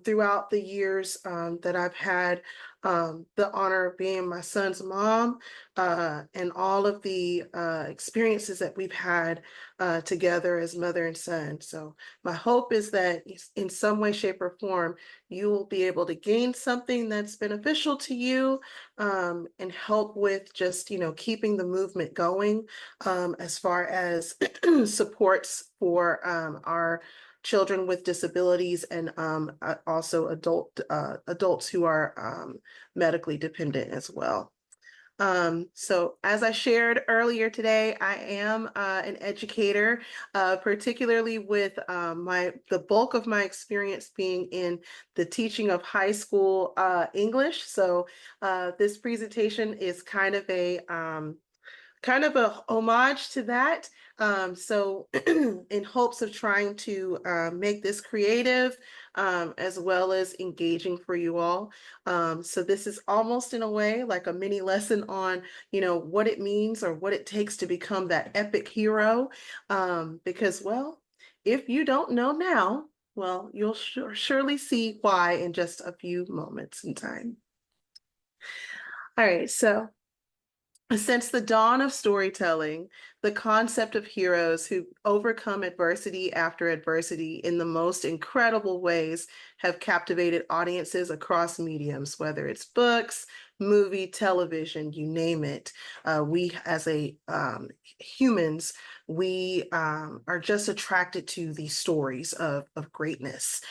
throughout the years that I've had the honor of being my son's mom and all of the experiences that we've had together as mother and son. So my hope is that in some way, shape, or form, you will be able to gain something that's beneficial to you and help with just, keeping the movement going as far as supports for our children with disabilities and also adults who are medically dependent as well. So as I shared earlier today, I am an educator, particularly with the bulk of my experience being in the teaching of high school English. So this presentation is kind of a homage to that. So in hopes of trying to make this creative as well as engaging for you all. So this is almost in a way like a mini lesson on, what it means or what it takes to become that epic hero. Because, well, if you don't know now, well, you'll surely see why in just a few moments in time. All right, so since the dawn of storytelling, the concept of heroes who overcome adversity after adversity in the most incredible ways have captivated audiences across mediums, whether it's books, movie, television, you name it. We as humans, we are just attracted to these stories of greatness.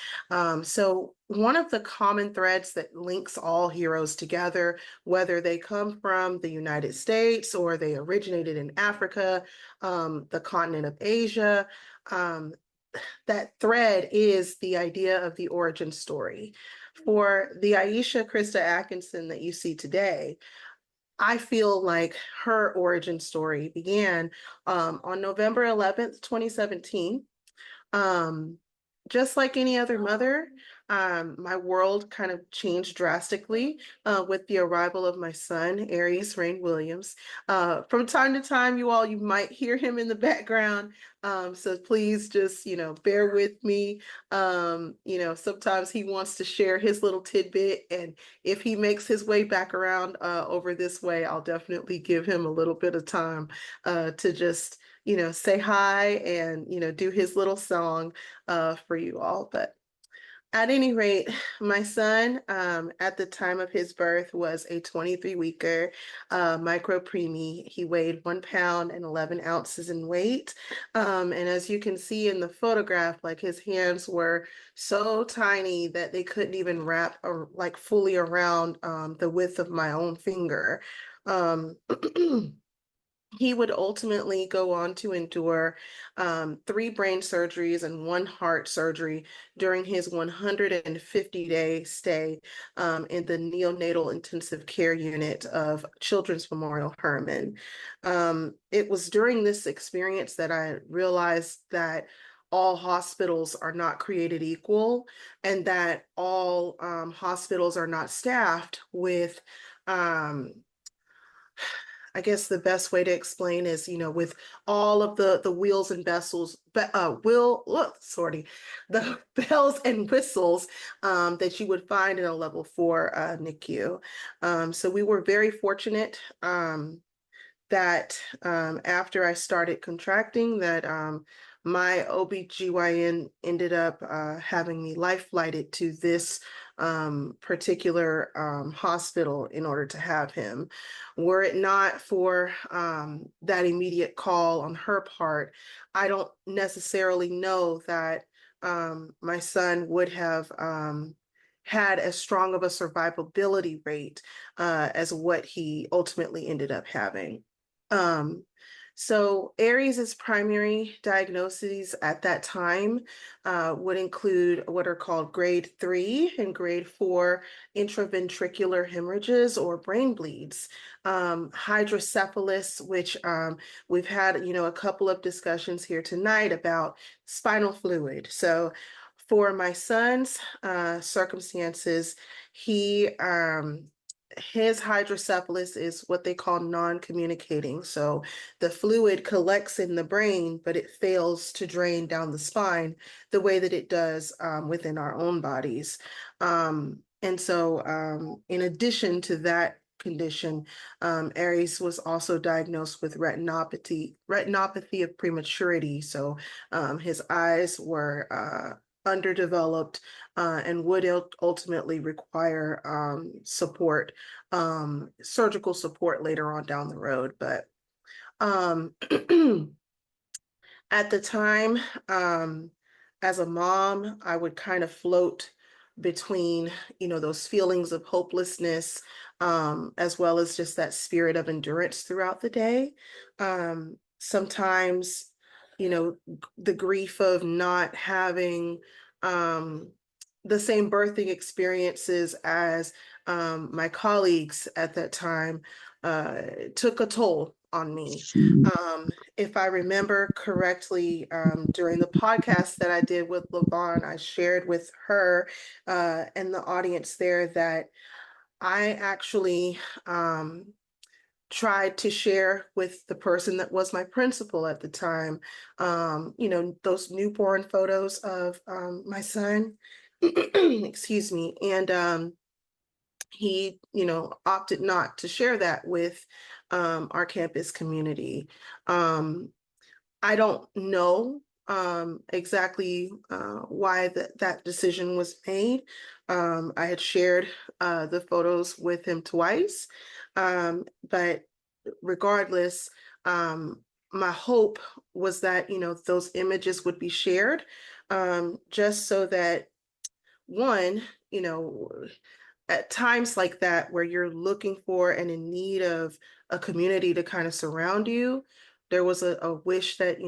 So one of the common threads that links all heroes together, whether they come from the United States or they originated in Africa, the continent of Asia, that thread is the idea of the origin story. For the Aisha Krista Atkinson that you see today, I feel like her origin story began on November 11th, 2017. Just like any other mother, my world kind of changed drastically with the arrival of my son, Aries Rain Williams. From time to time, you might hear him in the background. So please just, bear with me. Sometimes he wants to share his little tidbit, and if he makes his way back around over this way, I'll definitely give him a little bit of time to just, say hi and, do his little song for you all. But at any rate, my son, at the time of his birth, was a 23-weeker micro preemie. He weighed 1 pound and 11 ounces in weight. And as you can see in the photograph, like his hands were so tiny that they couldn't even wrap or like fully around the width of my own finger. He would ultimately go on to endure 3 brain surgeries and 1 heart surgery during his 150-day stay in the neonatal intensive care unit of Children's Memorial Hermann. It was during this experience that I realized that all hospitals are not created equal, and that all hospitals are not staffed with I guess the best way to explain is, with all of the wheels and vessels, but the bells and whistles that you would find in a level 4 NICU. So we were very fortunate that after I started contracting, that my OBGYN ended up having me life flighted to this particular hospital in order to have him. Were it not for that immediate call on her part, I don't necessarily know that my son would have had as strong of a survivability rate as what he ultimately ended up having. So Aries' primary diagnoses at that time would include what are called grade 3 and grade 4 intraventricular hemorrhages or brain bleeds, hydrocephalus, which we've had, a couple of discussions here tonight about spinal fluid. So for my son's circumstances, his hydrocephalus is what they call non-communicating. So the fluid collects in the brain, but it fails to drain down the spine the way that it does within our own bodies. And so in addition to that condition, Aries was also diagnosed with retinopathy of prematurity. So his eyes were underdeveloped and would ultimately require surgical support later on down the road. But at the time, as a mom, I would kind of float between, those feelings of hopelessness, as well as just that spirit of endurance throughout the day. Sometimes, the grief of not having the same birthing experiences as my colleagues at that time took a toll on me. If I remember correctly, during the podcast that I did with LaVon, I shared with her and the audience there that I actually tried to share with the person that was my principal at the time, those newborn photos of my son, excuse me, and he, opted not to share that with our campus community. I don't know exactly why that decision was made. I had shared the photos with him twice, but regardless, my hope was that, those images would be shared just so that, one, at times like that where you're looking for and in need of a community to kind of surround you, there was a wish that,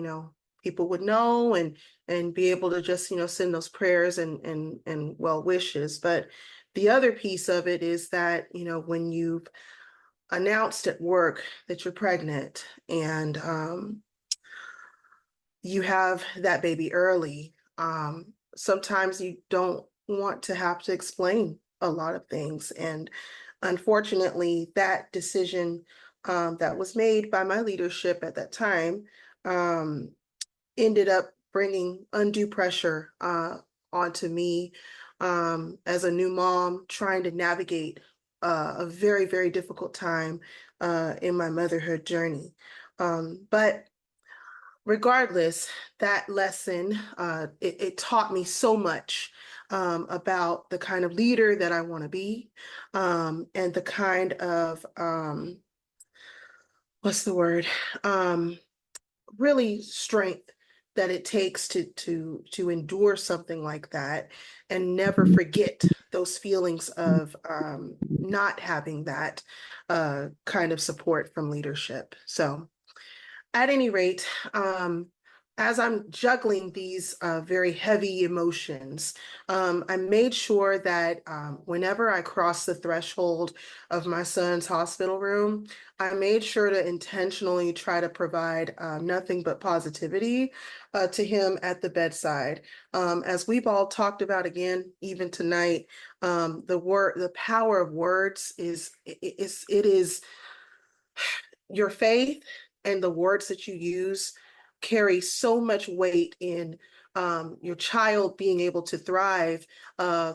people would know and be able to just, send those prayers and well wishes. But the other piece of it is that, when you've announced at work that you're pregnant and you have that baby early, sometimes you don't want to have to explain a lot of things. And unfortunately, that decision that was made by my leadership at that time ended up bringing undue pressure onto me as a new mom trying to navigate a very, very difficult time in my motherhood journey. But regardless, that lesson, it taught me so much about the kind of leader that I want to be, and the kind of, what's the word? Really strength that it takes to endure something like that and never forget those feelings of not having that kind of support from leadership. So at any rate, as I'm juggling these very heavy emotions, I made sure that whenever I crossed the threshold of my son's hospital room, I made sure to intentionally try to provide nothing but positivity to him at the bedside. As we've all talked about again, even tonight, the power of words it is your faith and the words that you use carry so much weight in your child being able to thrive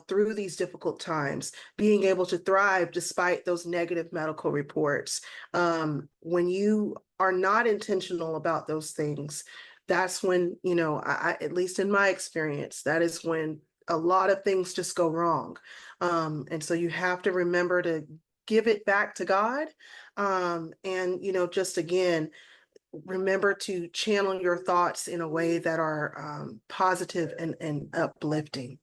through these difficult times, being able to thrive despite those negative medical reports. When you are not intentional about those things, that's when, at least in my experience, that is when a lot of things just go wrong. And so you have to remember to give it back to God. And, just again, remember to channel your thoughts in a way that are positive and uplifting.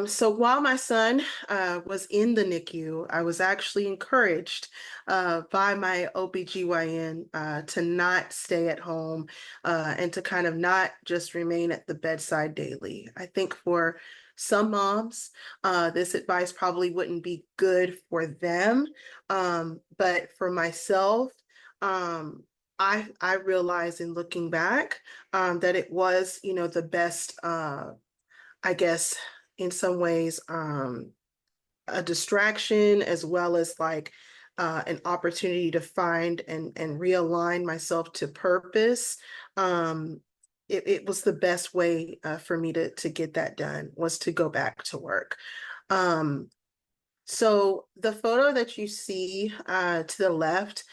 So while my son was in the NICU, I was actually encouraged by my OBGYN to not stay at home and to kind of not just remain at the bedside daily. I think for some moms, this advice probably wouldn't be good for them. But for myself, I realized in looking back that it was, the best I guess in some ways a distraction as well as like an opportunity to find and realign myself to purpose. It was the best way for me to get that done, was to go back to work. So the photo that you see to the left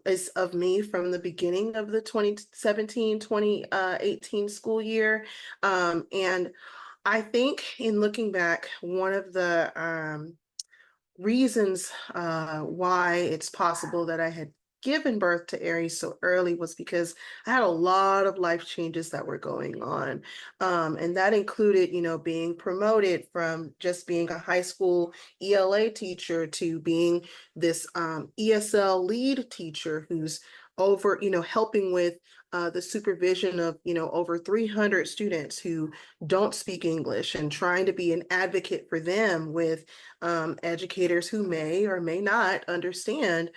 is of me from the beginning of the 2017-2018 school year. And I think in looking back, one of the reasons why it's possible that I had given birth to Aries so early was because I had a lot of life changes that were going on. And that included, being promoted from just being a high school ELA teacher to being this ESL lead teacher who's over, helping with the supervision of, over 300 students who don't speak English and trying to be an advocate for them with educators who may or may not understand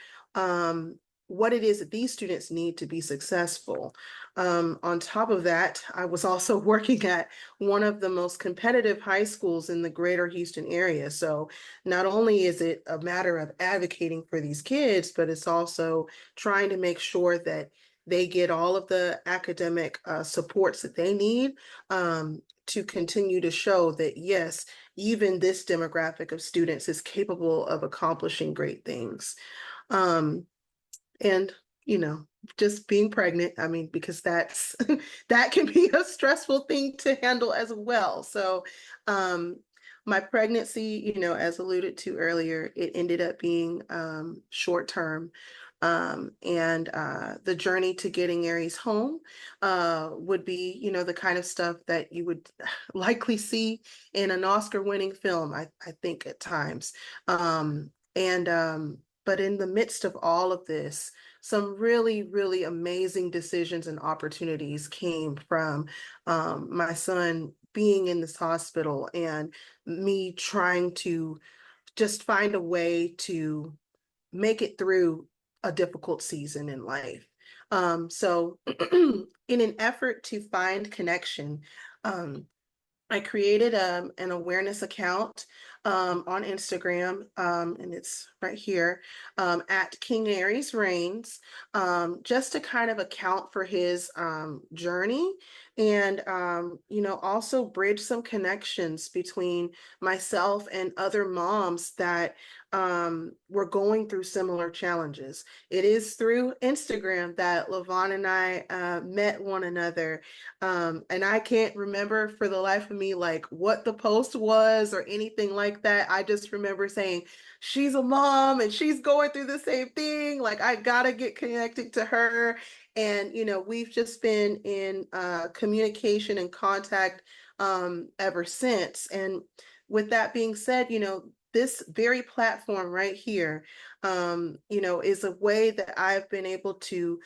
what it is that these students need to be successful. On top of that, I was also working at one of the most competitive high schools in the greater Houston area. So not only is it a matter of advocating for these kids, but it's also trying to make sure that they get all of the academic supports that they need to continue to show that, yes, even this demographic of students is capable of accomplishing great things. And, just being pregnant, I mean, because that's that can be a stressful thing to handle as well. So my pregnancy, as alluded to earlier, it ended up being short term. And the journey to getting Aries home would be, the kind of stuff that you would likely see in an Oscar-winning film, I think at times. But in the midst of all of this, some really, really amazing decisions and opportunities came from my son being in this hospital and me trying to just find a way to make it through a difficult season in life. So in an effort to find connection, I created an awareness account on Instagram, and it's right here at King Aries Reigns, just to kind of account for his journey and, also bridge some connections between myself and other moms that were going through similar challenges. It is through Instagram that Lavon and I met one another. And I can't remember for the life of me, like what the post was or anything like that. I just remember saying, she's a mom and she's going through the same thing. Like, I gotta get connected to her. And, we've just been in communication and contact ever since. And with that being said, this very platform right here, is a way that I've been able to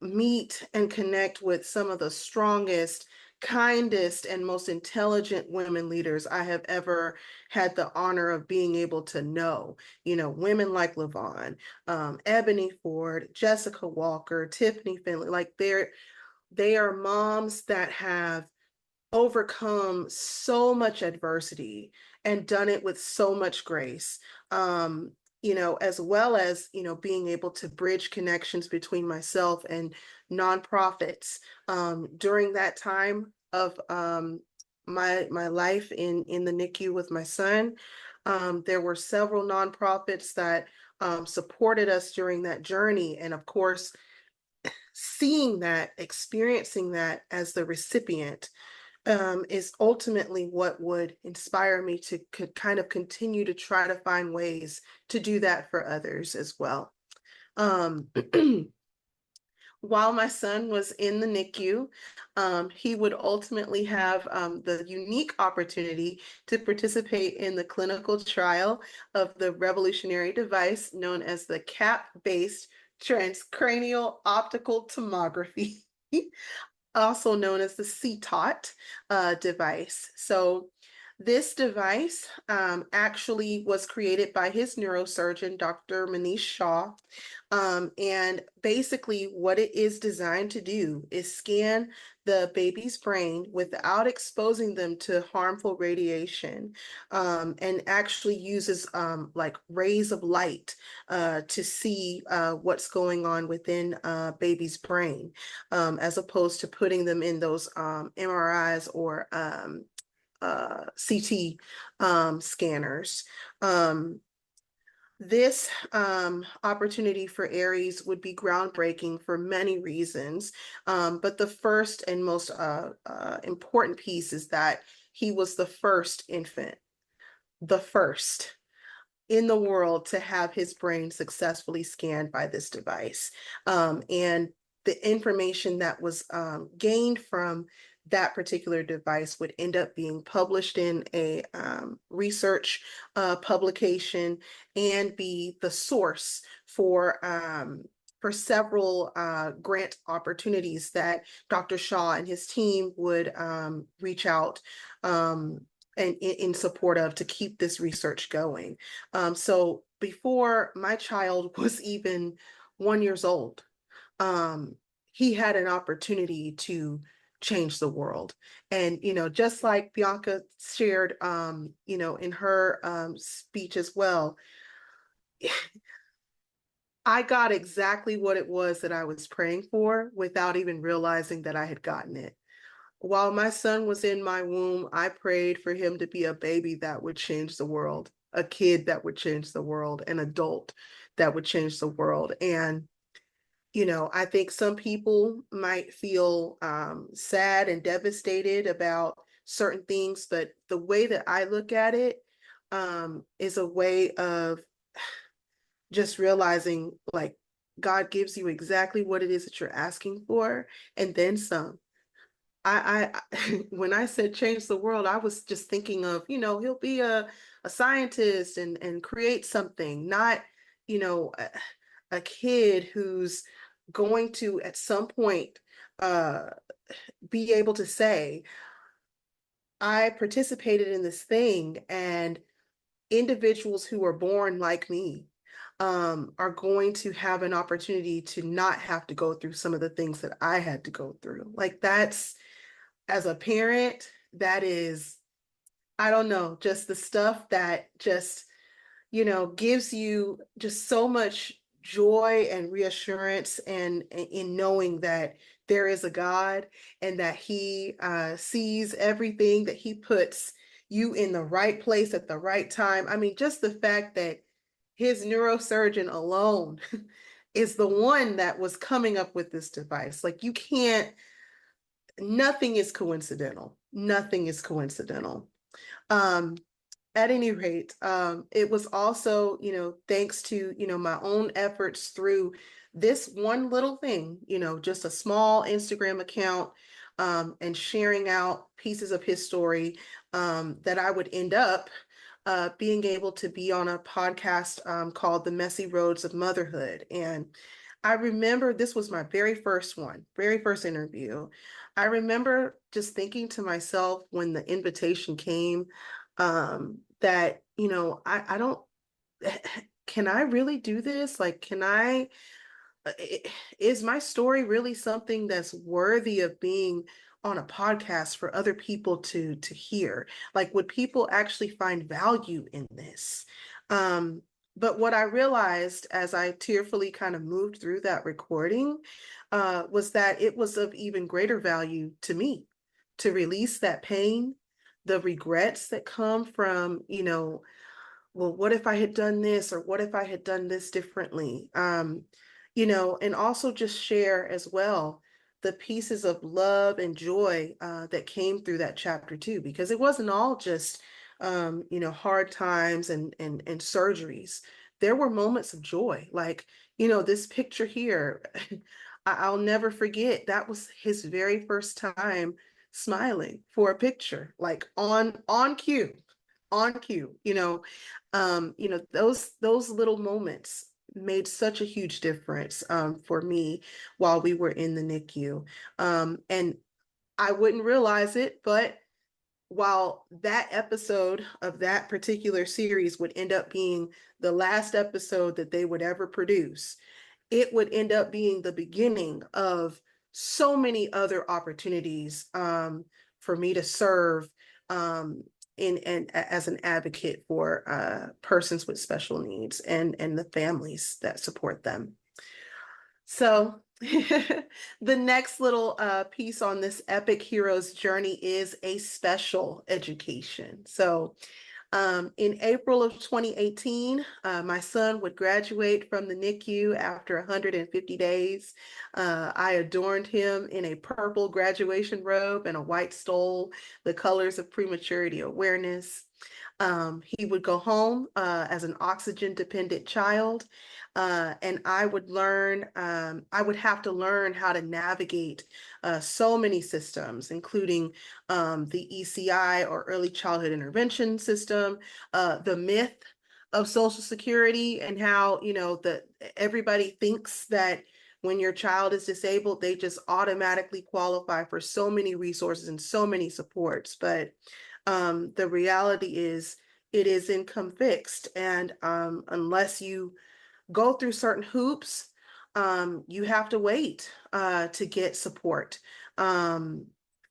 meet and connect with some of the strongest, kindest, and most intelligent women leaders I have ever had the honor of being able to know. Women like Lavon, Ebony Ford, Jessica Walker, Tiffany Finley, like they are moms that have overcome so much adversity and done it with so much grace. As well as, being able to bridge connections between myself and nonprofits. During that time of my life in the NICU with my son, there were several nonprofits that supported us during that journey. And of course, seeing that, experiencing that as the recipient, is ultimately what would inspire me to kind of continue to try to find ways to do that for others as well. While my son was in the NICU, he would ultimately have the unique opportunity to participate in the clinical trial of the revolutionary device known as the cap-based transcranial optical tomography. Also known as the CTOT device. So this device actually was created by his neurosurgeon, Dr. Manish Shah. And basically what it is designed to do is scan the baby's brain without exposing them to harmful radiation, and actually uses like rays of light to see what's going on within baby's brain, as opposed to putting them in those MRIs or CT scanners. This opportunity for Aries would be groundbreaking for many reasons, but the first and most important piece is that he was the first infant, the first in the world to have his brain successfully scanned by this device. And the information that was gained from that particular device would end up being published in a research publication and be the source for several grant opportunities that Dr. Shaw and his team would reach out and in support of to keep this research going. So before my child was even 1 year old, he had an opportunity to change the world. And, just like Bianca shared, in her speech as well, I got exactly what it was that I was praying for without even realizing that I had gotten it. While my son was in my womb, I prayed for him to be a baby that would change the world, a kid that would change the world, an adult that would change the world. And, I think some people might feel sad and devastated about certain things, but the way that I look at it is a way of just realizing, like, God gives you exactly what it is that you're asking for, and then some. When I said change the world, I was just thinking of, he'll be a scientist and create something, not, a kid who's going to at some point be able to say, I participated in this thing, and individuals who are born like me are going to have an opportunity to not have to go through some of the things that I had to go through. Like, as a parent, that is, I don't know, just the stuff that just, gives you just so much joy and reassurance and in knowing that there is a God and that he sees everything, that he puts you in the right place at the right time. I mean, just the fact that his neurosurgeon alone is the one that was coming up with this device. Like you can't, nothing is coincidental. Nothing is coincidental. Um, at any rate, it was also, thanks to, my own efforts through this one little thing, just a small Instagram account, and sharing out pieces of his story, that I would end up being able to be on a podcast called The Messy Roads of Motherhood. And I remember this was my very first one, very first interview. I remember just thinking to myself when the invitation came, that, I don't, can I really do this? Like, is my story really something that's worthy of being on a podcast for other people to hear? Like, would people actually find value in this? But what I realized as I tearfully kind of moved through that recording, was that it was of even greater value to me to release that pain, the regrets that come from, well, what if I had done this, or what if I had done this differently? And also just share as well the pieces of love and joy that came through that chapter too, because it wasn't all just hard times and surgeries. There were moments of joy, like this picture here. I'll never forget. That was his very first time smiling for a picture, like on cue, on cue. Those little moments made such a huge difference for me while we were in the NICU. And I wouldn't realize it, but while that episode of that particular series would end up being the last episode that they would ever produce, it would end up being the beginning of so many other opportunities for me to serve in and as an advocate for persons with special needs and the families that support them. So the next little piece on this epic hero's journey is a special education. So in April of 2018, my son would graduate from the NICU after 150 days. I adorned him in a purple graduation robe and a white stole, the colors of prematurity awareness. He would go home as an oxygen-dependent child, and I would have to learn how to navigate so many systems, including the ECI, or early childhood intervention system, the myth of Social Security, and how, everybody thinks that when your child is disabled, they just automatically qualify for so many resources and so many supports. But the reality is it is income fixed. And unless you go through certain hoops, you have to wait to get support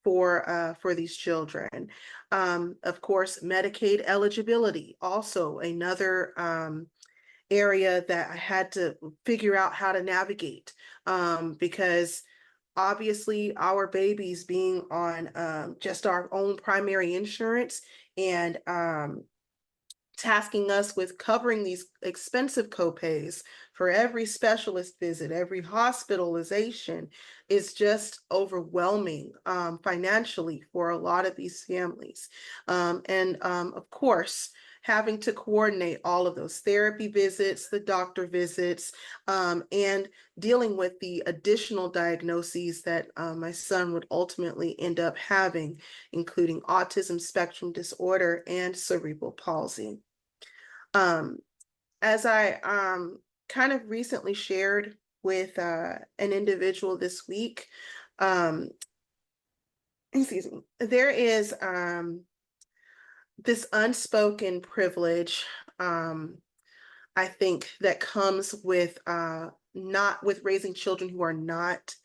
for these children. Of course, Medicaid eligibility, also another area that I had to figure out how to navigate, because obviously our babies being on just our own primary insurance, and tasking us with covering these expensive copays for every specialist visit, every hospitalization, is just overwhelming financially for a lot of these families. Of course, having to coordinate all of those therapy visits, the doctor visits, and dealing with the additional diagnoses that my son would ultimately end up having, including autism spectrum disorder and cerebral palsy. As I kind of recently shared with an individual this week, excuse me, there is this unspoken privilege, I think, that comes with not with raising children who are not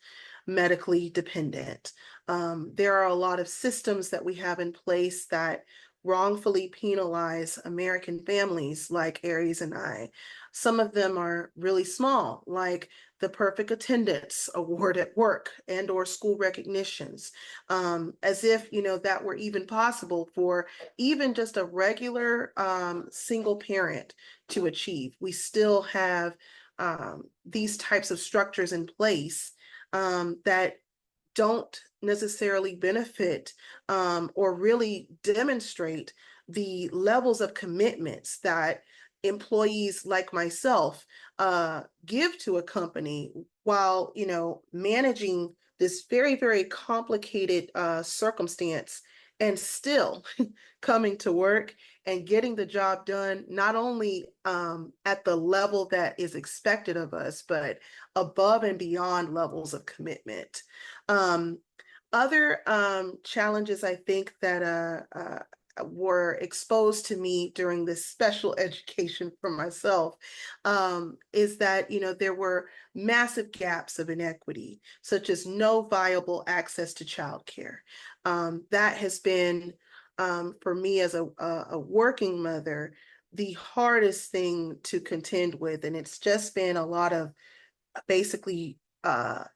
medically dependent. There are a lot of systems that we have in place that wrongfully penalize American families like Aries and I. Some of them are really small, like the perfect attendance award at work and or school recognitions, as if, that were even possible for even just a regular single parent to achieve. We still have these types of structures in place that don't necessarily benefit or really demonstrate the levels of commitments that employees like myself give to a company while, managing this very, very complicated circumstance and still coming to work and getting the job done, not only at the level that is expected of us, but above and beyond levels of commitment. Other challenges I think that were exposed to me during this special education for myself is that, there were massive gaps of inequity, such as no viable access to childcare. That has been, for me as a working mother, the hardest thing to contend with. And it's just been a lot of basically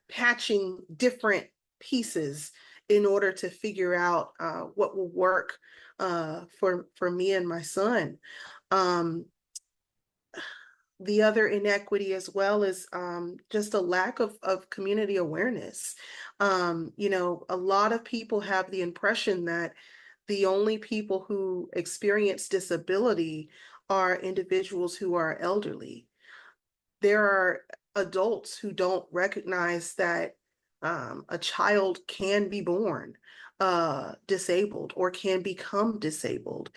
patching different pieces in order to figure out what will work for me and my son. The other inequity as well is just a lack of community awareness. A lot of people have the impression that the only people who experience disability are individuals who are elderly. There are adults who don't recognize that a child can be born disabled or can become disabled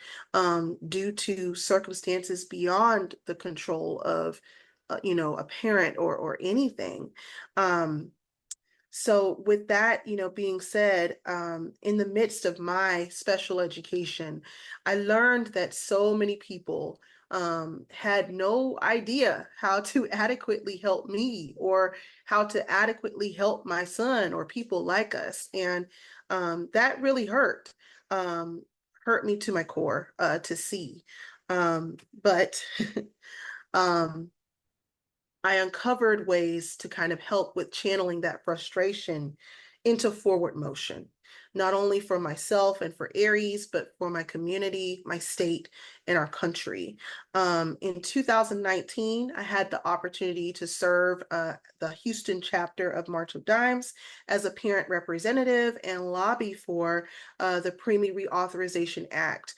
due to circumstances beyond the control of, a parent or anything. So with that, being said, in the midst of my special education, I learned that so many people had no idea how to adequately help me or how to adequately help my son or people like us. And that really hurt me to my core to see. But I uncovered ways to kind of help with channeling that frustration into forward motion, not only for myself and for Aries, but for my community, my state, and our country. In 2019, I had the opportunity to serve the Houston chapter of March of Dimes as a parent representative and lobby for the Preemie Reauthorization Act.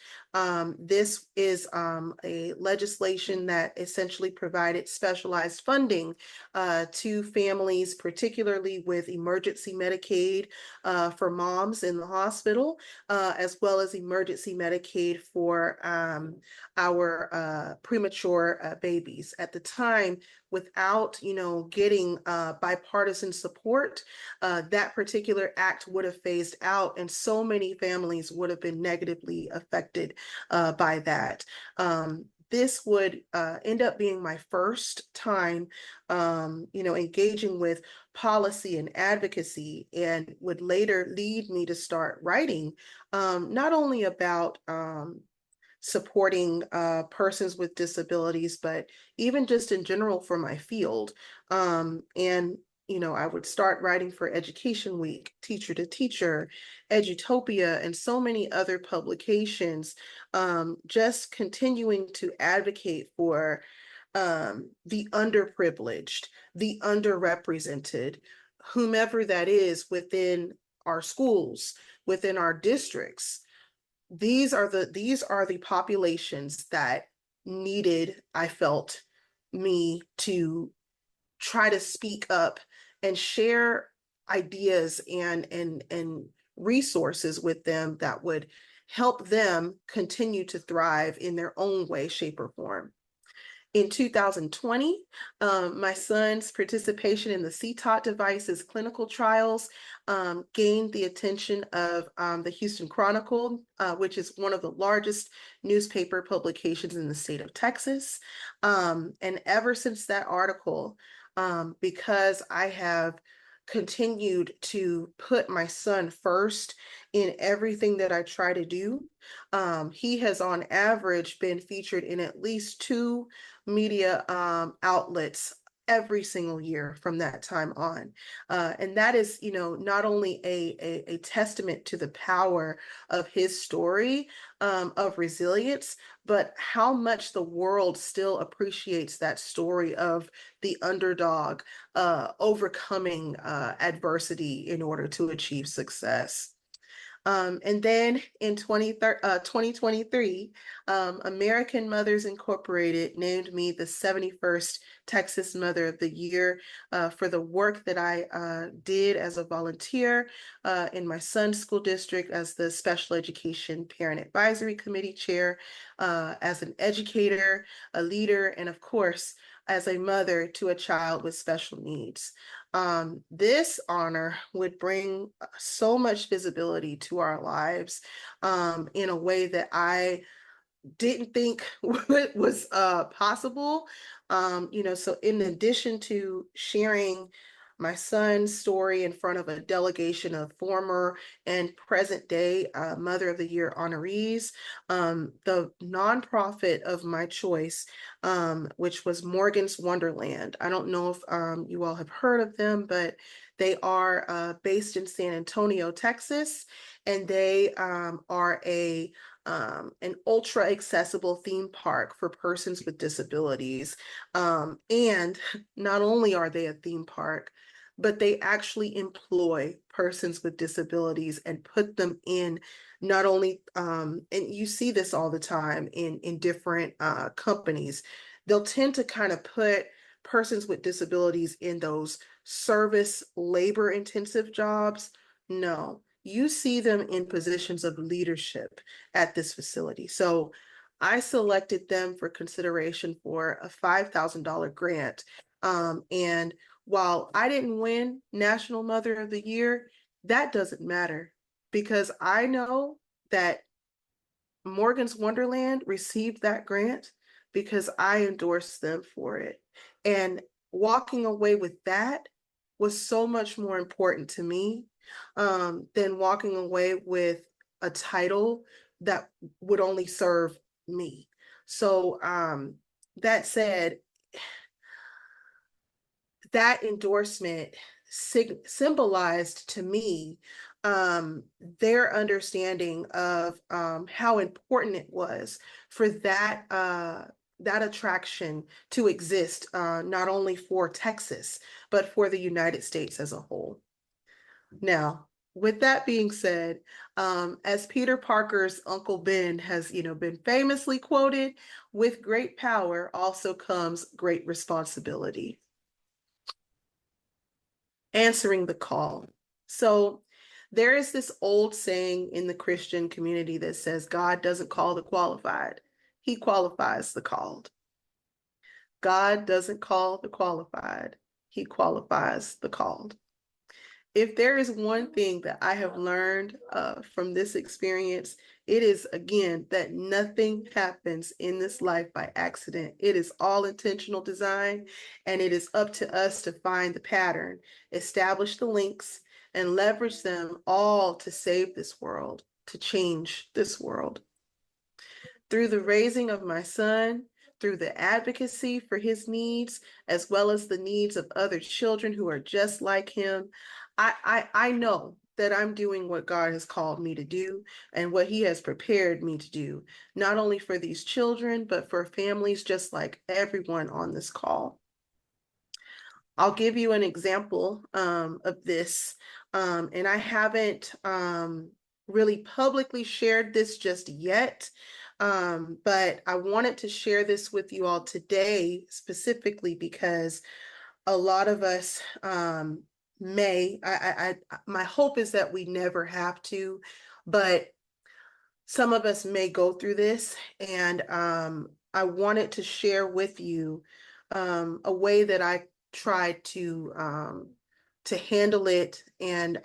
This is a legislation that essentially provided specialized funding to families, particularly with emergency Medicaid for moms in the hospital, as well as emergency Medicaid for our premature babies. At the time, without, getting bipartisan support, that particular act would have phased out and so many families would have been negatively affected by that. This would end up being my first time, engaging with policy and advocacy, and would later lead me to start writing not only about supporting persons with disabilities, but even just in general for my field. And I would start writing for Education Week, Teacher to Teacher, Edutopia, and so many other publications, just continuing to advocate for the underprivileged, the underrepresented, whomever that is within our schools, within our districts. These are the populations that needed, I felt, me to try to speak up and share ideas and resources with them that would help them continue to thrive in their own way, shape, or form. In 2020, my son's participation in the CTOT device's clinical trials gained the attention of the Houston Chronicle, which is one of the largest newspaper publications in the state of Texas. And ever since that article, because I have continued to put my son first in everything that I try to do. He has on average been featured in at least 2 media outlets every single year from that time on. And that is, not only a testament to the power of his story of resilience, but how much the world still appreciates that story of the underdog overcoming adversity in order to achieve success. And then in 2023, American Mothers Incorporated named me the 71st Texas Mother of the Year for the work that I did as a volunteer in my son's school district as the Special Education Parent Advisory Committee Chair, as an educator, a leader, and of course, as a mother to a child with special needs. This honor would bring so much visibility to our lives in a way that I didn't think was possible. So in addition to sharing my son's story in front of a delegation of former and present day Mother of the Year honorees, the nonprofit of my choice, which was Morgan's Wonderland. I don't know if you all have heard of them, but they are based in San Antonio, Texas, and they are an ultra accessible theme park for persons with disabilities. And not only are they a theme park, but they actually employ persons with disabilities and put them in not only, and you see this all the time in different companies, they'll tend to kind of put persons with disabilities in those service labor intensive jobs. No, you see them in positions of leadership at this facility. So I selected them for consideration for a $5,000 grant. And while I didn't win National Mother of the Year, that doesn't matter because I know that Morgan's Wonderland received that grant because I endorsed them for it. And walking away with that was so much more important to me than walking away with a title that would only serve me. So that said, that endorsement symbolized to me their understanding of how important it was for that attraction to exist, not only for Texas, but for the United States as a whole. Now, with that being said, as Peter Parker's Uncle Ben has, been famously quoted, with great power also comes great responsibility. Answering the call. So there is this old saying in the Christian community that says God doesn't call the qualified, he qualifies the called. God doesn't call the qualified, he qualifies the called. If there is one thing that I have learned from this experience, it is, again, that nothing happens in this life by accident. It is all intentional design, and it is up to us to find the pattern, establish the links, and leverage them all to save this world, to change this world. Through the raising of my son, through the advocacy for his needs, as well as the needs of other children who are just like him, I know that I'm doing what God has called me to do and what he has prepared me to do, not only for these children, but for families just like everyone on this call. I'll give you an example of this, and I haven't really publicly shared this just yet, but I wanted to share this with you all today specifically because a lot of us my hope is that we never have to, but some of us may go through this, and I wanted to share with you a way that I tried to handle it and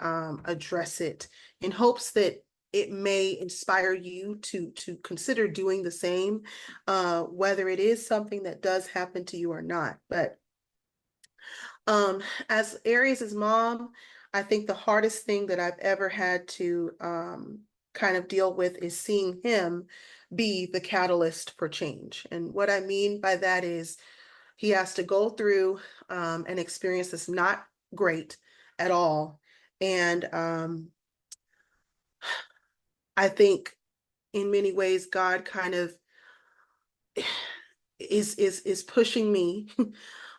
address it in hopes that it may inspire you to consider doing the same, whether it is something that does happen to you or not. But As Aries' mom, I think the hardest thing that I've ever had to kind of deal with is seeing him be the catalyst for change. And what I mean by that is he has to go through an experience that's not great at all. And I think in many ways, God kind of is pushing me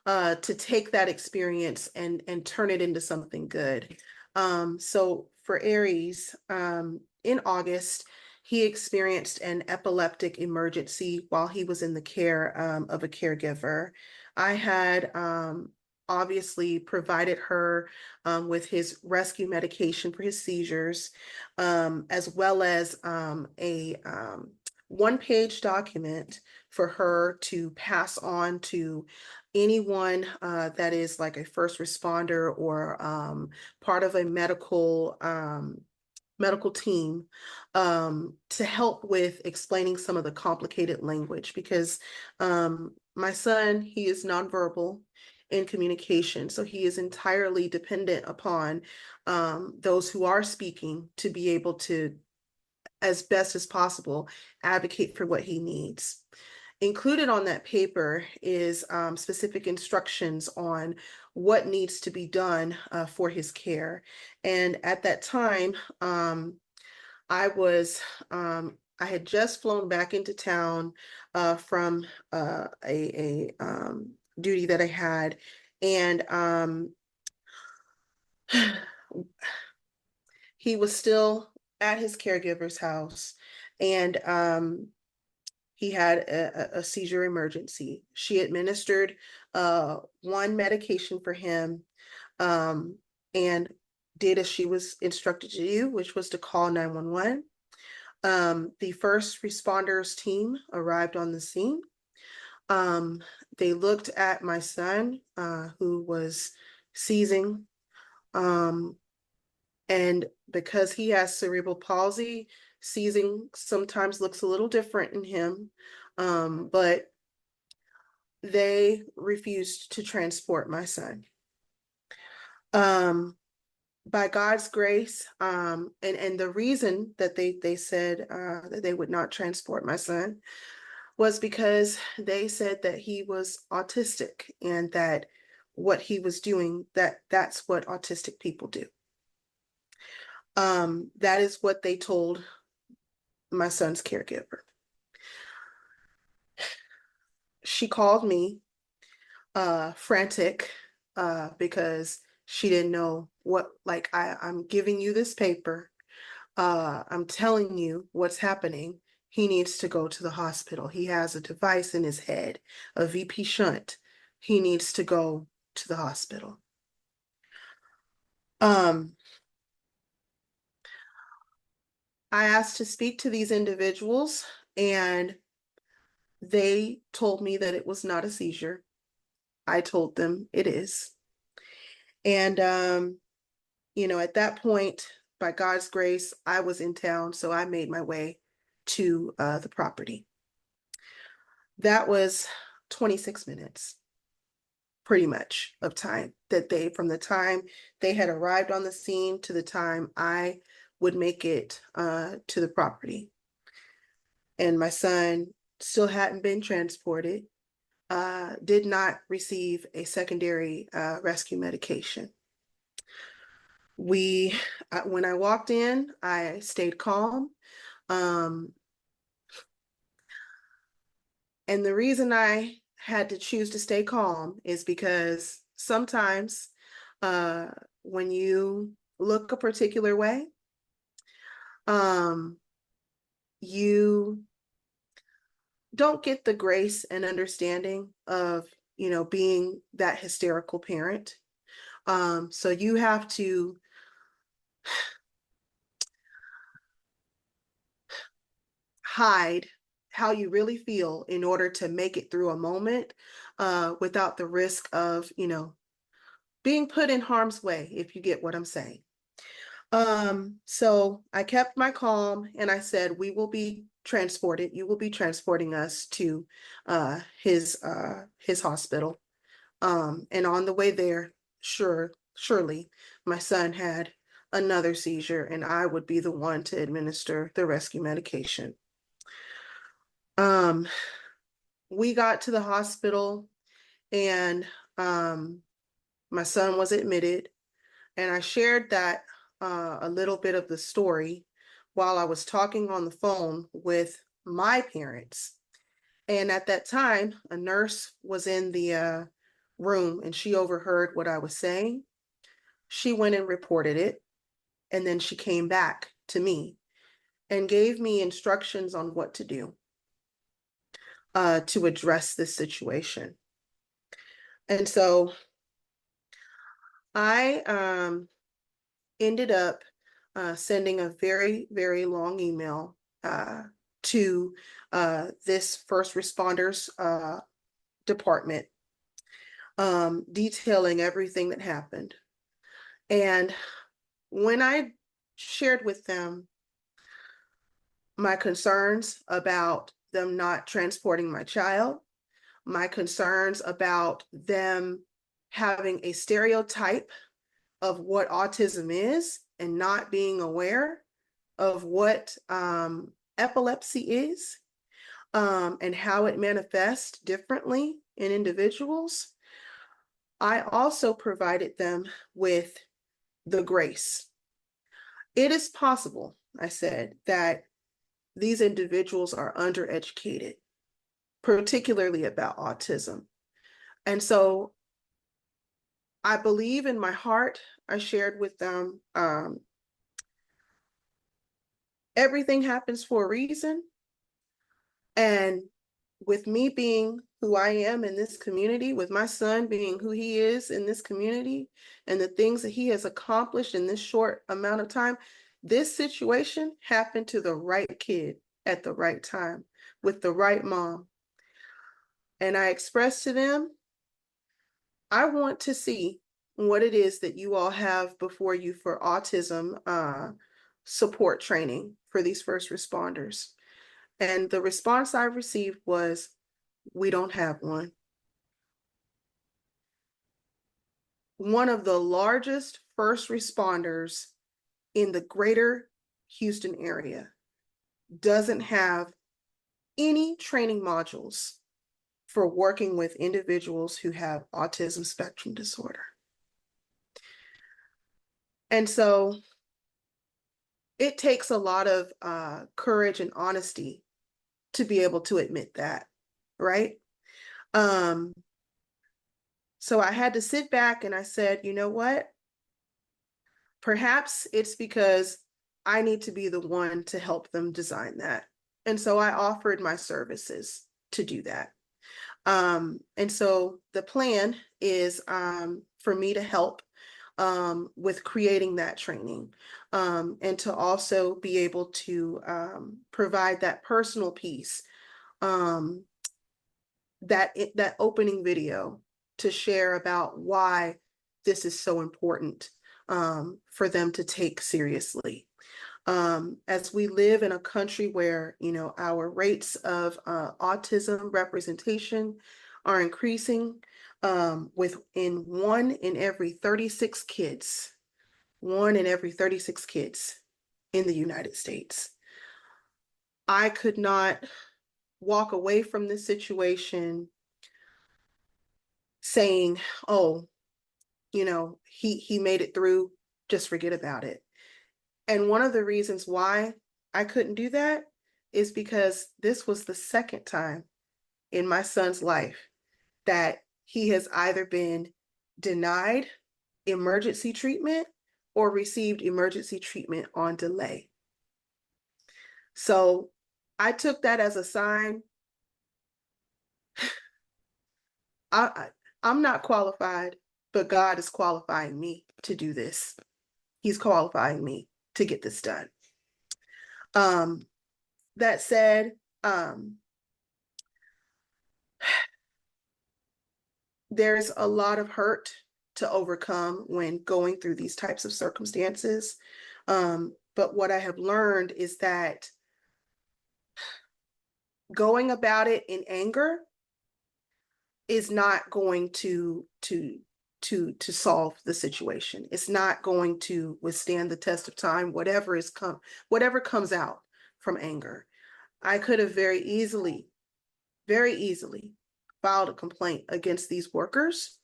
to take that experience and turn it into something good. So for Aries, in August, he experienced an epileptic emergency while he was in the care of a caregiver. I had obviously provided her with his rescue medication for his seizures, as well as a one-page document for her to pass on to anyone that is like a first responder or part of a medical team to help with explaining some of the complicated language, because my son, he is nonverbal in communication, so he is entirely dependent upon those who are speaking to be able to, as best as possible, advocate for what he needs. Included on that paper is specific instructions on what needs to be done for his care. And at that time, I had just flown back into town from a duty that I had, and he was still at his caregiver's house, and he had a seizure emergency. She administered one medication for him and did as she was instructed to do, which was to call 911. The first responders team arrived on the scene. They looked at my son who was seizing, and because he has cerebral palsy, seizing sometimes looks a little different in him, but they refused to transport my son. By God's grace, and the reason that they said that they would not transport my son was because they said that he was autistic, and that what he was doing, that's what autistic people do. That is what they told my son's caregiver. She called me frantic because she didn't know what, like, I'm giving you this paper. I'm telling you what's happening. He needs to go to the hospital. He has a device in his head, a VP shunt. He needs to go to the hospital. I asked to speak to these individuals, and they told me that it was not a seizure. I told them it is. And, at that point, by God's grace, I was in town, so I made my way to the property. That was 26 minutes, pretty much, of time that from the time they had arrived on the scene to the time I would make it to the property. And my son still hadn't been transported, did not receive a secondary rescue medication. When I walked in, I stayed calm. And the reason I had to choose to stay calm is because sometimes when you look a particular way, you don't get the grace and understanding of, being that hysterical parent. So you have to hide how you really feel in order to make it through a moment without the risk of, being put in harm's way, if you get what I'm saying. So I kept my calm, and I said, we will be transported. You will be transporting us to his hospital. And on the way there, surely my son had another seizure and I would be the one to administer the rescue medication. We got to the hospital and my son was admitted, and I shared that a little bit of the story while I was talking on the phone with my parents. And at that time, a nurse was in the room and she overheard what I was saying. She went and reported it, and then she came back to me and gave me instructions on what to do to address this situation. And so I ended up sending a very, very long email to this first responders department, detailing everything that happened. And when I shared with them my concerns about them not transporting my child, my concerns about them having a stereotype of what autism is and not being aware of what epilepsy is, and how it manifests differently in individuals, I also provided them with the grace. It is possible, I said, that these individuals are undereducated, particularly about autism. And so I believe in my heart, I shared with them, everything happens for a reason. And with me being who I am in this community, with my son being who he is in this community, and the things that he has accomplished in this short amount of time, this situation happened to the right kid at the right time with the right mom. And I expressed to them, I want to see what it is that you all have before you for autism support training for these first responders. And the response I received was, we don't have one. One of the largest first responders in the greater Houston area doesn't have any training modules for working with individuals who have autism spectrum disorder. And so it takes a lot of courage and honesty to be able to admit that, right? So I had to sit back and I said, you know what? Perhaps it's because I need to be the one to help them design that. And so I offered my services to do that. And so the plan is for me to help with creating that training, and to also be able to provide that personal piece, that opening video to share about why this is so important for them to take seriously. As we live in a country where, you know, our rates of autism representation are increasing, within 1 in every 36 kids, 1 in every 36 kids in the United States. I could not walk away from this situation saying, oh, you know, he made it through, just forget about it. And one of the reasons why I couldn't do that is because this was the second time in my son's life that he has either been denied emergency treatment or received emergency treatment on delay. So I took that as a sign. I'm not qualified, but God is qualifying me to do this. He's qualifying me to get this done. That said, there's a lot of hurt to overcome when going through these types of circumstances. But what I have learned is that going about it in anger is not going to to solve the situation. It's not going to withstand the test of time, whatever comes out from anger. I could have very easily filed a complaint against these workers.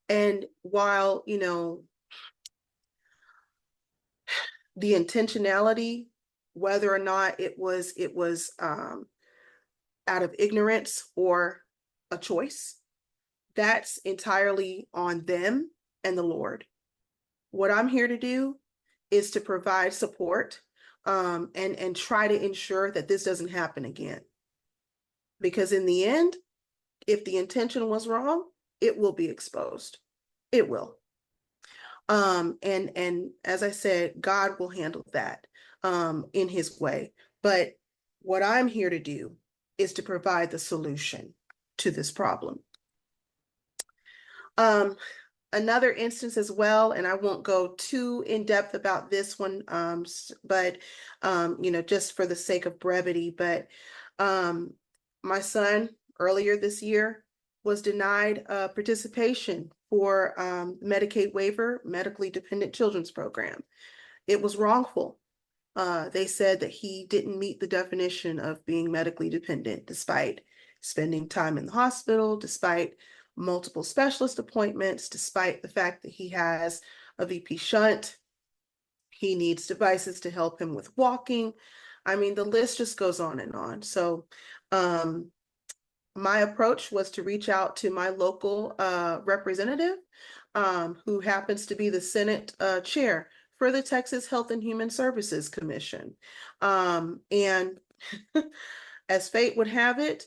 And while, you know, the intentionality, whether or not it was out of ignorance or a choice, that's entirely on them and the Lord. What I'm here to do is to provide support and try to ensure that this doesn't happen again. Because in the end, if the intention was wrong, it will be exposed. It will. And as I said, God will handle that in his way. But what I'm here to do is to provide the solution to this problem. Another instance as well, and I won't go too in depth about this one, but you know, just for the sake of brevity, but my son earlier this year was denied participation for Medicaid waiver, medically dependent children's program. It was wrongful. They said that he didn't meet the definition of being medically dependent, despite spending time in the hospital, despite multiple specialist appointments, despite the fact that he has a VP shunt. He needs devices to help him with walking. I mean, the list just goes on and on. So my approach was to reach out to my local representative, who happens to be the Senate chair for the Texas Health and Human Services Commission. And as fate would have it,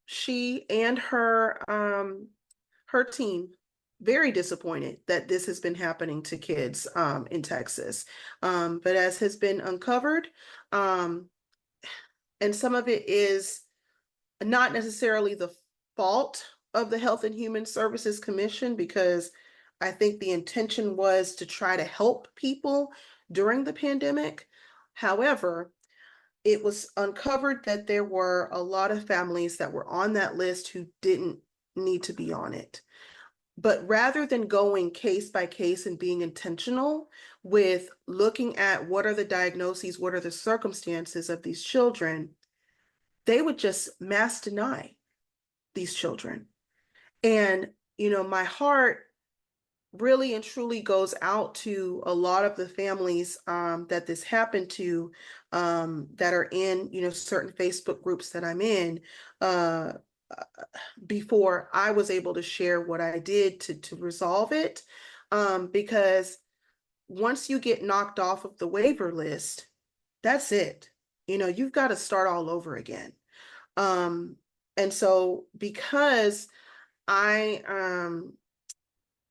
she and her team very disappointed that this has been happening to kids in Texas. But as has been uncovered, and some of it is not necessarily the fault of the Health and Human Services Commission, because I think the intention was to try to help people during the pandemic. However, it was uncovered that there were a lot of families that were on that list who didn't need to be on it. But rather than going case by case and being intentional with looking at what are the diagnoses, what are the circumstances of these children, they would just mass deny these children. And, you know, my heart really and truly goes out to a lot of the families that this happened to, that are in, you know, certain Facebook groups that I'm in, before I was able to share what I did to resolve it. Because once you get knocked off of the waiver list, that's it. You know, you've got to start all over again. And so because I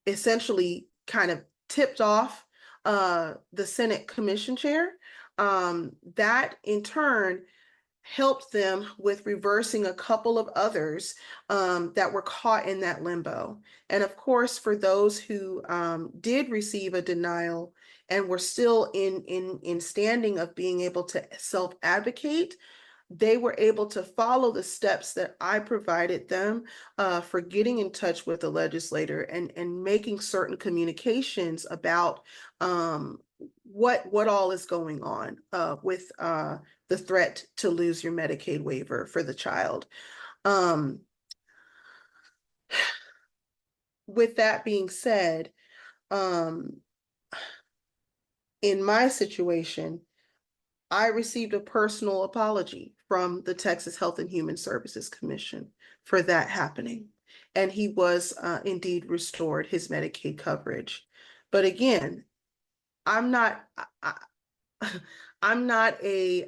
essentially kind of tipped off the Senate Commission chair, that in turn helped them with reversing a couple of others that were caught in that limbo. And of course, for those who did receive a denial and were still in standing of being able to self-advocate, they were able to follow the steps that I provided them for getting in touch with the legislator and making certain communications about what all is going on with the threat to lose your Medicaid waiver for the child. With that being said, in my situation, I received a personal apology from the Texas Health and Human Services Commission for that happening. And he was indeed restored his Medicaid coverage. But again, I'm not a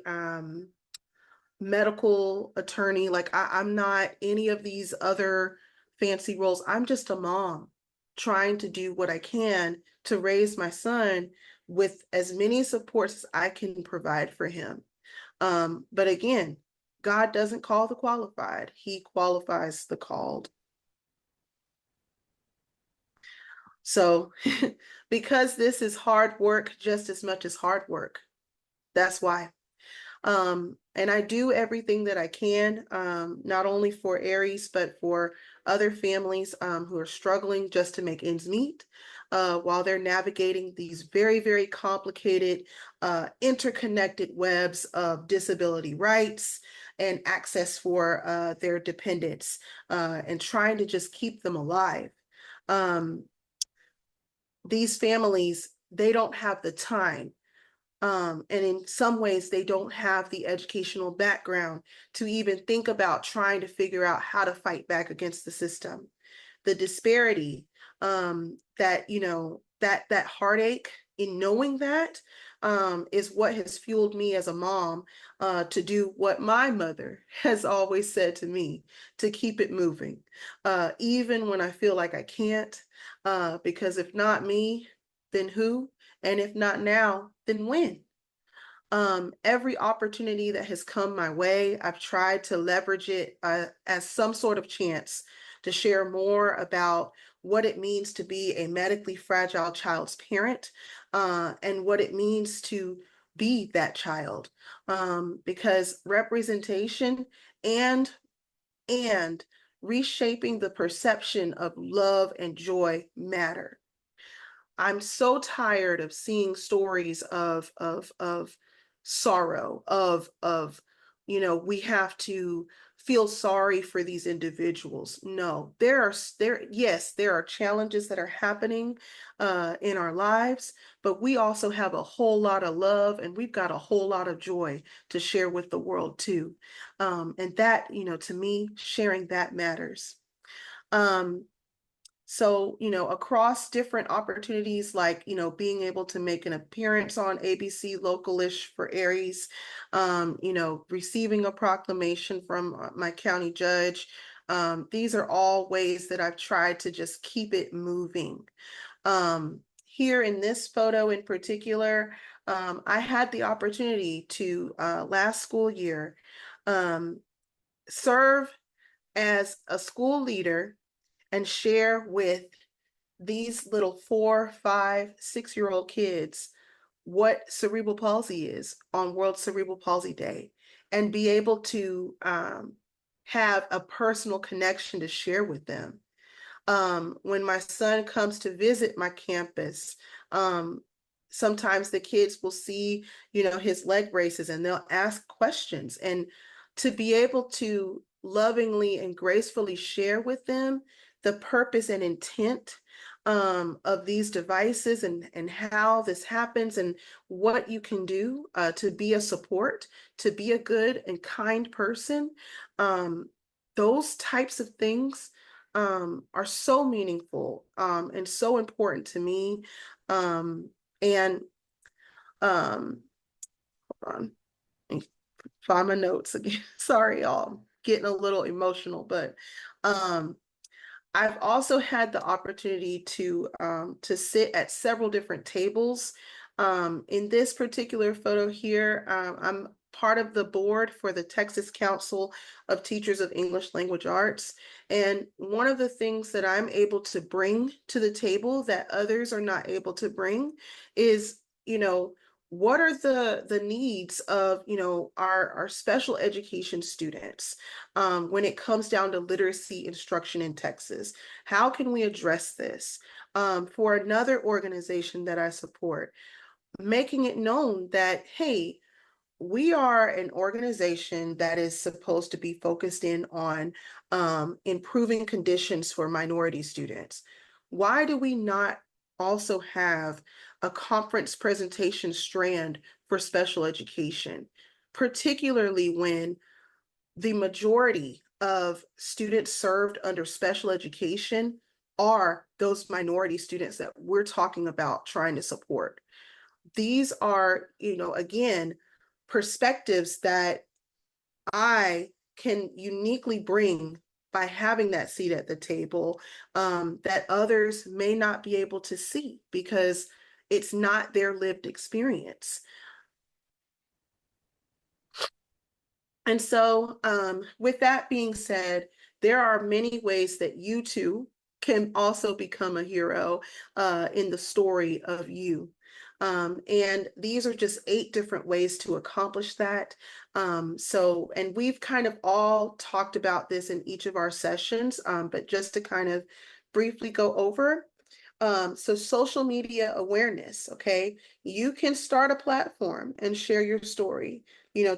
medical attorney. Like I'm not any of these other fancy roles. I'm just a mom trying to do what I can to raise my son with as many supports as I can provide for him. But again, God doesn't call the qualified. He qualifies the called. So because this is hard work just as much as hard work, that's why. And I do everything that I can, not only for Aries, but for other families who are struggling just to make ends meet while they're navigating these very, very complicated, interconnected webs of disability rights and access for their dependents and trying to just keep them alive. These families, they don't have the time. And in some ways, they don't have the educational background to even think about trying to figure out how to fight back against the system. The disparity, that, you know, that heartache in knowing that is what has fueled me as a mom to do what my mother has always said to me, to keep it moving, even when I feel like I can't, because if not me, then who? And if not now, then when? Every opportunity that has come my way, I've tried to leverage it as some sort of chance to share more about what it means to be a medically fragile child's parent and what it means to be that child. Because representation and reshaping the perception of love and joy matter. I'm so tired of seeing stories of sorrow, of you know, we have to feel sorry for these individuals. No, yes, there are challenges that are happening in our lives, but we also have a whole lot of love and we've got a whole lot of joy to share with the world too. And that, you know, to me, sharing that matters. So, you know, across different opportunities, like, you know, being able to make an appearance on ABC Localish for Aries, you know, receiving a proclamation from my county judge. These are all ways that I've tried to just keep it moving. Here in this photo in particular, I had the opportunity to, last school year, serve as a school leader and share with these little 4, 5, 6-year-old kids what cerebral palsy is on World Cerebral Palsy Day and be able to have a personal connection to share with them. When my son comes to visit my campus, sometimes the kids will see, you know, his leg braces and they'll ask questions, and to be able to lovingly and gracefully share with them the purpose and intent of these devices and how this happens and what you can do to be a support, to be a good and kind person. Those types of things are so meaningful and so important to me. And hold on, let me find my notes again. Sorry, y'all, getting a little emotional, but I've also had the opportunity to sit at several different tables. In this particular photo here, I'm part of the board for the Texas Council of Teachers of English Language Arts. And one of the things that I'm able to bring to the table that others are not able to bring is, you know, what are the needs of, you know, our special education students when it comes down to literacy instruction in Texas? How can we address this? For another organization that I support, making it known that, hey, we are an organization that is supposed to be focused in on improving conditions for minority students. Why do we not also have a conference presentation strand for special education, particularly when the majority of students served under special education are those minority students that we're talking about trying to support? These are, you know, again, perspectives that I can uniquely bring by having that seat at the table that others may not be able to see because it's not their lived experience. And so with that being said, there are many ways that you too can also become a hero in the story of you. And these are just 8 different ways to accomplish that. And we've kind of all talked about this in each of our sessions, but just to kind of briefly go over. So social media awareness, okay? You can start a platform and share your story.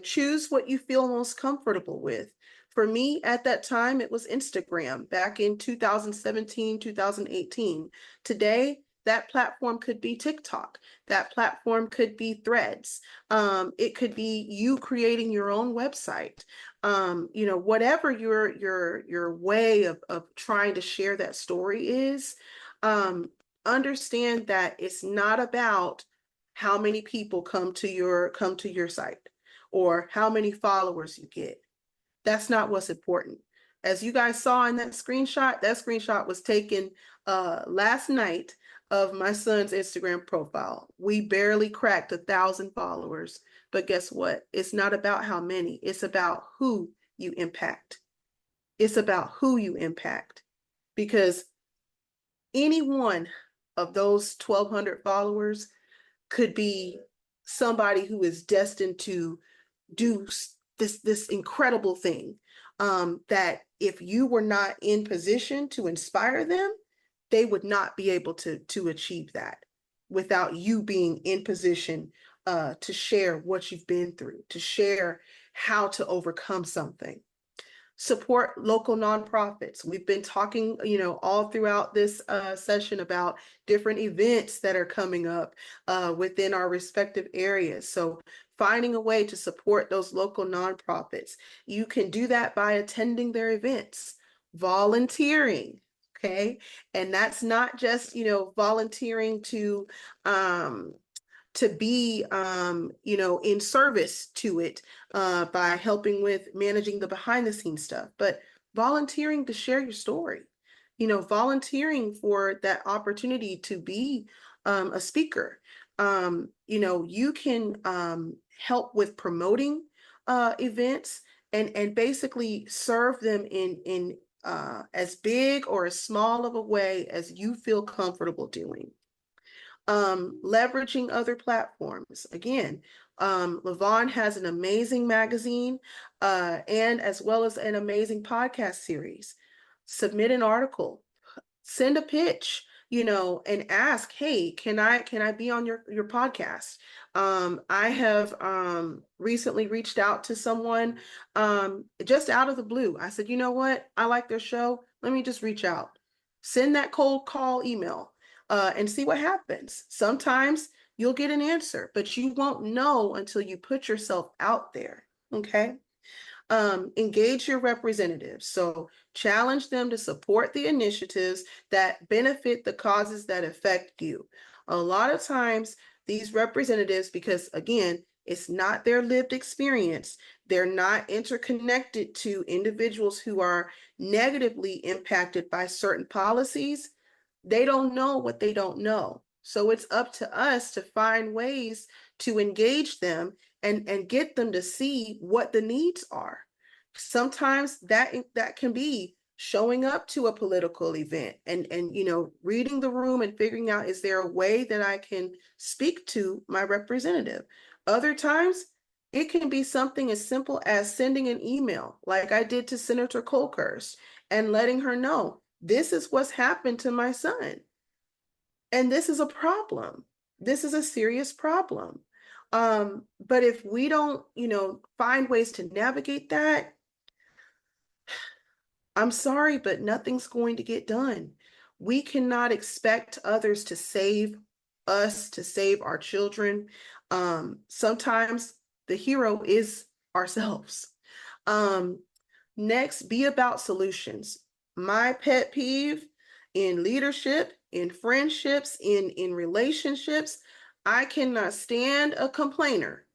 Choose what you feel most comfortable with. For me, at that time, it was Instagram back in 2017, 2018. Today, that platform could be TikTok. That platform could be Threads. It could be you creating your own website. Whatever your way of trying to share that story is, understand that it's not about how many people come to your site or how many followers you get. That's not what's important. As you guys saw in that screenshot was taken last night of my son's Instagram profile. We barely cracked 1,000 followers, but guess what? It's not about how many, it's about who you impact. It's about who you impact, because any one of those 1,200 followers could be somebody who is destined to do this incredible thing, that if you were not in position to inspire them, they would not be able to achieve that without you being in position to share what you've been through, to share how to overcome something. Support local nonprofits. We've been talking, all throughout this session about different events that are coming up within our respective areas. So finding a way to support those local nonprofits. You can do that by attending their events, volunteering, okay? And that's not just, volunteering to be, in service to it by helping with managing the behind the scenes stuff, but volunteering to share your story, volunteering for that opportunity to be a speaker. You can help with promoting events and basically serve them in as big or as small of a way as you feel comfortable doing. Leveraging other platforms. Again, Levon has an amazing magazine and as well as an amazing podcast series. Submit an article, send a pitch, and ask, hey, can I be on your podcast? I have recently reached out to someone just out of the blue. I said, you know what? I like their show. Let me just reach out. Send that cold call email and see what happens. Sometimes you'll get an answer, but you won't know until you put yourself out there. Okay. Engage your representatives. So challenge them to support the initiatives that benefit the causes that affect you. A lot of times these representatives, because again, it's not their lived experience, they're not interconnected to individuals who are negatively impacted by certain policies. They don't know what they don't know. So it's up to us to find ways to engage them and get them to see what the needs are. Sometimes that can be showing up to a political event and reading the room and figuring out, is there a way that I can speak to my representative? Other times it can be something as simple as sending an email like I did to Senator Colkhurst and letting her know, this is what's happened to my son. And this is a problem. This is a serious problem. But if we don't, find ways to navigate that, I'm sorry, but nothing's going to get done. We cannot expect others to save us, to save our children. Sometimes the hero is ourselves. Next, be about solutions. My pet peeve in leadership, in friendships, in relationships, I cannot stand a complainer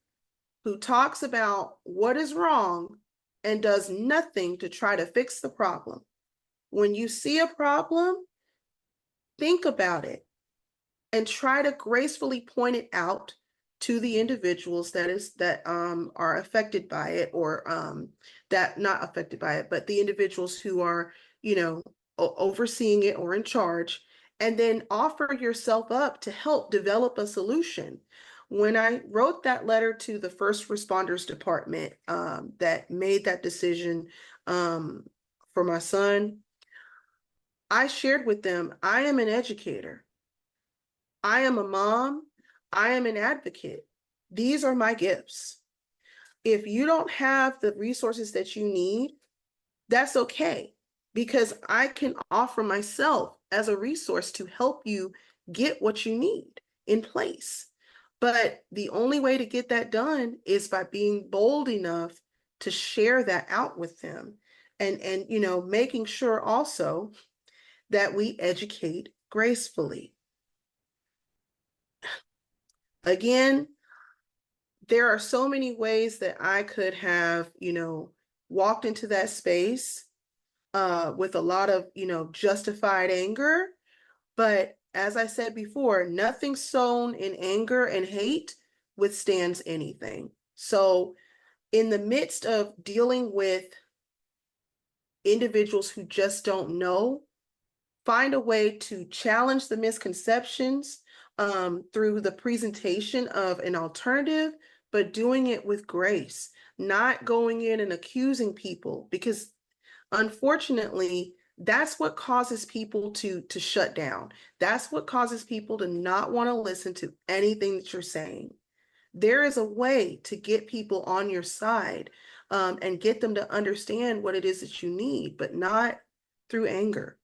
who talks about what is wrong and does nothing to try to fix the problem. When you see a problem, think about it and try to gracefully point it out to the individuals that are affected by it, or that not affected by it, but the individuals who are, overseeing it or in charge, and then offer yourself up to help develop a solution. When I wrote that letter to the first responders department that made that decision for my son, I shared with them, I am an educator. I am a mom. I am an advocate. These are my gifts. If you don't have the resources that you need, that's okay, because I can offer myself as a resource to help you get what you need in place. But the only way to get that done is by being bold enough to share that out with them, and making sure also that we educate gracefully. Again, there are so many ways that I could have, walked into that space with a lot of, justified anger. But as I said before, nothing sown in anger and hate withstands anything. So in the midst of dealing with individuals who just don't know, find a way to challenge the misconceptions through the presentation of an alternative, but doing it with grace, not going in and accusing people, because unfortunately, that's what causes people to shut down. That's what causes people to not want to listen to anything that you're saying. There is a way to get people on your side and get them to understand what it is that you need, but not through anger.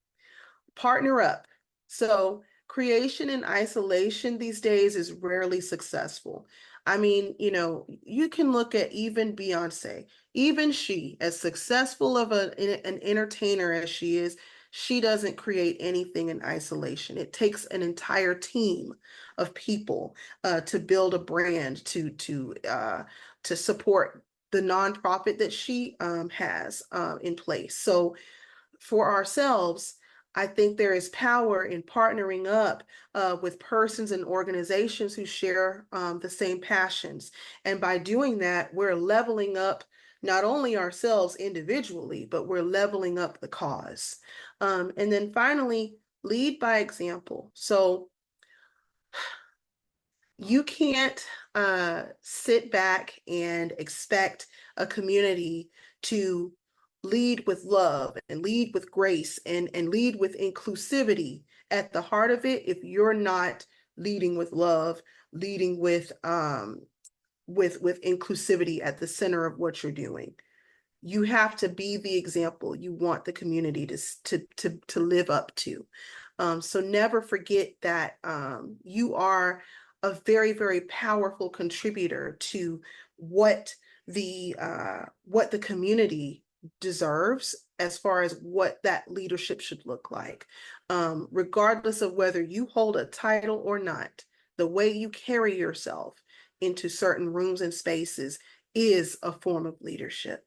Partner up. So creation in isolation these days is rarely successful. I mean, you can look at even Beyonce, even she, as successful of an entertainer as she is, she doesn't create anything in isolation. It takes an entire team of people to build a brand, to support the nonprofit that she has in place. So for ourselves, I think there is power in partnering up with persons and organizations who share the same passions. And by doing that, we're leveling up not only ourselves individually, but we're leveling up the cause. And then finally, lead by example. So you can't sit back and expect a community to lead with love and lead with grace and lead with inclusivity at the heart of it if you're not leading with love, leading with inclusivity at the center of what you're doing. You have to be the example you want the community to live up to. So never forget that you are a very, very powerful contributor to what the community deserves as far as what that leadership should look like. Regardless of whether you hold a title or not, the way you carry yourself into certain rooms and spaces is a form of leadership.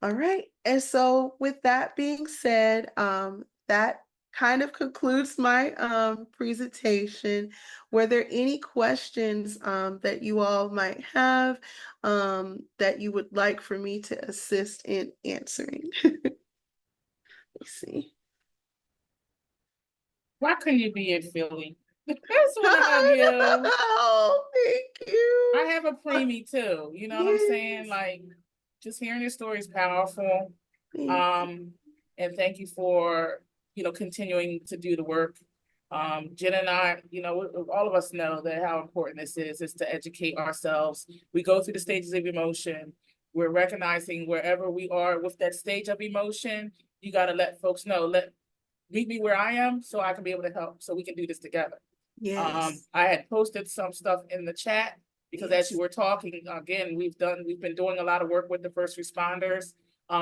All right. And so with that being said, that kind of concludes my presentation. Were there any questions that you all might have that you would like for me to assist in answering? Let's see. Why couldn't you be in Philly? I just want to hug you. Oh, thank you. I have a preemie too. You know what I'm saying? Like, just hearing your story is powerful. And thank you for, continuing to do the work. Jen and I, all of us know that how important this is to educate ourselves. We go through the stages of emotion. We're recognizing wherever we are with that stage of emotion, you got to let folks know, meet me where I am so I can be able to help, so we can do this together. Yes. I had posted some stuff in the chat because as you were talking, again, we've been doing a lot of work with the first responders,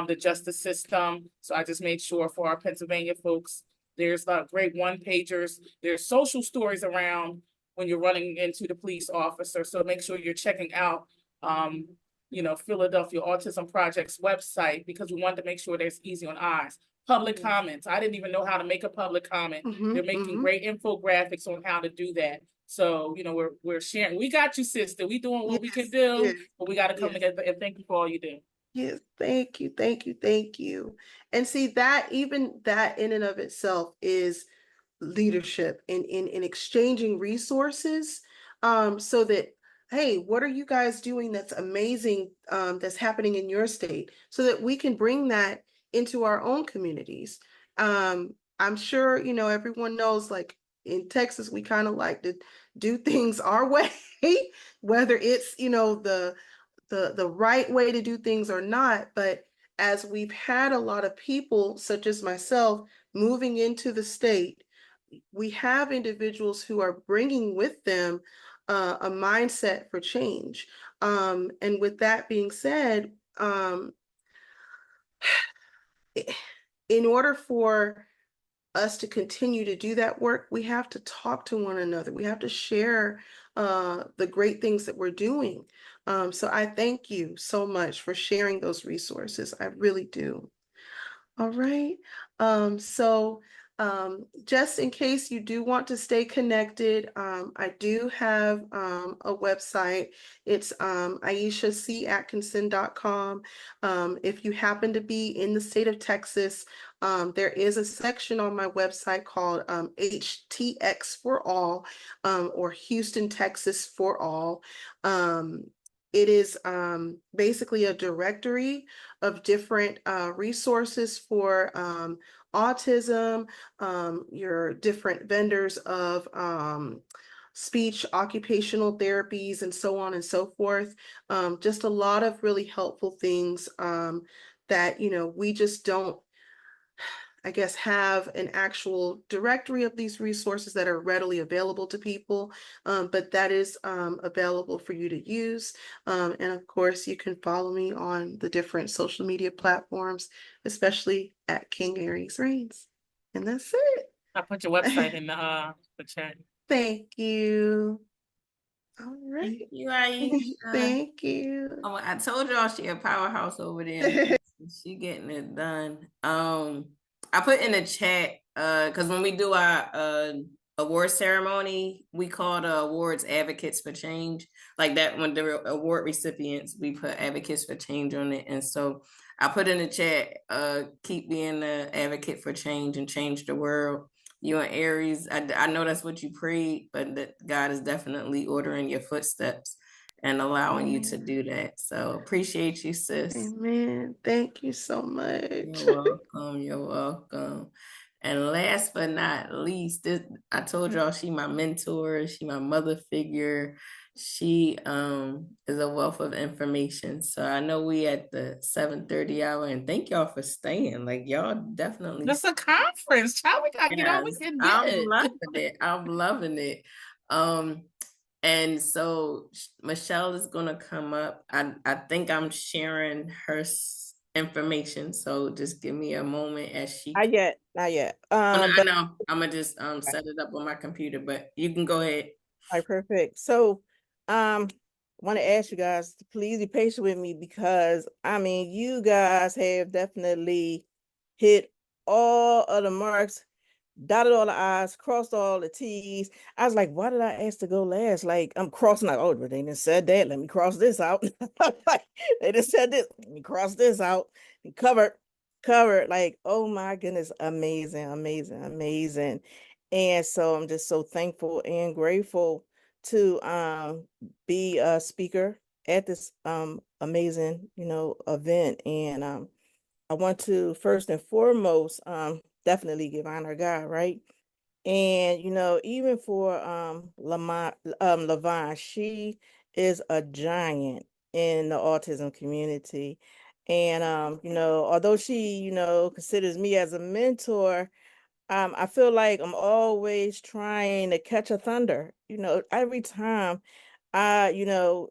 the justice system. So I just made sure for our Pennsylvania folks, there's great one-pagers. There's social stories around when you're running into the police officer. So make sure you're checking out, Philadelphia Autism Project's website, because we wanted to make sure there's easy on eyes. Public comments. I didn't even know how to make a public comment. They're making great infographics on how to do that. So, we're sharing. We got you, sister. We doing what we can do, but we got to come together. And thank you for all you do. Yes, thank you, thank you, thank you. And see that even that in and of itself is leadership in exchanging resources, so that, hey, what are you guys doing that's amazing, that's happening in your state, so that we can bring that into our own communities. I'm sure, everyone knows, like in Texas, we kind of like to do things our way, whether it's, the right way to do things or not. But as we've had a lot of people, such as myself, moving into the state, we have individuals who are bringing with them a mindset for change. And with that being said, in order for us to continue to do that work, we have to talk to one another. We have to share the great things that we're doing. So I thank you so much for sharing those resources. I really do. All right. So just in case you do want to stay connected, I do have a website. It's aishacatkinson.com. If you happen to be in the state of Texas, there is a section on my website called HTX for All, or Houston, Texas for All. It is basically a directory of different resources for autism, your different vendors of speech, occupational therapies, and so on and so forth. Just a lot of really helpful things that, we just don't, I guess, have an actual directory of these resources that are readily available to people, but that is available for you to use. And of course, you can follow me on the different social media platforms, especially at King Aries Reigns. And that's it. I put your website in the chat. Thank you. All Thank right. you, Aisha. Thank you. Oh, I told y'all she a powerhouse over there. She getting it done. I put in the chat, because when we do our award ceremony, we call the awards advocates for change. Like that, when the award recipients, we put advocates for change on it. And so I put in the chat, keep being the advocate for change and change the world. You and Aries, I know that's what you prayed, but that God is definitely ordering your footsteps and allowing you to do that. So appreciate you, sis. Amen. Thank you so much. You're welcome. You're welcome. And last but not least, I told y'all she my mentor, she my mother figure. She is a wealth of information. So I know we at the 7:30 hour, and thank y'all for staying. Like y'all definitely. It's a conference. Child, we gotta get on. We can get I'm it. loving it. I'm loving it. And so Michelle is gonna come up. I think I'm sharing her information. So just give me a moment as she. Not yet, not yet. I But know I'm gonna just set it up on my computer, but you can go ahead. all right, perfect. So, want to ask you guys to please be patient with me because you guys have definitely hit all of the marks, dotted all the I's, crossed all the T's. I was like, why did I ask to go last? Like, I'm crossing out, oh, but they didn't said that. Let me cross this out. Like, they just said this. Let me cross this out. And covered. Like, oh my goodness, amazing, amazing, amazing. And so I'm just so thankful and grateful to be a speaker at this amazing, event. And I want to first and foremost definitely give honor to God, right? And even for Lavon, she is a giant in the autism community. And although she, considers me as a mentor, I feel like I'm always trying to catch a thunder. Every time I,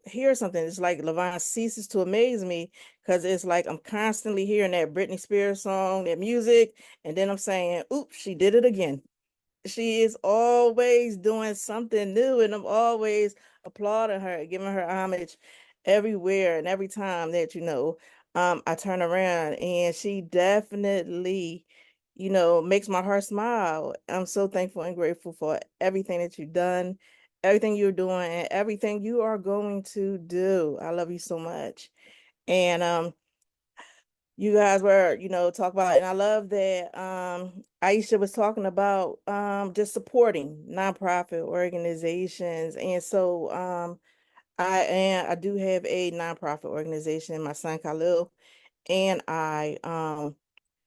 hear something, it's like Lavon ceases to amaze me because it's like I'm constantly hearing that Britney Spears song, that music, and then I'm saying, oops, she did it again. She is always doing something new, and I'm always applauding her, giving her homage everywhere and every time that I turn around, and she definitely makes my heart smile. I'm so thankful and grateful for everything that you've done, everything you're doing, and everything you are going to do. I love you so much. And you guys were, talk about, and I love that Aisha was talking about just supporting nonprofit organizations. And so I do have a nonprofit organization, my son Khalil, and I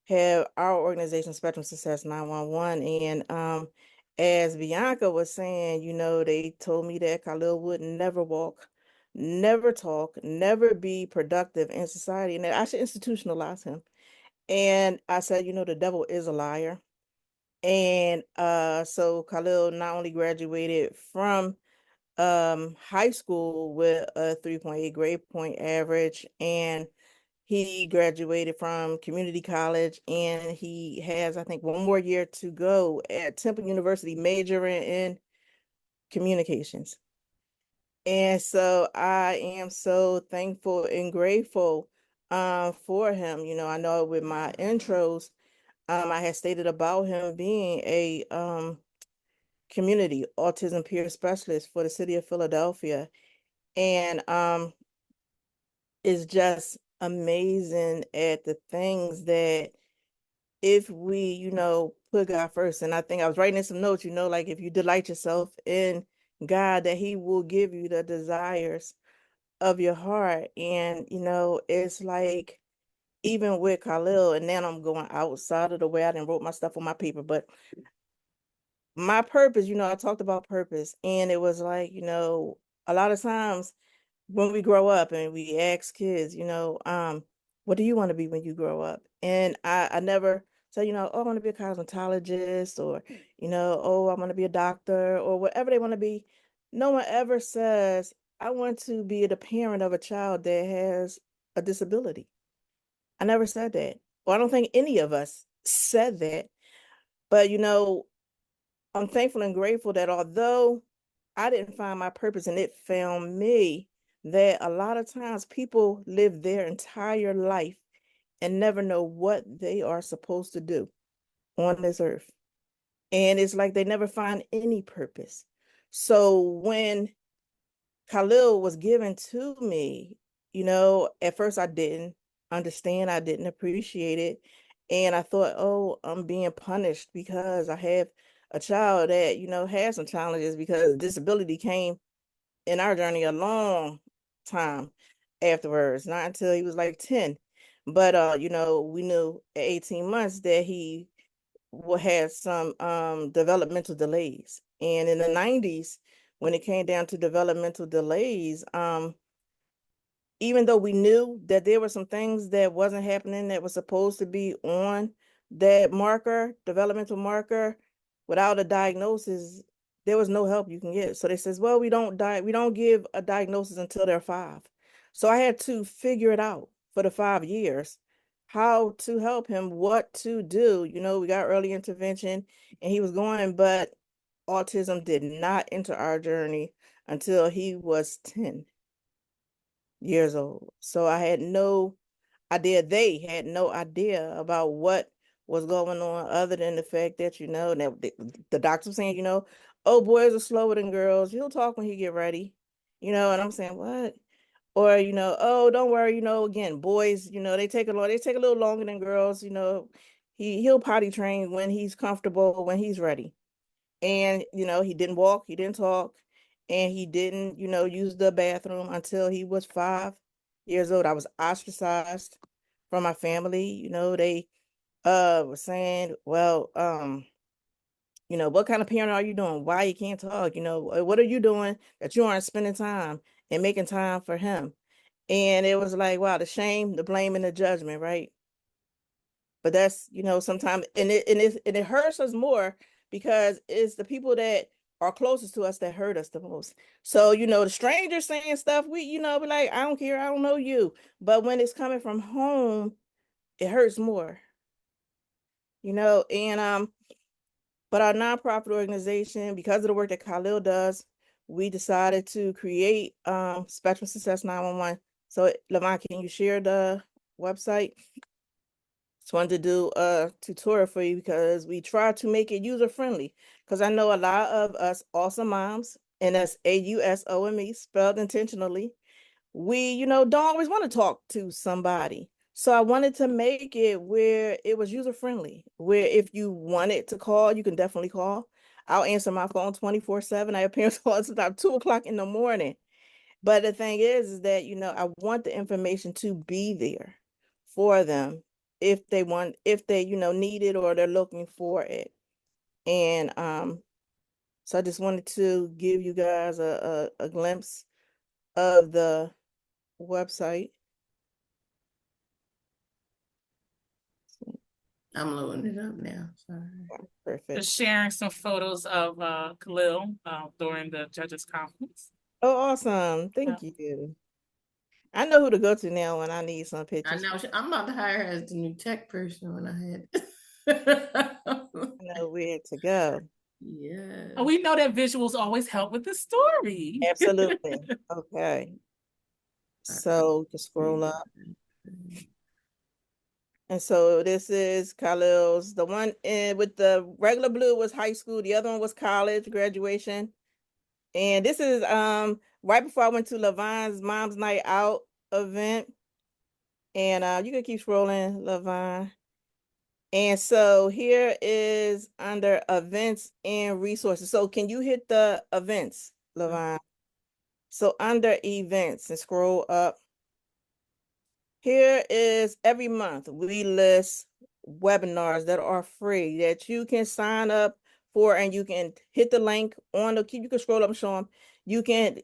have our organization Spectrum Success 911. And as Bianca was saying, they told me that Khalil would never walk, never talk, never be productive in society, and that I should institutionalize him. And I said, the devil is a liar. And so Khalil not only graduated from high school with a 3.8 grade point average, and he graduated from community college, and he has, I think, one more year to go at Temple University, majoring in communications. And so I am so thankful and grateful for him. I know with my intros, I had stated about him being a community autism peer specialist for the city of Philadelphia. And is just amazing at the things that if we, put God first. And I think I was writing in some notes, like if you delight yourself in God, that he will give you the desires of your heart. And, it's like even with Khalil, and then I'm going outside of the way I didn't wrote my stuff on my paper, but my purpose, I talked about purpose, and it was like, a lot of times when we grow up and we ask kids, what do you want to be when you grow up? And I never say, oh, I want to be a cosmetologist, or, oh, I want to be a doctor, or whatever they want to be. No one ever says, I want to be the parent of a child that has a disability. I never said that. Well, I don't think any of us said that. But, I'm thankful and grateful that although I didn't find my purpose and it found me, that a lot of times people live their entire life and never know what they are supposed to do on this earth. And it's like they never find any purpose. So when Khalil was given to me, at first I didn't understand, I didn't appreciate it. And I thought, oh, I'm being punished because I have a child that, has some challenges, because disability came in our journey a long time afterwards, not until he was like 10. But we knew at 18 months that he had some developmental delays. And in the 90s, when it came down to developmental delays, even though we knew that there were some things that wasn't happening that was supposed to be on that marker, developmental marker, without a diagnosis, there was no help you can get. So they says, well, we don't give a diagnosis until they're 5. So I had to figure it out for the 5 years, how to help him, what to do. We got early intervention and he was going, but autism did not enter our journey until he was 10 years old. So I had no idea. They had no idea about what was going on, other than the fact that, that the doctor was saying, oh, boys are slower than girls. He'll talk when he get ready, and I'm saying, what? Or, oh, don't worry, again, boys, they take a little longer than girls, he'll potty train when he's comfortable, when he's ready. And, he didn't walk, he didn't talk, and he didn't, use the bathroom until he was 5 years old. I was ostracized from my family. They were saying, well, what kind of parent are you doing? Why you can't talk? What are you doing that you aren't spending time and making time for him? And it was like, wow, the shame, the blame, and the judgment, right? But that's, sometimes, and it hurts us more because it's the people that are closest to us that hurt us the most. So, the strangers saying stuff, we, be like, I don't care, I don't know you. But when it's coming from home, it hurts more, and but our nonprofit organization, because of the work that Khalil does, we decided to create Spectrum Success 911. So, Lamont, can you share the website? Just wanted to do a tutorial for you because we try to make it user friendly. Because I know a lot of us awesome moms, and that's AUSOME spelled intentionally. We, don't always want to talk to somebody. So I wanted to make it where it was user friendly, where if you wanted to call, you can definitely call. I'll answer my phone 24/7. I have parents calling about 2 o'clock in the morning. But the thing is that, I want the information to be there for them if they, need it or they're looking for it. And so I just wanted to give you guys a glimpse of the website. I'm loading it up now. Sorry. Perfect. Just sharing some photos of Khalil during the judges conference. Oh, awesome. Thank you. I know who to go to now when I need some I pictures. know. I'm about to hire her as the new tech person when I had. I know where to go. Yeah. And we know that visuals always help with the story. Absolutely. Okay. So just scroll up. And so this is Khalil's. The one with the regular blue was high school. The other one was college graduation. And this is right before I went to Levine's Mom's Night Out event. And you can keep scrolling, Levine. And so here is under events and resources. So can you hit the events, Levine? So under events and scroll up. Here is every month we list webinars that are free that you can sign up for, and you can hit the link on the, you can scroll up and show them. You can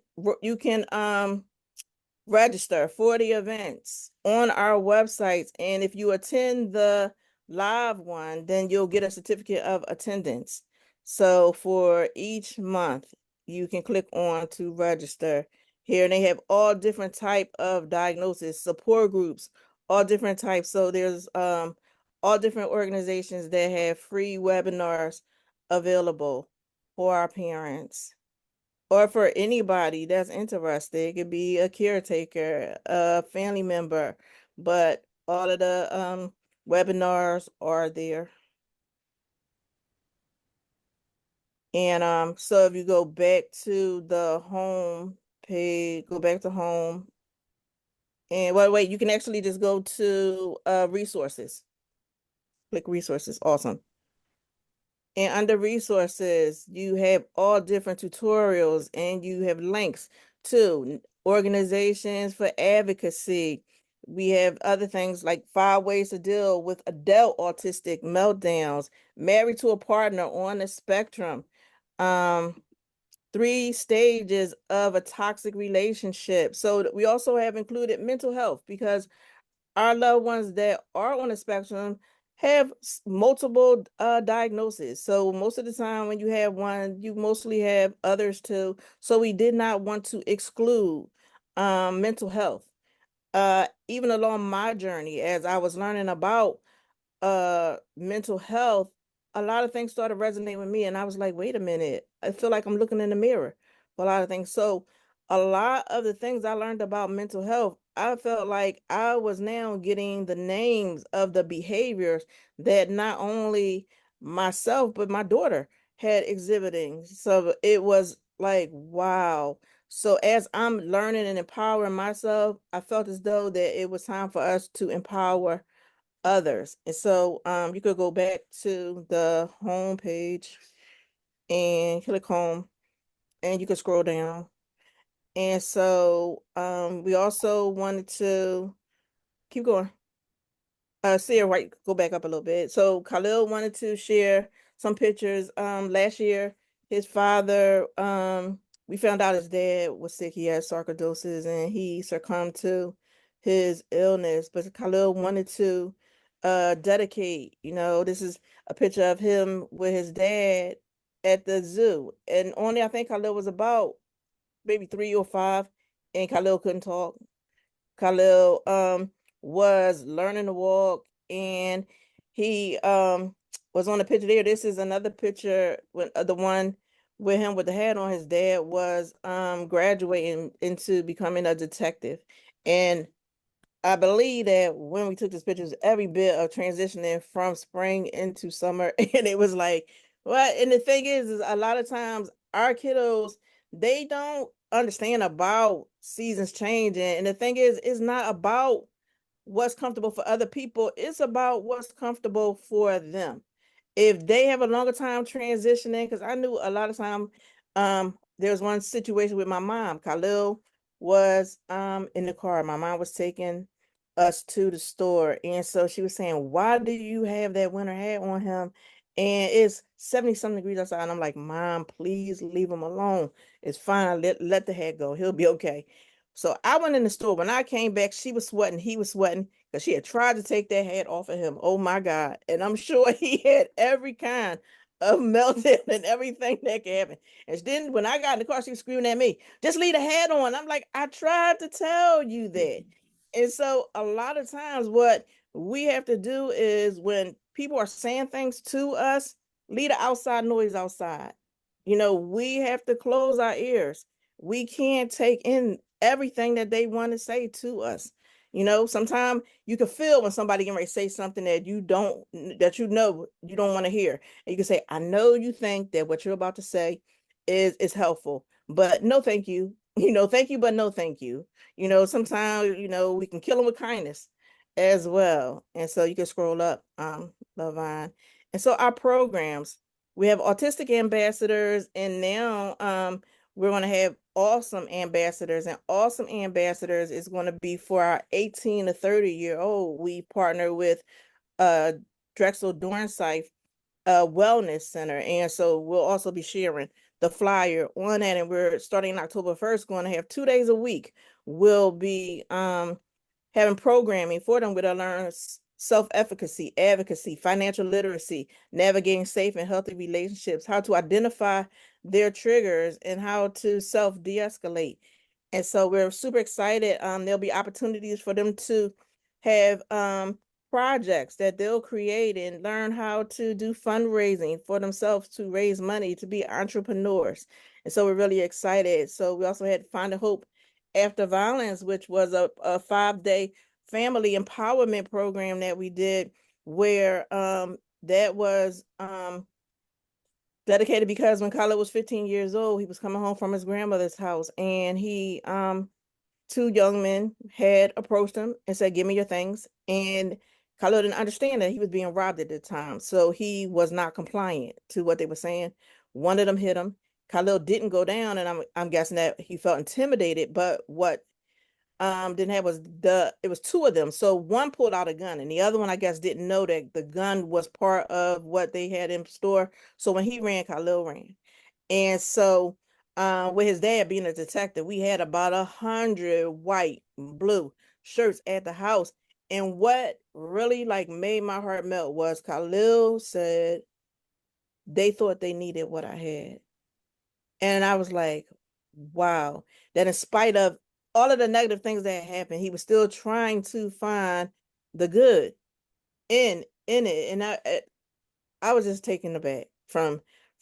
register for the events on our websites. And if you attend the live one, then you'll get a certificate of attendance. So for each month, you can click on to register here. And they have all different type of diagnosis, support groups, all different types. So there's all different organizations that have free webinars available for our parents or for anybody that's interested. It could be a caretaker, a family member, but all of the webinars are there. And so if you go back to the home page, go back to home, and wait, you can actually just go to resources. Click resources. Awesome. And under resources, you have all different tutorials, and you have links to organizations for advocacy. We have other things like 5 ways to deal with adult autistic meltdowns, married to a partner on the spectrum, 3 stages of a toxic relationship. So we also have included mental health, because our loved ones that are on the spectrum have multiple diagnoses. So most of the time when you have one, you mostly have others too. So we did not want to exclude mental health. Even along my journey, as I was learning about mental health, a lot of things started resonating with me, and I was like, wait a minute, I feel like I'm looking in the mirror for a lot of things. So a lot of the things I learned about mental health, I felt like I was now getting the names of the behaviors that not only myself but my daughter had exhibiting. So it was like, wow. So as I'm learning and empowering myself, I felt as though that it was time for us to empower others. And so you could go back to the home page and click home, and you can scroll down. And so we also wanted to keep going. Sarah, right, go back up a little bit. So Khalil wanted to share some pictures. Last year, his father, we found out his dad was sick. He had sarcoidosis and he succumbed to his illness. But Khalil wanted to dedicate, this is a picture of him with his dad at the zoo. And only I think Khalil was about maybe 3 or 5, and Khalil couldn't talk. Khalil was learning to walk, and he was on the picture there. This is another picture when the one with him with the hat on. His dad was graduating into becoming a detective. And I believe that when we took this picture, it was every bit of transitioning from spring into summer. And it was like, what? And the thing is a lot of times our kiddos, they don't understand about seasons changing. And the thing is, it's not about what's comfortable for other people. It's about what's comfortable for them. If they have a longer time transitioning, because I knew a lot of time, there was one situation with my mom. Khalil was in the car. My mom was taking us to the store. And so she was saying, why do you have that winter hat on him? And it's 70 something degrees outside. And I'm like, Mom, please leave him alone. It's fine. Let the hat go. He'll be okay. So I went in the store. When I came back, she was sweating. He was sweating because she had tried to take that hat off of him. Oh my God. And I'm sure he had every kind of meltdown and everything that could happen. And then when I got in the car, she was screaming at me, just leave the hat on. I'm like, I tried to tell you that. And so a lot of times what we have to do is when people are saying things to us, leave the outside noise outside. We have to close our ears. We can't take in everything that they want to say to us. Sometimes you can feel when somebody can say something that you don't want to hear. And you can say, I know you think that what you're about to say is helpful, but no, thank you. Thank you, but no, thank you. Sometimes, we can kill them with kindness as well. And so you can scroll up, Lavine. And so our programs, we have autistic ambassadors, and now we're going to have awesome ambassadors, and awesome ambassadors is going to be for our 18 to 30-year-old. We partner with Drexel Dornsife Wellness Center. And so we'll also be sharing the flyer on that. And we're starting October 1st, going to have 2 days a week. We'll be having programming for them with a learn self-efficacy, advocacy, financial literacy, navigating safe and healthy relationships, how to identify their triggers, and how to self-de-escalate. And so we're super excited. There'll be opportunities for them to have projects that they'll create and learn how to do fundraising for themselves, to raise money, to be entrepreneurs. And so we're really excited. So we also had Find a Hope After Violence, which was a 5-day family empowerment program that we did, where that was dedicated because when Khaled was 15 years old, he was coming home from his grandmother's house, and he 2 young men had approached him and said, give me your things. And Khalil didn't understand that he was being robbed at the time. So he was not compliant to what they were saying. One of them hit him. Khalil didn't go down, and I'm guessing that he felt intimidated. But what didn't have was it was 2 of them. So one pulled out a gun, and the other one, I guess, didn't know that the gun was part of what they had in store. So when he ran, Khalil ran. And so with his dad being a detective, we had about 100 white, blue shirts at the house. And what really made my heart melt was Khalil said they thought they needed what I had. And I was like, wow, that in spite of all of the negative things that happened, he was still trying to find the good in it. And I was just taken aback from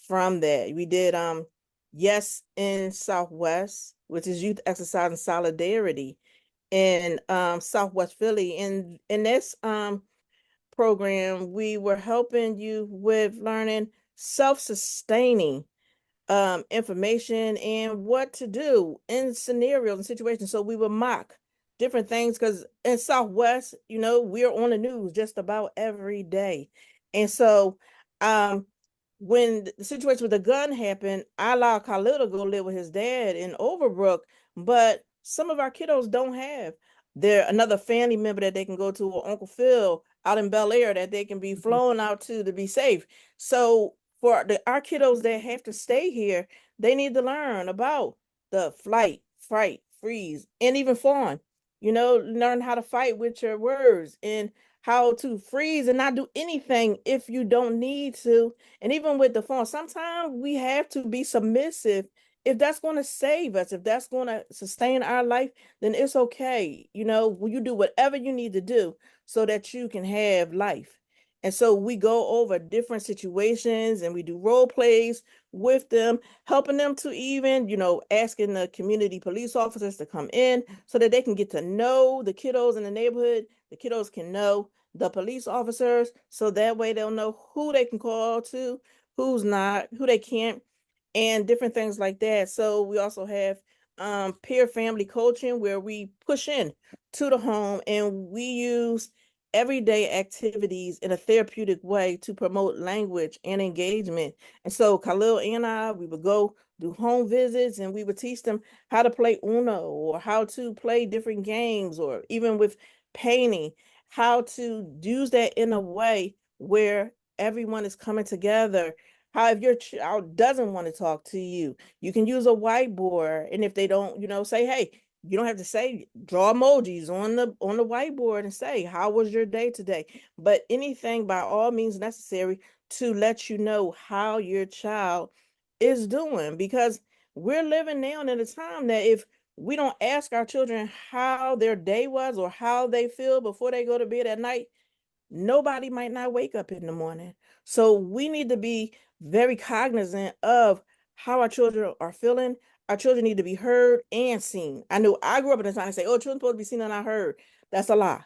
that. We did Yes in Southwest, which is youth exercise and solidarity in Southwest Philly. And in this program, we were helping you with learning self-sustaining information and what to do in scenarios and situations. So we would mock different things, because in Southwest, we're on the news just about every day. And so when the situation with the gun happened, I allowed Khalil to go live with his dad in Overbrook, but some of our kiddos don't have another family member that they can go to, or Uncle Phil out in Bel Air that they can be flown out to be safe. So for our kiddos that have to stay here, they need to learn about the flight, fight, freeze, and even fawn. Learn how to fight with your words, and how to freeze and not do anything if you don't need to. And even with the fawn, sometimes we have to be submissive. If that's going to save us, if that's going to sustain our life, then it's okay. Will you do whatever you need to do so that you can have life? And so we go over different situations, and we do role plays with them, helping them to even, asking the community police officers to come in so that they can get to know the kiddos in the neighborhood. The kiddos can know the police officers, so that way they'll know who they can call to, who's not, who they can't, and different things like that. So we also have peer family coaching where we push in to the home and we use everyday activities in a therapeutic way to promote language and engagement. And so Khalil and I, we would go do home visits and we would teach them how to play Uno or how to play different games or even with painting, how to use that in a way where everyone is coming together. How if your child doesn't want to talk to you, you can use a whiteboard. And if they don't, say, hey, you don't have to say draw emojis on the whiteboard and say, how was your day today? But anything by all means necessary to let you know how your child is doing, because we're living now in a time that if we don't ask our children how their day was or how they feel before they go to bed at night, nobody might not wake up in the morning. So we need to be very cognizant of how our children are feeling. Our children need to be heard and seen. I know I grew up in a time to say, oh, children supposed to be seen and not heard. That's a lie.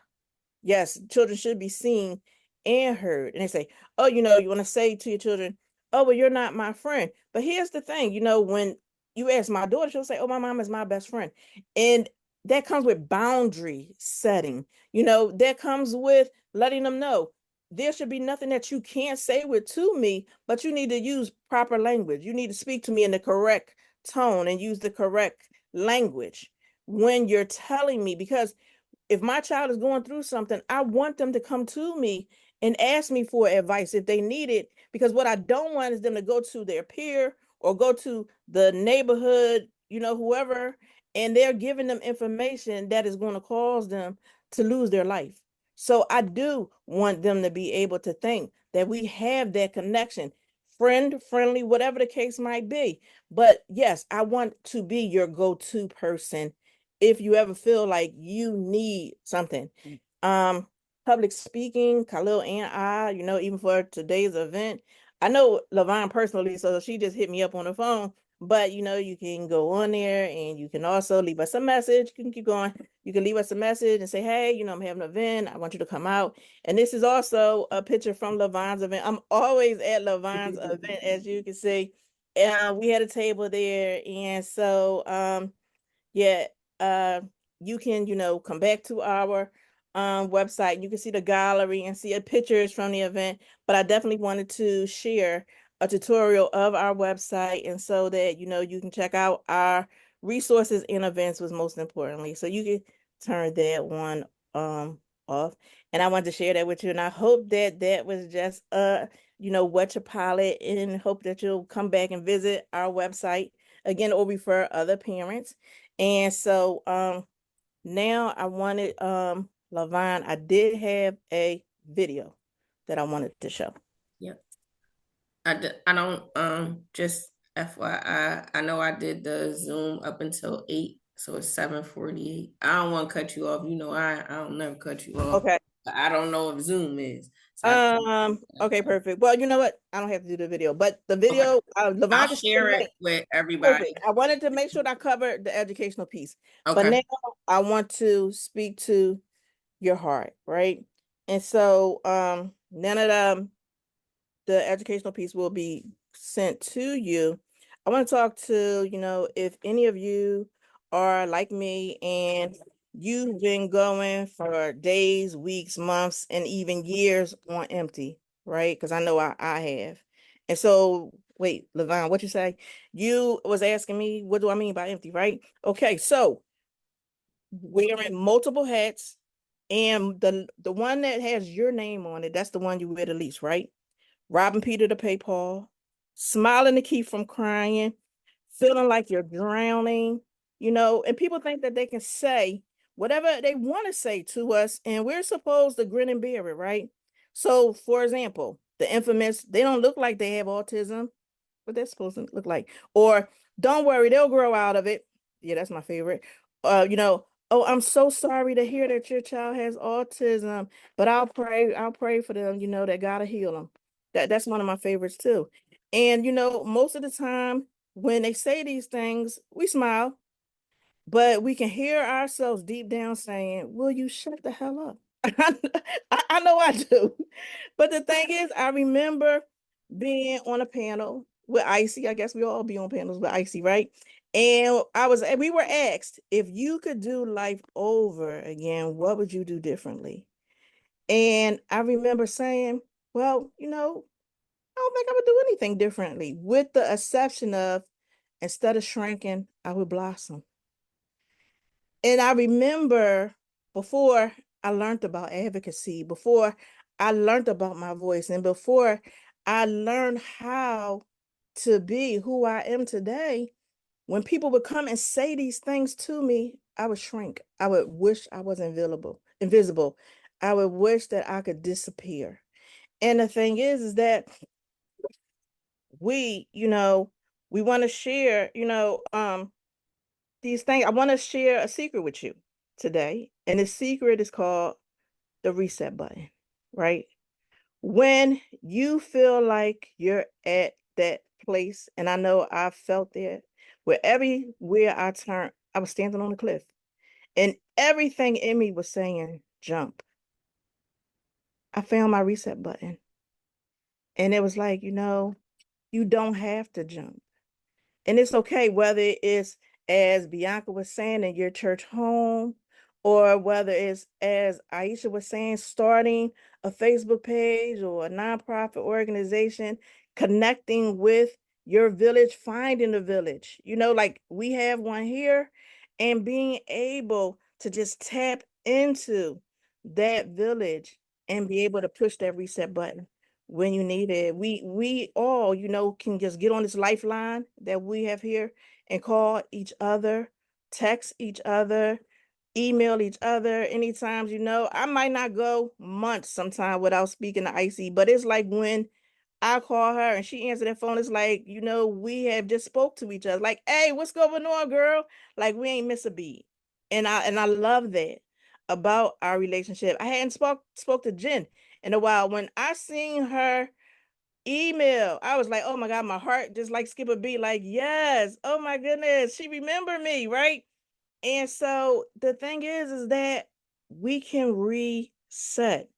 Yes, children should be seen and heard. And they say, oh, you want to say to your children, oh, well, you're not my friend. But here's the thing, when you ask my daughter, she'll say, oh, my mom is my best friend. And that comes with boundary setting. That comes with letting them know there should be nothing that you can't say with to me, but you need to use proper language. You need to speak to me in the correct tone and use the correct language when you're telling me, because if my child is going through something, I want them to come to me and ask me for advice if they need it, because what I don't want is them to go to their peer or go to the neighborhood, whoever, and they're giving them information that is going to cause them to lose their life. So I do want them to be able to think that we have that connection, friend, friendly, whatever the case might be. But yes, I want to be your go-to person if you ever feel like you need something. Public speaking, Khalil and I, even for today's event, I know Lavon personally, so she just hit me up on the phone. But you can go on there and you can also leave us a message. You can keep going. You can leave us a message and say, hey, I'm having an event. I want you to come out. And this is also a picture from Lavon's event. I'm always at Lavon's event, as you can see. We had a table there. And so yeah, uh you can come back to our website. You can see the gallery and see pictures from the event, but I definitely wanted to share a tutorial of our website, and so that you can check out our resources and events, was most importantly, so you can turn that one off. And I wanted to share that with you, and I hope that that was just whet your palate, and hope that you'll come back and visit our website again or refer other parents. And so now I wanted Lavon, I did have a video that I wanted to show. Yep. I don't just FYI, I know I did the Zoom up until 8, so it's 7:48. I don't want to cut you off. I don't never cut you off. Okay. But I don't know if Zoom is. So okay, perfect. Well, you know what? I don't have to do the video, but the video, okay. Lavon, I'll share it with everybody. Perfect. I wanted to make sure that I covered the educational piece. Okay. But now I want to speak to your heart, right? And so none of the educational piece will be sent to you. I want to talk to, if any of you are like me and you've been going for days, weeks, months, and even years on empty, right? Because I know I have. And so, wait, Lavon, what you say? You was asking me, what do I mean by empty, right? Okay, so wearing multiple hats, and the one that has your name on it, that's the one you wear the least, right? Robbing Peter to pay Paul, smiling to keep from crying, feeling like you're drowning, and people think that they can say whatever they want to say to us, and we're supposed to grin and bear it, right? So, for example, the infamous, they don't look like they have autism, what they're supposed to look like. Or, don't worry, they'll grow out of it. Yeah, that's my favorite. Oh, I'm so sorry to hear that your child has autism, but I'll pray for them, that God will heal them. That's one of my favorites too. And most of the time when they say these things, we smile, but we can hear ourselves deep down saying, will you shut the hell up? I know I do. But the thing is, I remember being on a panel with Icy. I guess we all be on panels with Icy, right? And we were asked, if you could do life over again, what would you do differently? And I remember saying, well, I don't think I would do anything differently, with the exception of, instead of shrinking, I would blossom. And I remember, before I learned about advocacy, before I learned about my voice, and before I learned how to be who I am today, when people would come and say these things to me, I would shrink. I would wish I was invisible. I would wish that I could disappear. And the thing is that we want to share, these things. I want to share a secret with you today. And the secret is called the reset button, right? When you feel like you're at that place, and I know I felt there, where everywhere I turned, I was standing on a cliff, and everything in me was saying, jump. I found my reset button. And it was like, you don't have to jump. And it's okay whether it's, as Bianca was saying, in your church home, or whether it's, as Aisha was saying, starting a Facebook page or a nonprofit organization, connecting with your village, finding a village, like we have one here, and being able to just tap into that village and be able to push that reset button when you need it. We all, can just get on this lifeline that we have here and call each other, text each other, email each other anytime. I might not go months sometime without speaking to Icy, but it's like when I call her and she answered that phone, it's like, we have just spoke to each other. Like, hey, what's going on, girl? Like, we ain't miss a beat. And I love that about our relationship. I hadn't spoke to Jen in a while. When I seen her email, I was like, oh my God, my heart just like skip a beat, like, yes, oh my goodness, she remembered me, right? And so the thing is that we can reset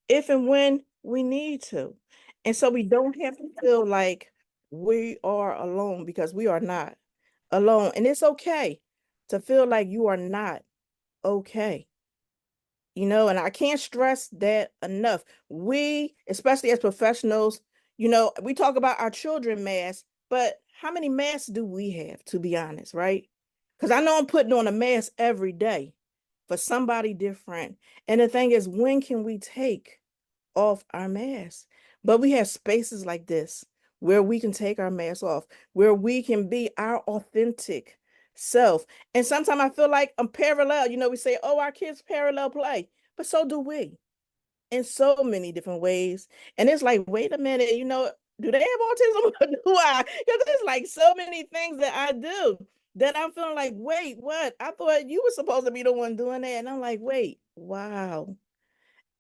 if and when we need to. And so we don't have to feel like we are alone, because we are not alone. And it's okay to feel like you are not okay. And I can't stress that enough. We, especially as professionals, we talk about our children masks, but how many masks do we have, to be honest, right? Because I know I'm putting on a mask every day for somebody different. And the thing is, when can we take off our masks? But we have spaces like this where we can take our masks off, where we can be our authentic self. And sometimes I feel like I'm parallel. We say, oh, our kids parallel play, but so do we, in so many different ways. And it's like, wait a minute, do they have autism or do I? Because there's like so many things that I do that I'm feeling like, wait, what? I thought you were supposed to be the one doing that. And I'm like, wait, wow.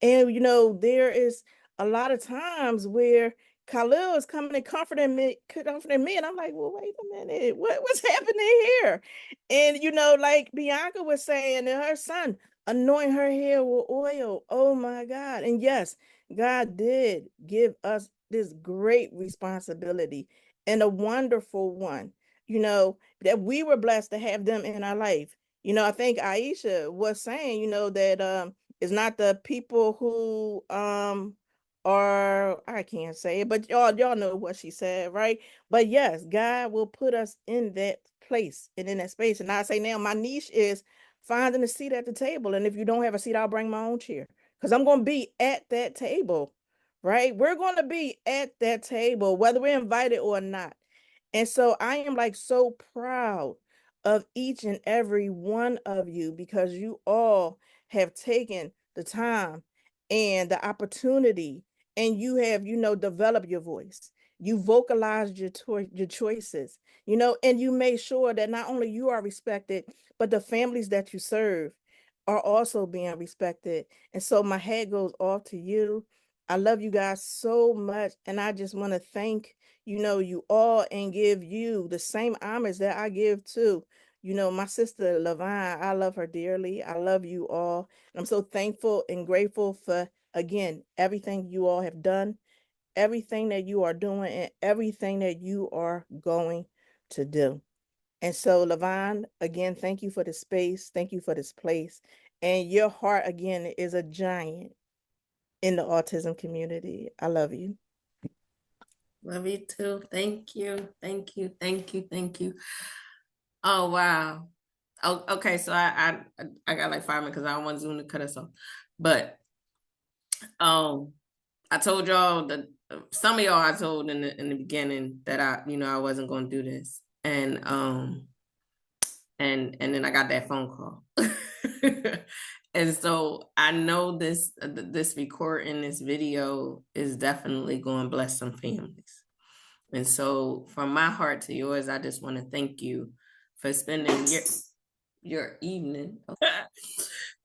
And there is a lot of times where Khalil is coming and comforting me, and I'm like, well, wait a minute, what's happening here? And like Bianca was saying, and her son anoint her hair with oil. Oh my God. And yes, God did give us this great responsibility, and a wonderful one, that we were blessed to have them in our life. I think Aisha was saying, that it's not the people who are, I can't say it, but y'all know what she said, right? But yes, God will put us in that place and in that space. And I say now my niche is finding a seat at the table. And if you don't have a seat, I'll bring my own chair, because I'm going to be at that table, right? We're going to be at that table, whether we're invited or not. And so I am like so proud of each and every one of you, because you all have taken the time and the opportunity, and you have, developed your voice. You vocalized your choices, and you made sure that not only you are respected, but the families that you serve are also being respected. And so my hat goes off to you. I love you guys so much. And I just want to thank, you all, and give you the same homage that I give to, my sister Lavine. I love her dearly. I love you all. And I'm so thankful and grateful for, again, everything you all have done, everything that you are doing, and everything that you are going to do. And so, Lavon, again, thank you for the space. Thank you for this place. And your heart, again, is a giant in the autism community. I love you. Love you too. Thank you. Thank you. Thank you. Thank you. Oh, wow. Oh, okay. So I got like 5 minutes because I don't want Zoom to cut us off. But I told y'all that some of y'all I told in the beginning that I wasn't going to do this. And then I got that phone call. And so I know this recording, this video is definitely going to bless some families. And so from my heart to yours, I just want to thank you for spending your evening.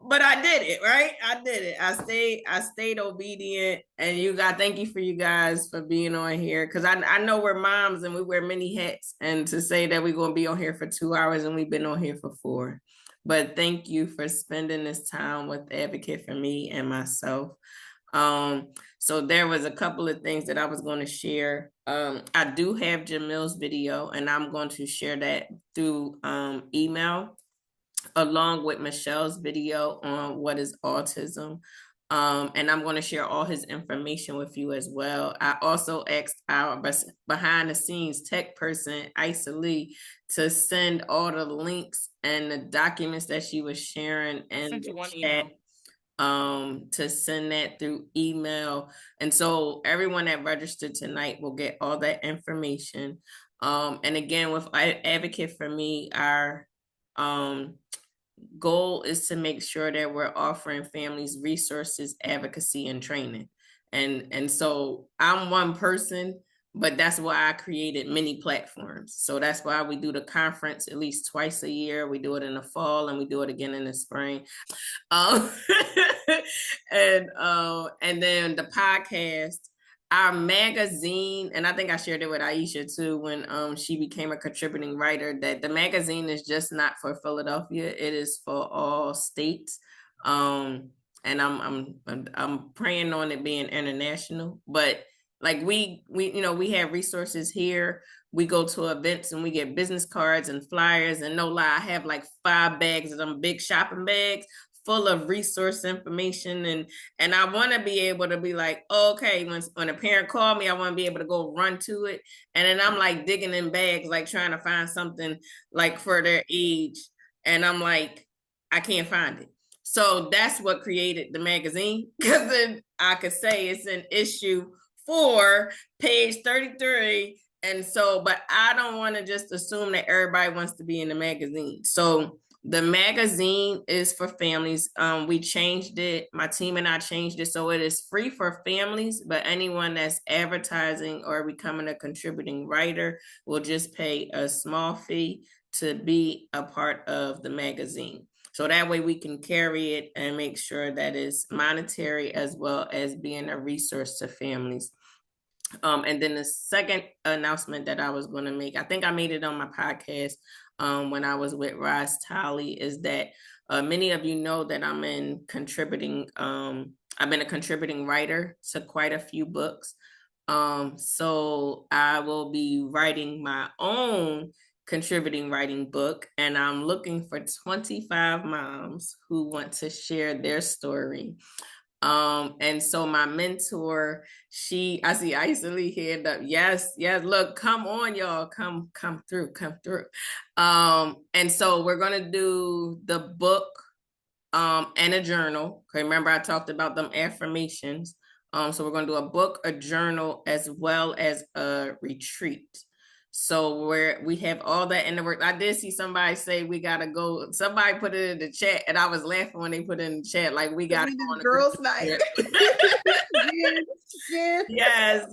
But I did it, right? I did it. I stayed obedient. And thank you for you guys for being on here. Cause I know we're moms and we wear many hats. And to say that we're gonna be on here for 2 hours and we've been on here for 4. But thank you for spending this time with Advocate for me and myself. So there was a couple of things that I was going to share. I do have Jamil's video and I'm going to share that through email along with Michelle's video on what is autism. And I'm going to share all his information with you as well. I also asked our behind the scenes tech person, Isa Lee, to send all the links and the documents that she was sharing and chat, to send that through email. And so everyone that registered tonight will get all that information. And again, with Advocate for Me, our goal is to make sure that we're offering families resources, advocacy, and training. And so I'm one person, but that's why I created many platforms. So that's why we do the conference at least twice a year. We do it in the fall and we do it again in the spring. And then the podcast, our magazine, and I think I shared it with Aisha too when she became a contributing writer, that the magazine is just not for Philadelphia, it is for all states. And I'm praying on it being international, but like we have resources here. We go to events and we get business cards and flyers, and no lie, I have like 5 bags of them big shopping bags full of resource information, and I want to be able to be like, oh, okay, when a parent called me, I want to be able to go run to it. And then I'm like digging in bags, like trying to find something like for their age, and I'm like, I can't find it. So that's what created the magazine, because then I could say it's an issue 4, page 33. And so, but I don't want to just assume that everybody wants to be in the magazine. So the magazine is for families. We changed it. My team and I changed it. So it is free for families, but anyone that's advertising or becoming a contributing writer will just pay a small fee to be a part of the magazine. So that way we can carry it and make sure that it's monetary as well as being a resource to families. And then the second announcement that I was going to make, I think I made it on my podcast when I was with Roz Talley, is that many of you know that I've been a contributing writer to quite a few books. So I will be writing my own contributing writing book, and I'm looking for 25 moms who want to share their story. And so my mentor, I see Isa Lee hand up. Yes, look, come on, y'all, come through. And so we're gonna do the book and a journal. Okay, remember I talked about them affirmations. So we're gonna do a book, a journal, as well as a retreat. So we have all that in the work. I did see somebody say we gotta go. Somebody put it in the chat, and I was laughing when they put it in the chat, like we gotta go on a girls' night. Yes.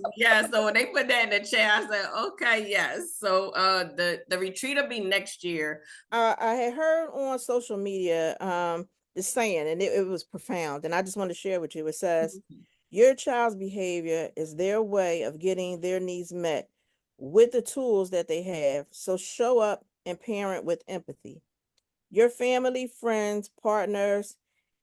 So when they put that in the chat, I said, okay, yes. So the retreat will be next year. I had heard on social media the saying, and it was profound, and I just want to share with you. It says, your child's behavior is their way of getting their needs met with the tools that they have. So show up and parent with empathy. Your family, friends, partners,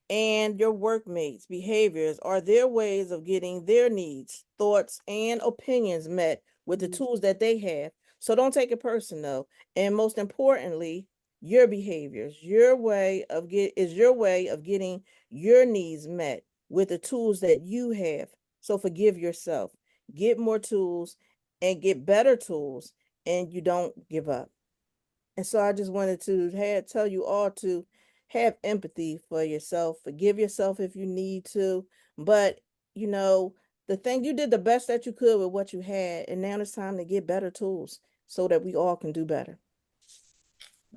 and your workmates' behaviors are their ways of getting their needs, thoughts, and opinions met with the tools that they have. So don't take it personal. And most importantly, your behaviors, your way of getting your needs met with the tools that you have. So forgive yourself, get more tools and get better tools, and you don't give up. And so I just wanted to tell you all to have empathy for yourself, forgive yourself if you need to, but you know, the thing, you did the best that you could with what you had, and now it's time to get better tools so that we all can do better.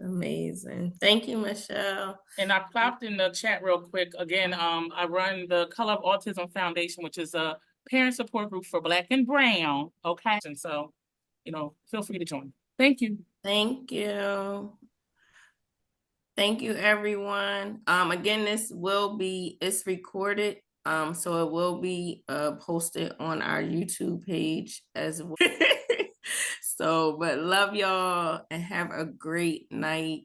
Amazing. Thank you, Michelle. And I plopped in the chat real quick. Again, I run the Color of Autism Foundation, which is a parent support group for Black and Brown. Okay. And so, feel free to join. Thank you. Thank you. Thank you, everyone. Again, it's recorded. So it will be posted on our YouTube page as well. So, but love y'all and have a great night.